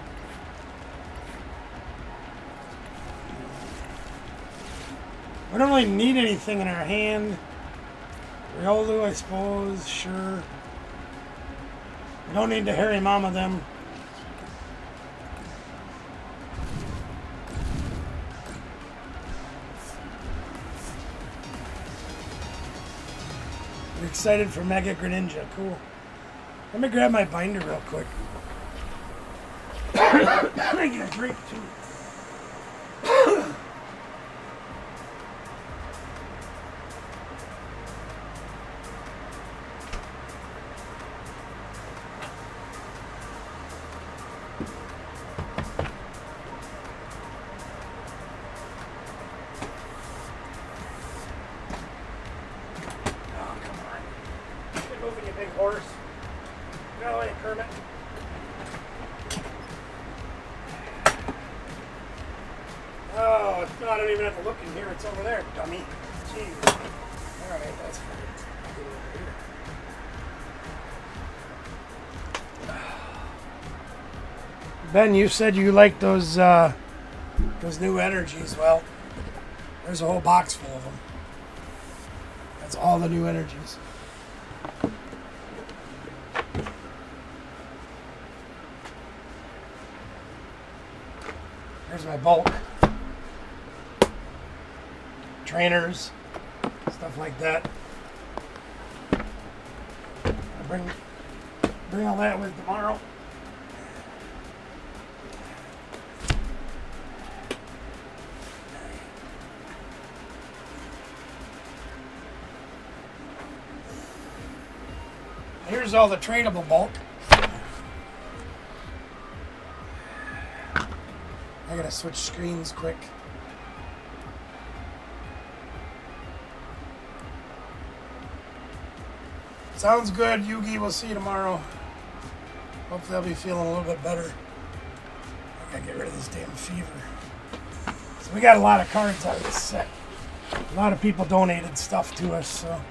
We don't really need anything in our hand. Riolu, I suppose, sure. We don't need to Harry Mama them. We're excited for Mega Greninja. Cool. Let me grab my binder real quick. I get a drink too. Horse. No, hey, Kermit. Oh, it's not, I don't even have to look in here. It's over there, dummy. Jeez. All right, that's fine. Ben, you said you liked those new energies. Well, there's a whole box full of them. That's all the new energies. Here's my bulk. Trainers, stuff like that. I'll bring all that with tomorrow. Here's all the tradable bulk. I gotta switch screens quick. Sounds good, Yugi. We'll see you tomorrow. Hopefully I'll be feeling a little bit better. I gotta get rid of this damn fever. So we got a lot of cards out of this set. A lot of people donated stuff to us, so.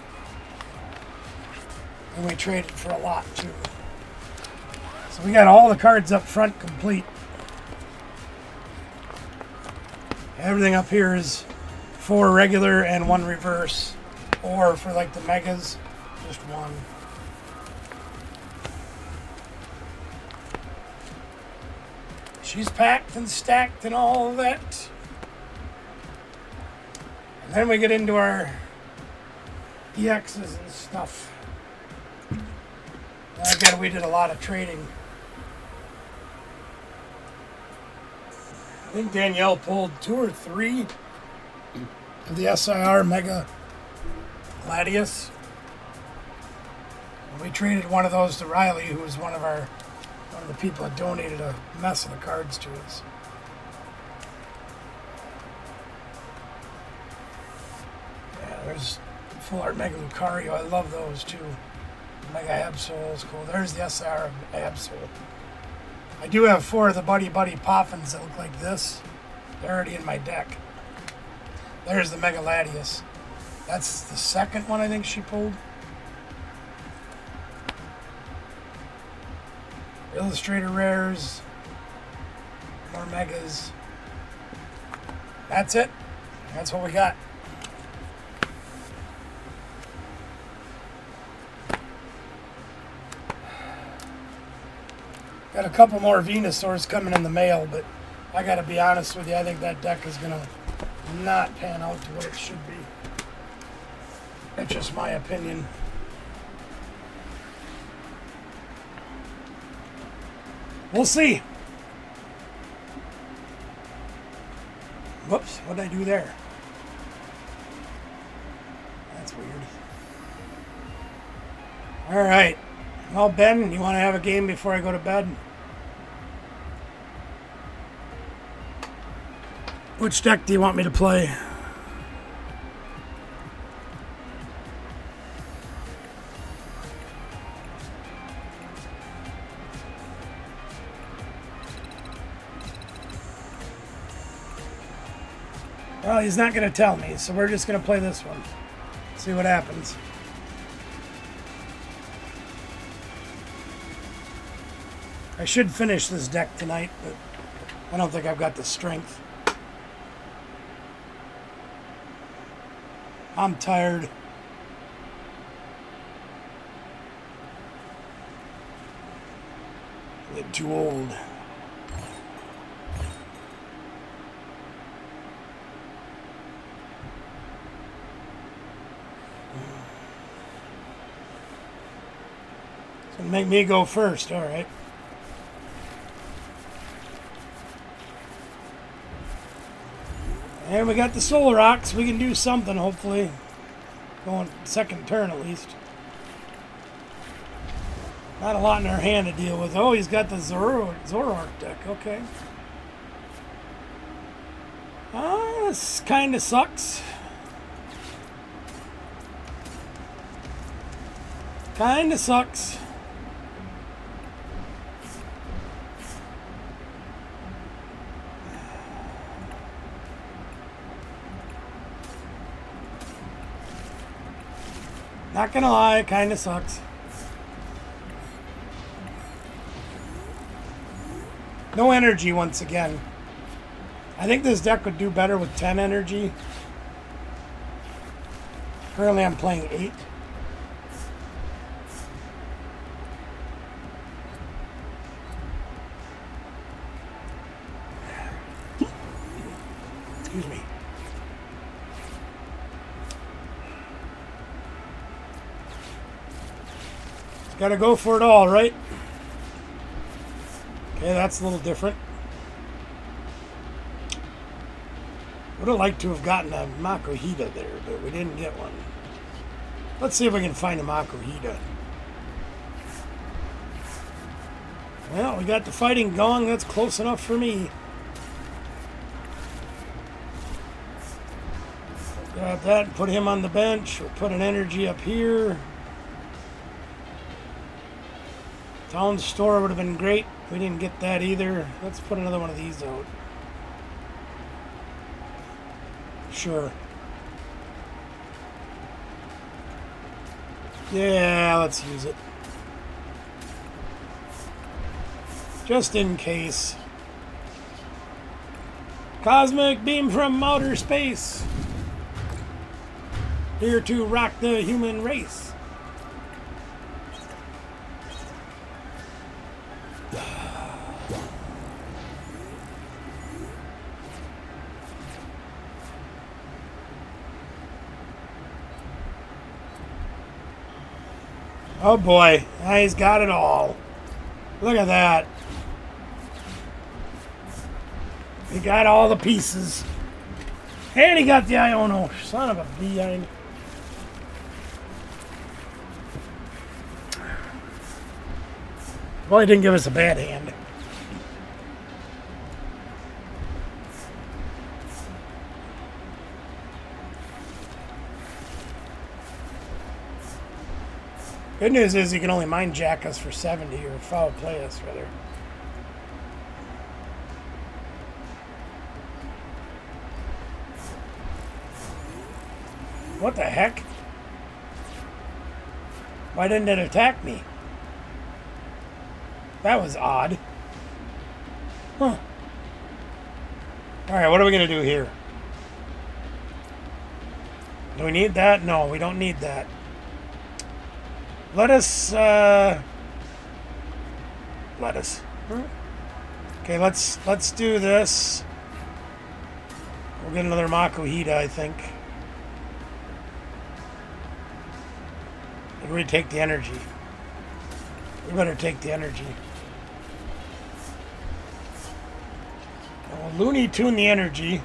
And we traded for a lot too. So we got all the cards up front complete. Everything up here is 4 regular and 1 reverse. Or for like the megas, Just one. She's packed and stacked and all of that. And then we get into our EXs and stuff. Again, we did a lot of trading. I think Danielle pulled 2 or 3 of the SIR Mega Gladius. And we traded one of those to Riley, who was one of the people that donated a mess of the cards to us. Yeah, there's Full Art Mega Lucario. I love those too. Mega Absol is cool. There's the SR Absol. I do have 4 of the Buddy Buddy Poffins that look like this. They're already in my deck. There's the Mega Latius. That's the second one I think she pulled. Illustrator Rares. More Megas. That's it. That's what we got. Got a couple more Venusaurs coming in the mail, but I gotta be honest with you, I think that deck is gonna not pan out to what it should be. That's just my opinion. We'll see. Whoops, what did I do there? That's weird. All right. Well, Ben, you want to have a game before I go to bed? Which deck do you want me to play? Well, he's not going to tell me, so we're just going to play this one. See what happens. I should finish this deck tonight, but I don't think I've got the strength. I'm tired. I get too old. It's gonna make me go first, all right. And we got the Solar Rocks. We can do something, hopefully. Going second turn, at least. Not a lot in our hand to deal with. Oh, he's got the Zoroark deck. Okay. This kind of sucks. Kind of sucks. Not gonna lie, it kinda sucks. No energy once again. I think this deck would do better with 10 energy. Currently I'm playing 8. Excuse me. Gotta go for it all, right? Okay, that's a little different. Would have liked to have gotten a Makuhita there, but we didn't get one. Let's see if we can find a Makuhita. Well, we got the Fighting Gong. That's close enough for me. Got that and put him on the bench. We'll put an energy up here. Town Store would have been great. We didn't get that either. Let's put another one of these out. Sure. Yeah, let's use it. Just in case. Cosmic beam from outer space. Here to rock the human race. Oh boy, he's got it all. Look at that. He got all the pieces. And he got the Iono. Son of a behind. Well, he didn't give us a bad hand. Good news is you can only mind jack us for 70 or foul play us, rather. What the heck? Why didn't it attack me? That was odd. Huh. Alright, what are we going to do here? Do we need that? No, we don't need that. Let us. Okay, let's do this. We'll get another Makuhita, I think. And we take the energy. We better take the energy. We'll Looney Tune the energy.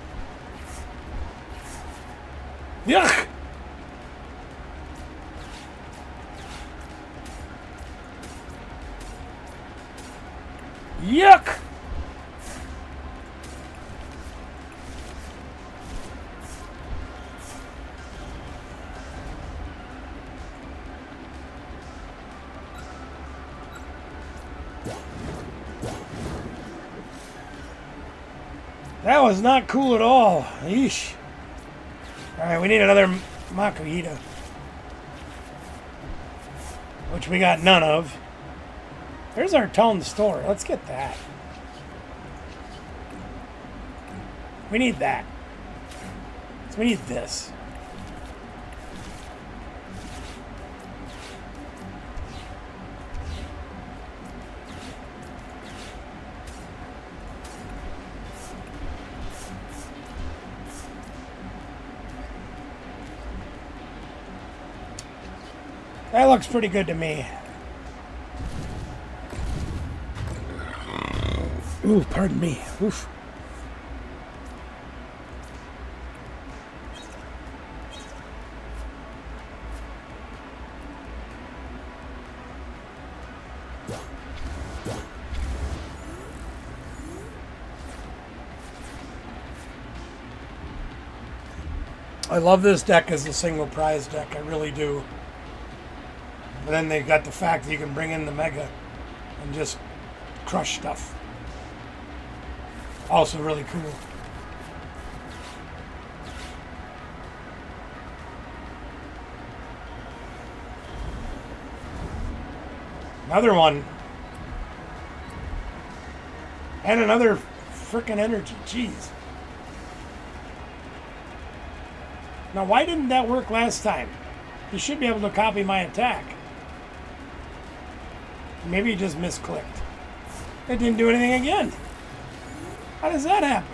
Yuck! Yuck! That was not cool at all. Yeesh. Alright, we need another Makuhita. Which we got none of. There's our town store. Let's get that. We need that. So we need this. That looks pretty good to me. Ooh, pardon me. Oof. I love this deck as a single prize deck. I really do. But then they got the fact that you can bring in the Mega and just crush stuff. Also really cool. Another one. And another frickin' energy. Jeez. Now, why didn't that work last time? You should be able to copy my attack. Maybe you just misclicked. It didn't do anything again. How does that happen?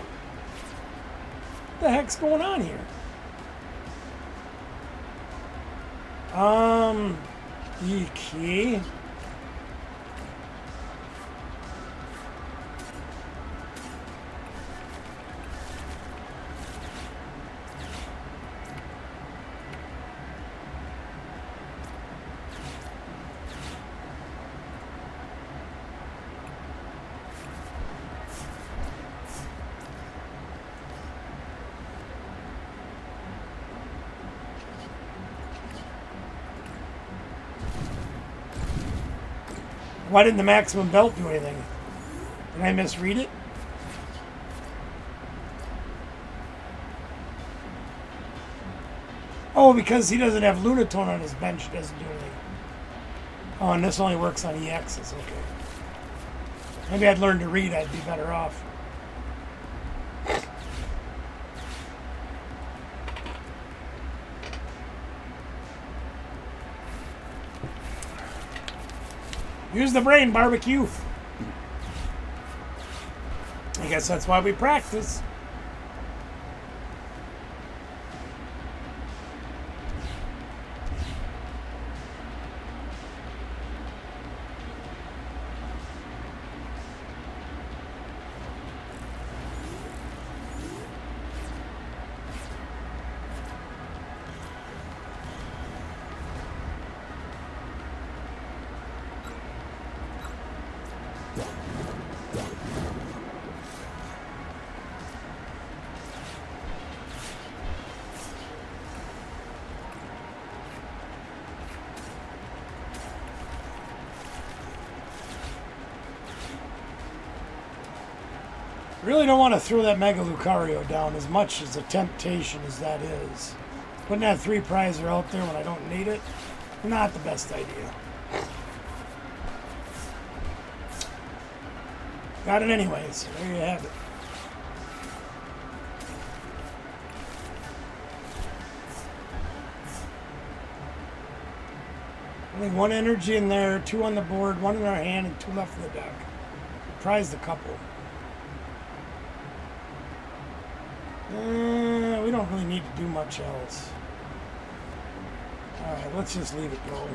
What the heck's going on here? Okay. Why didn't the maximum belt do anything? Did I misread it? Oh, because he doesn't have Lunatone on his bench, it doesn't do anything. Oh, and this only works on EXs, okay. Maybe I'd learn to read, I'd be better off. Use the brain, barbecue. I guess that's why we practice. Really don't want to throw that Mega Lucario down as much as a temptation as that is. Putting that 3 prizer out there when I don't need it, not the best idea. Got it anyways, so there you have it. Only 1 energy in there, 2 on the board, 1 in our hand, and 2 left in the deck. Prized a couple. We don't really need to do much else. Alright, let's just leave it go.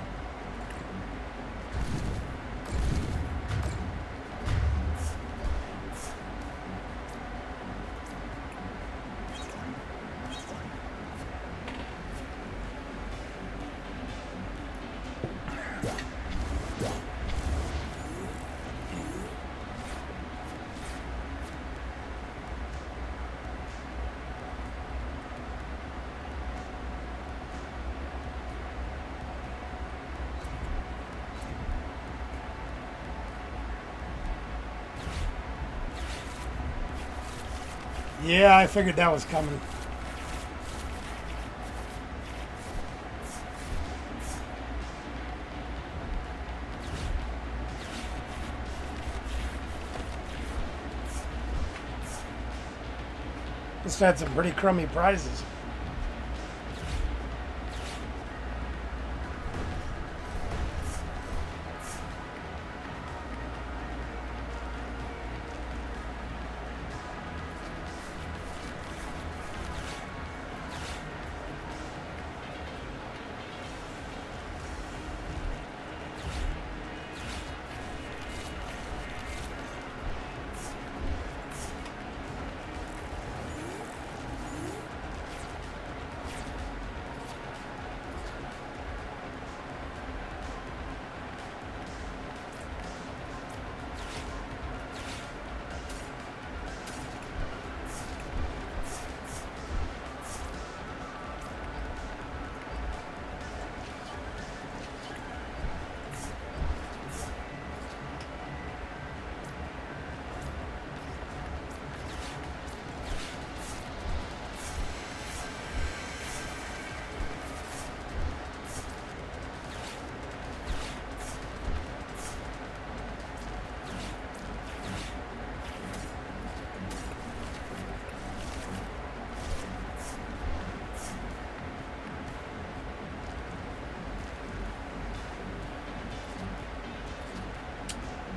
Yeah, I figured that was coming. This had some pretty crummy prizes.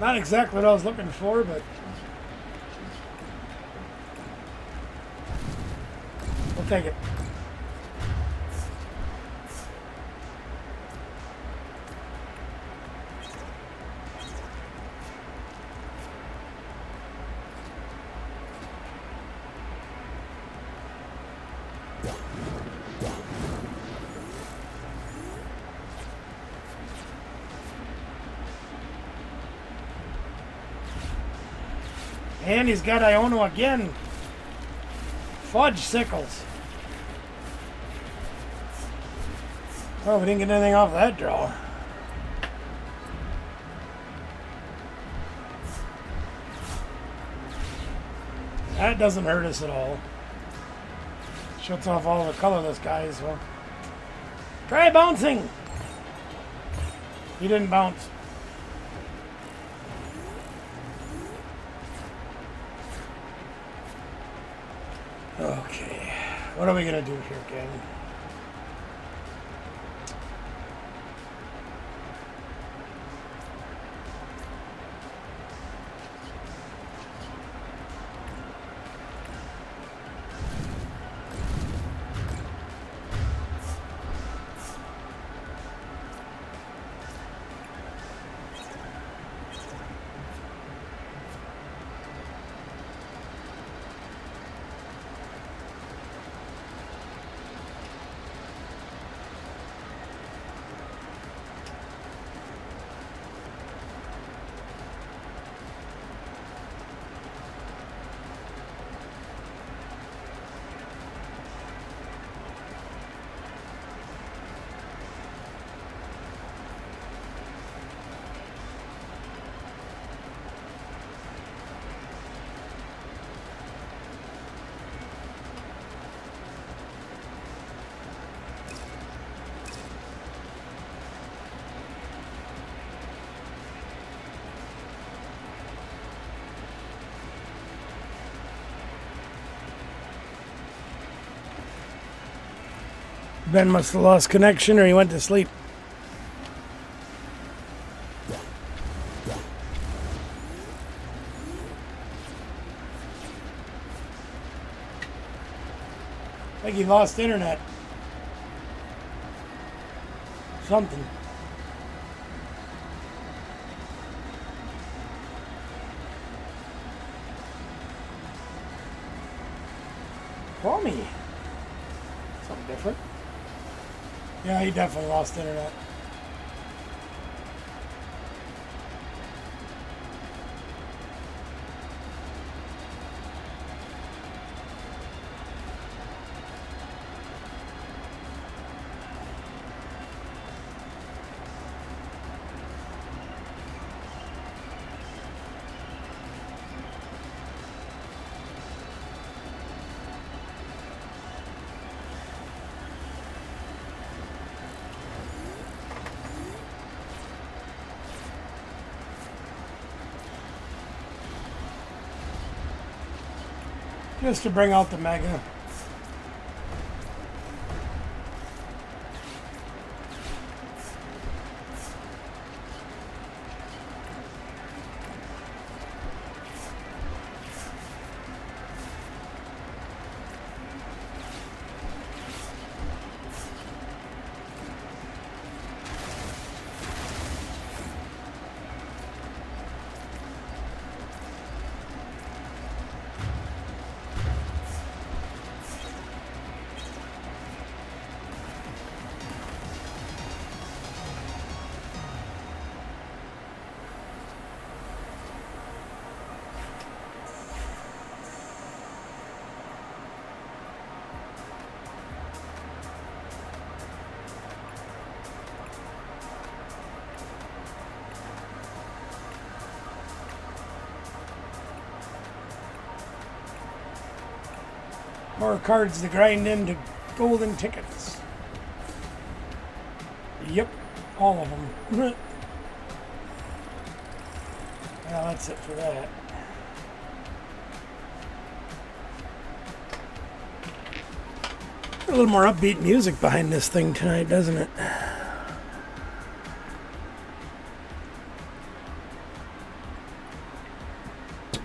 Not exactly what I was looking for, but we'll take it. And he's got Iono again. Fudge Sickles. Oh, we didn't get anything off that draw. That doesn't hurt us at all. Shuts off all the colorless guys. Well, try bouncing. He didn't bounce. Okay, what are we gonna do here, gang? Ben must have lost connection or he went to sleep. I think he lost internet. Something. Call me. Something different. Yeah, he definitely lost internet. Just to bring out the Mega. More cards to grind into golden tickets. Yep, all of them. Well, that's it for that. A little more upbeat music behind this thing tonight, doesn't it?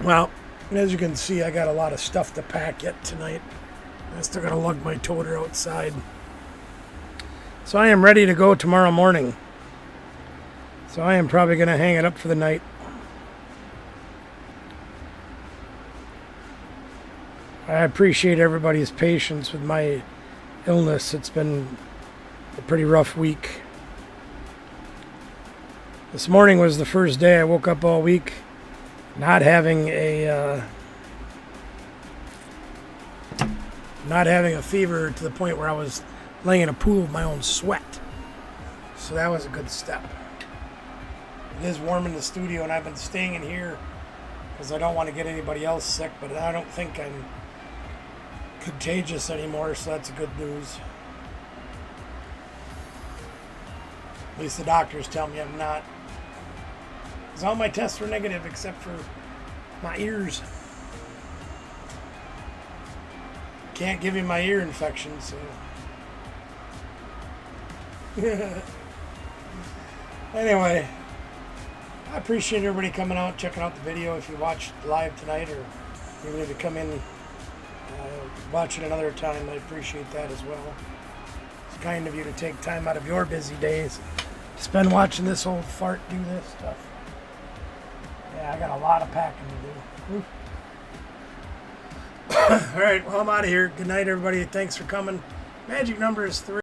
Well, as you can see, I got a lot of stuff to pack yet tonight. I still gotta lug my toter outside. So I am ready to go tomorrow morning. So I am probably gonna hang it up for the night. I appreciate everybody's patience with my illness. It's been a pretty rough week. This morning was the first day I woke up all week not having a fever to the point where I was laying in a pool of my own sweat. So that was a good step. It is warm in the studio and I've been staying in here because I don't want to get anybody else sick, but I don't think I'm contagious anymore, so that's good news. At least the doctors tell me I'm not. Because all my tests were negative except for my ears. Can't give you my ear infection, so. Anyway, I appreciate everybody coming out, checking out the video. If you watched live tonight, or even if you come in, watch it another time, I appreciate that as well. It's kind of you to take time out of your busy days to spend watching this old fart do this stuff. Yeah, I got a lot of packing to do. All right, well, I'm out of here. Good night, everybody. Thanks for coming. Magic number is 3.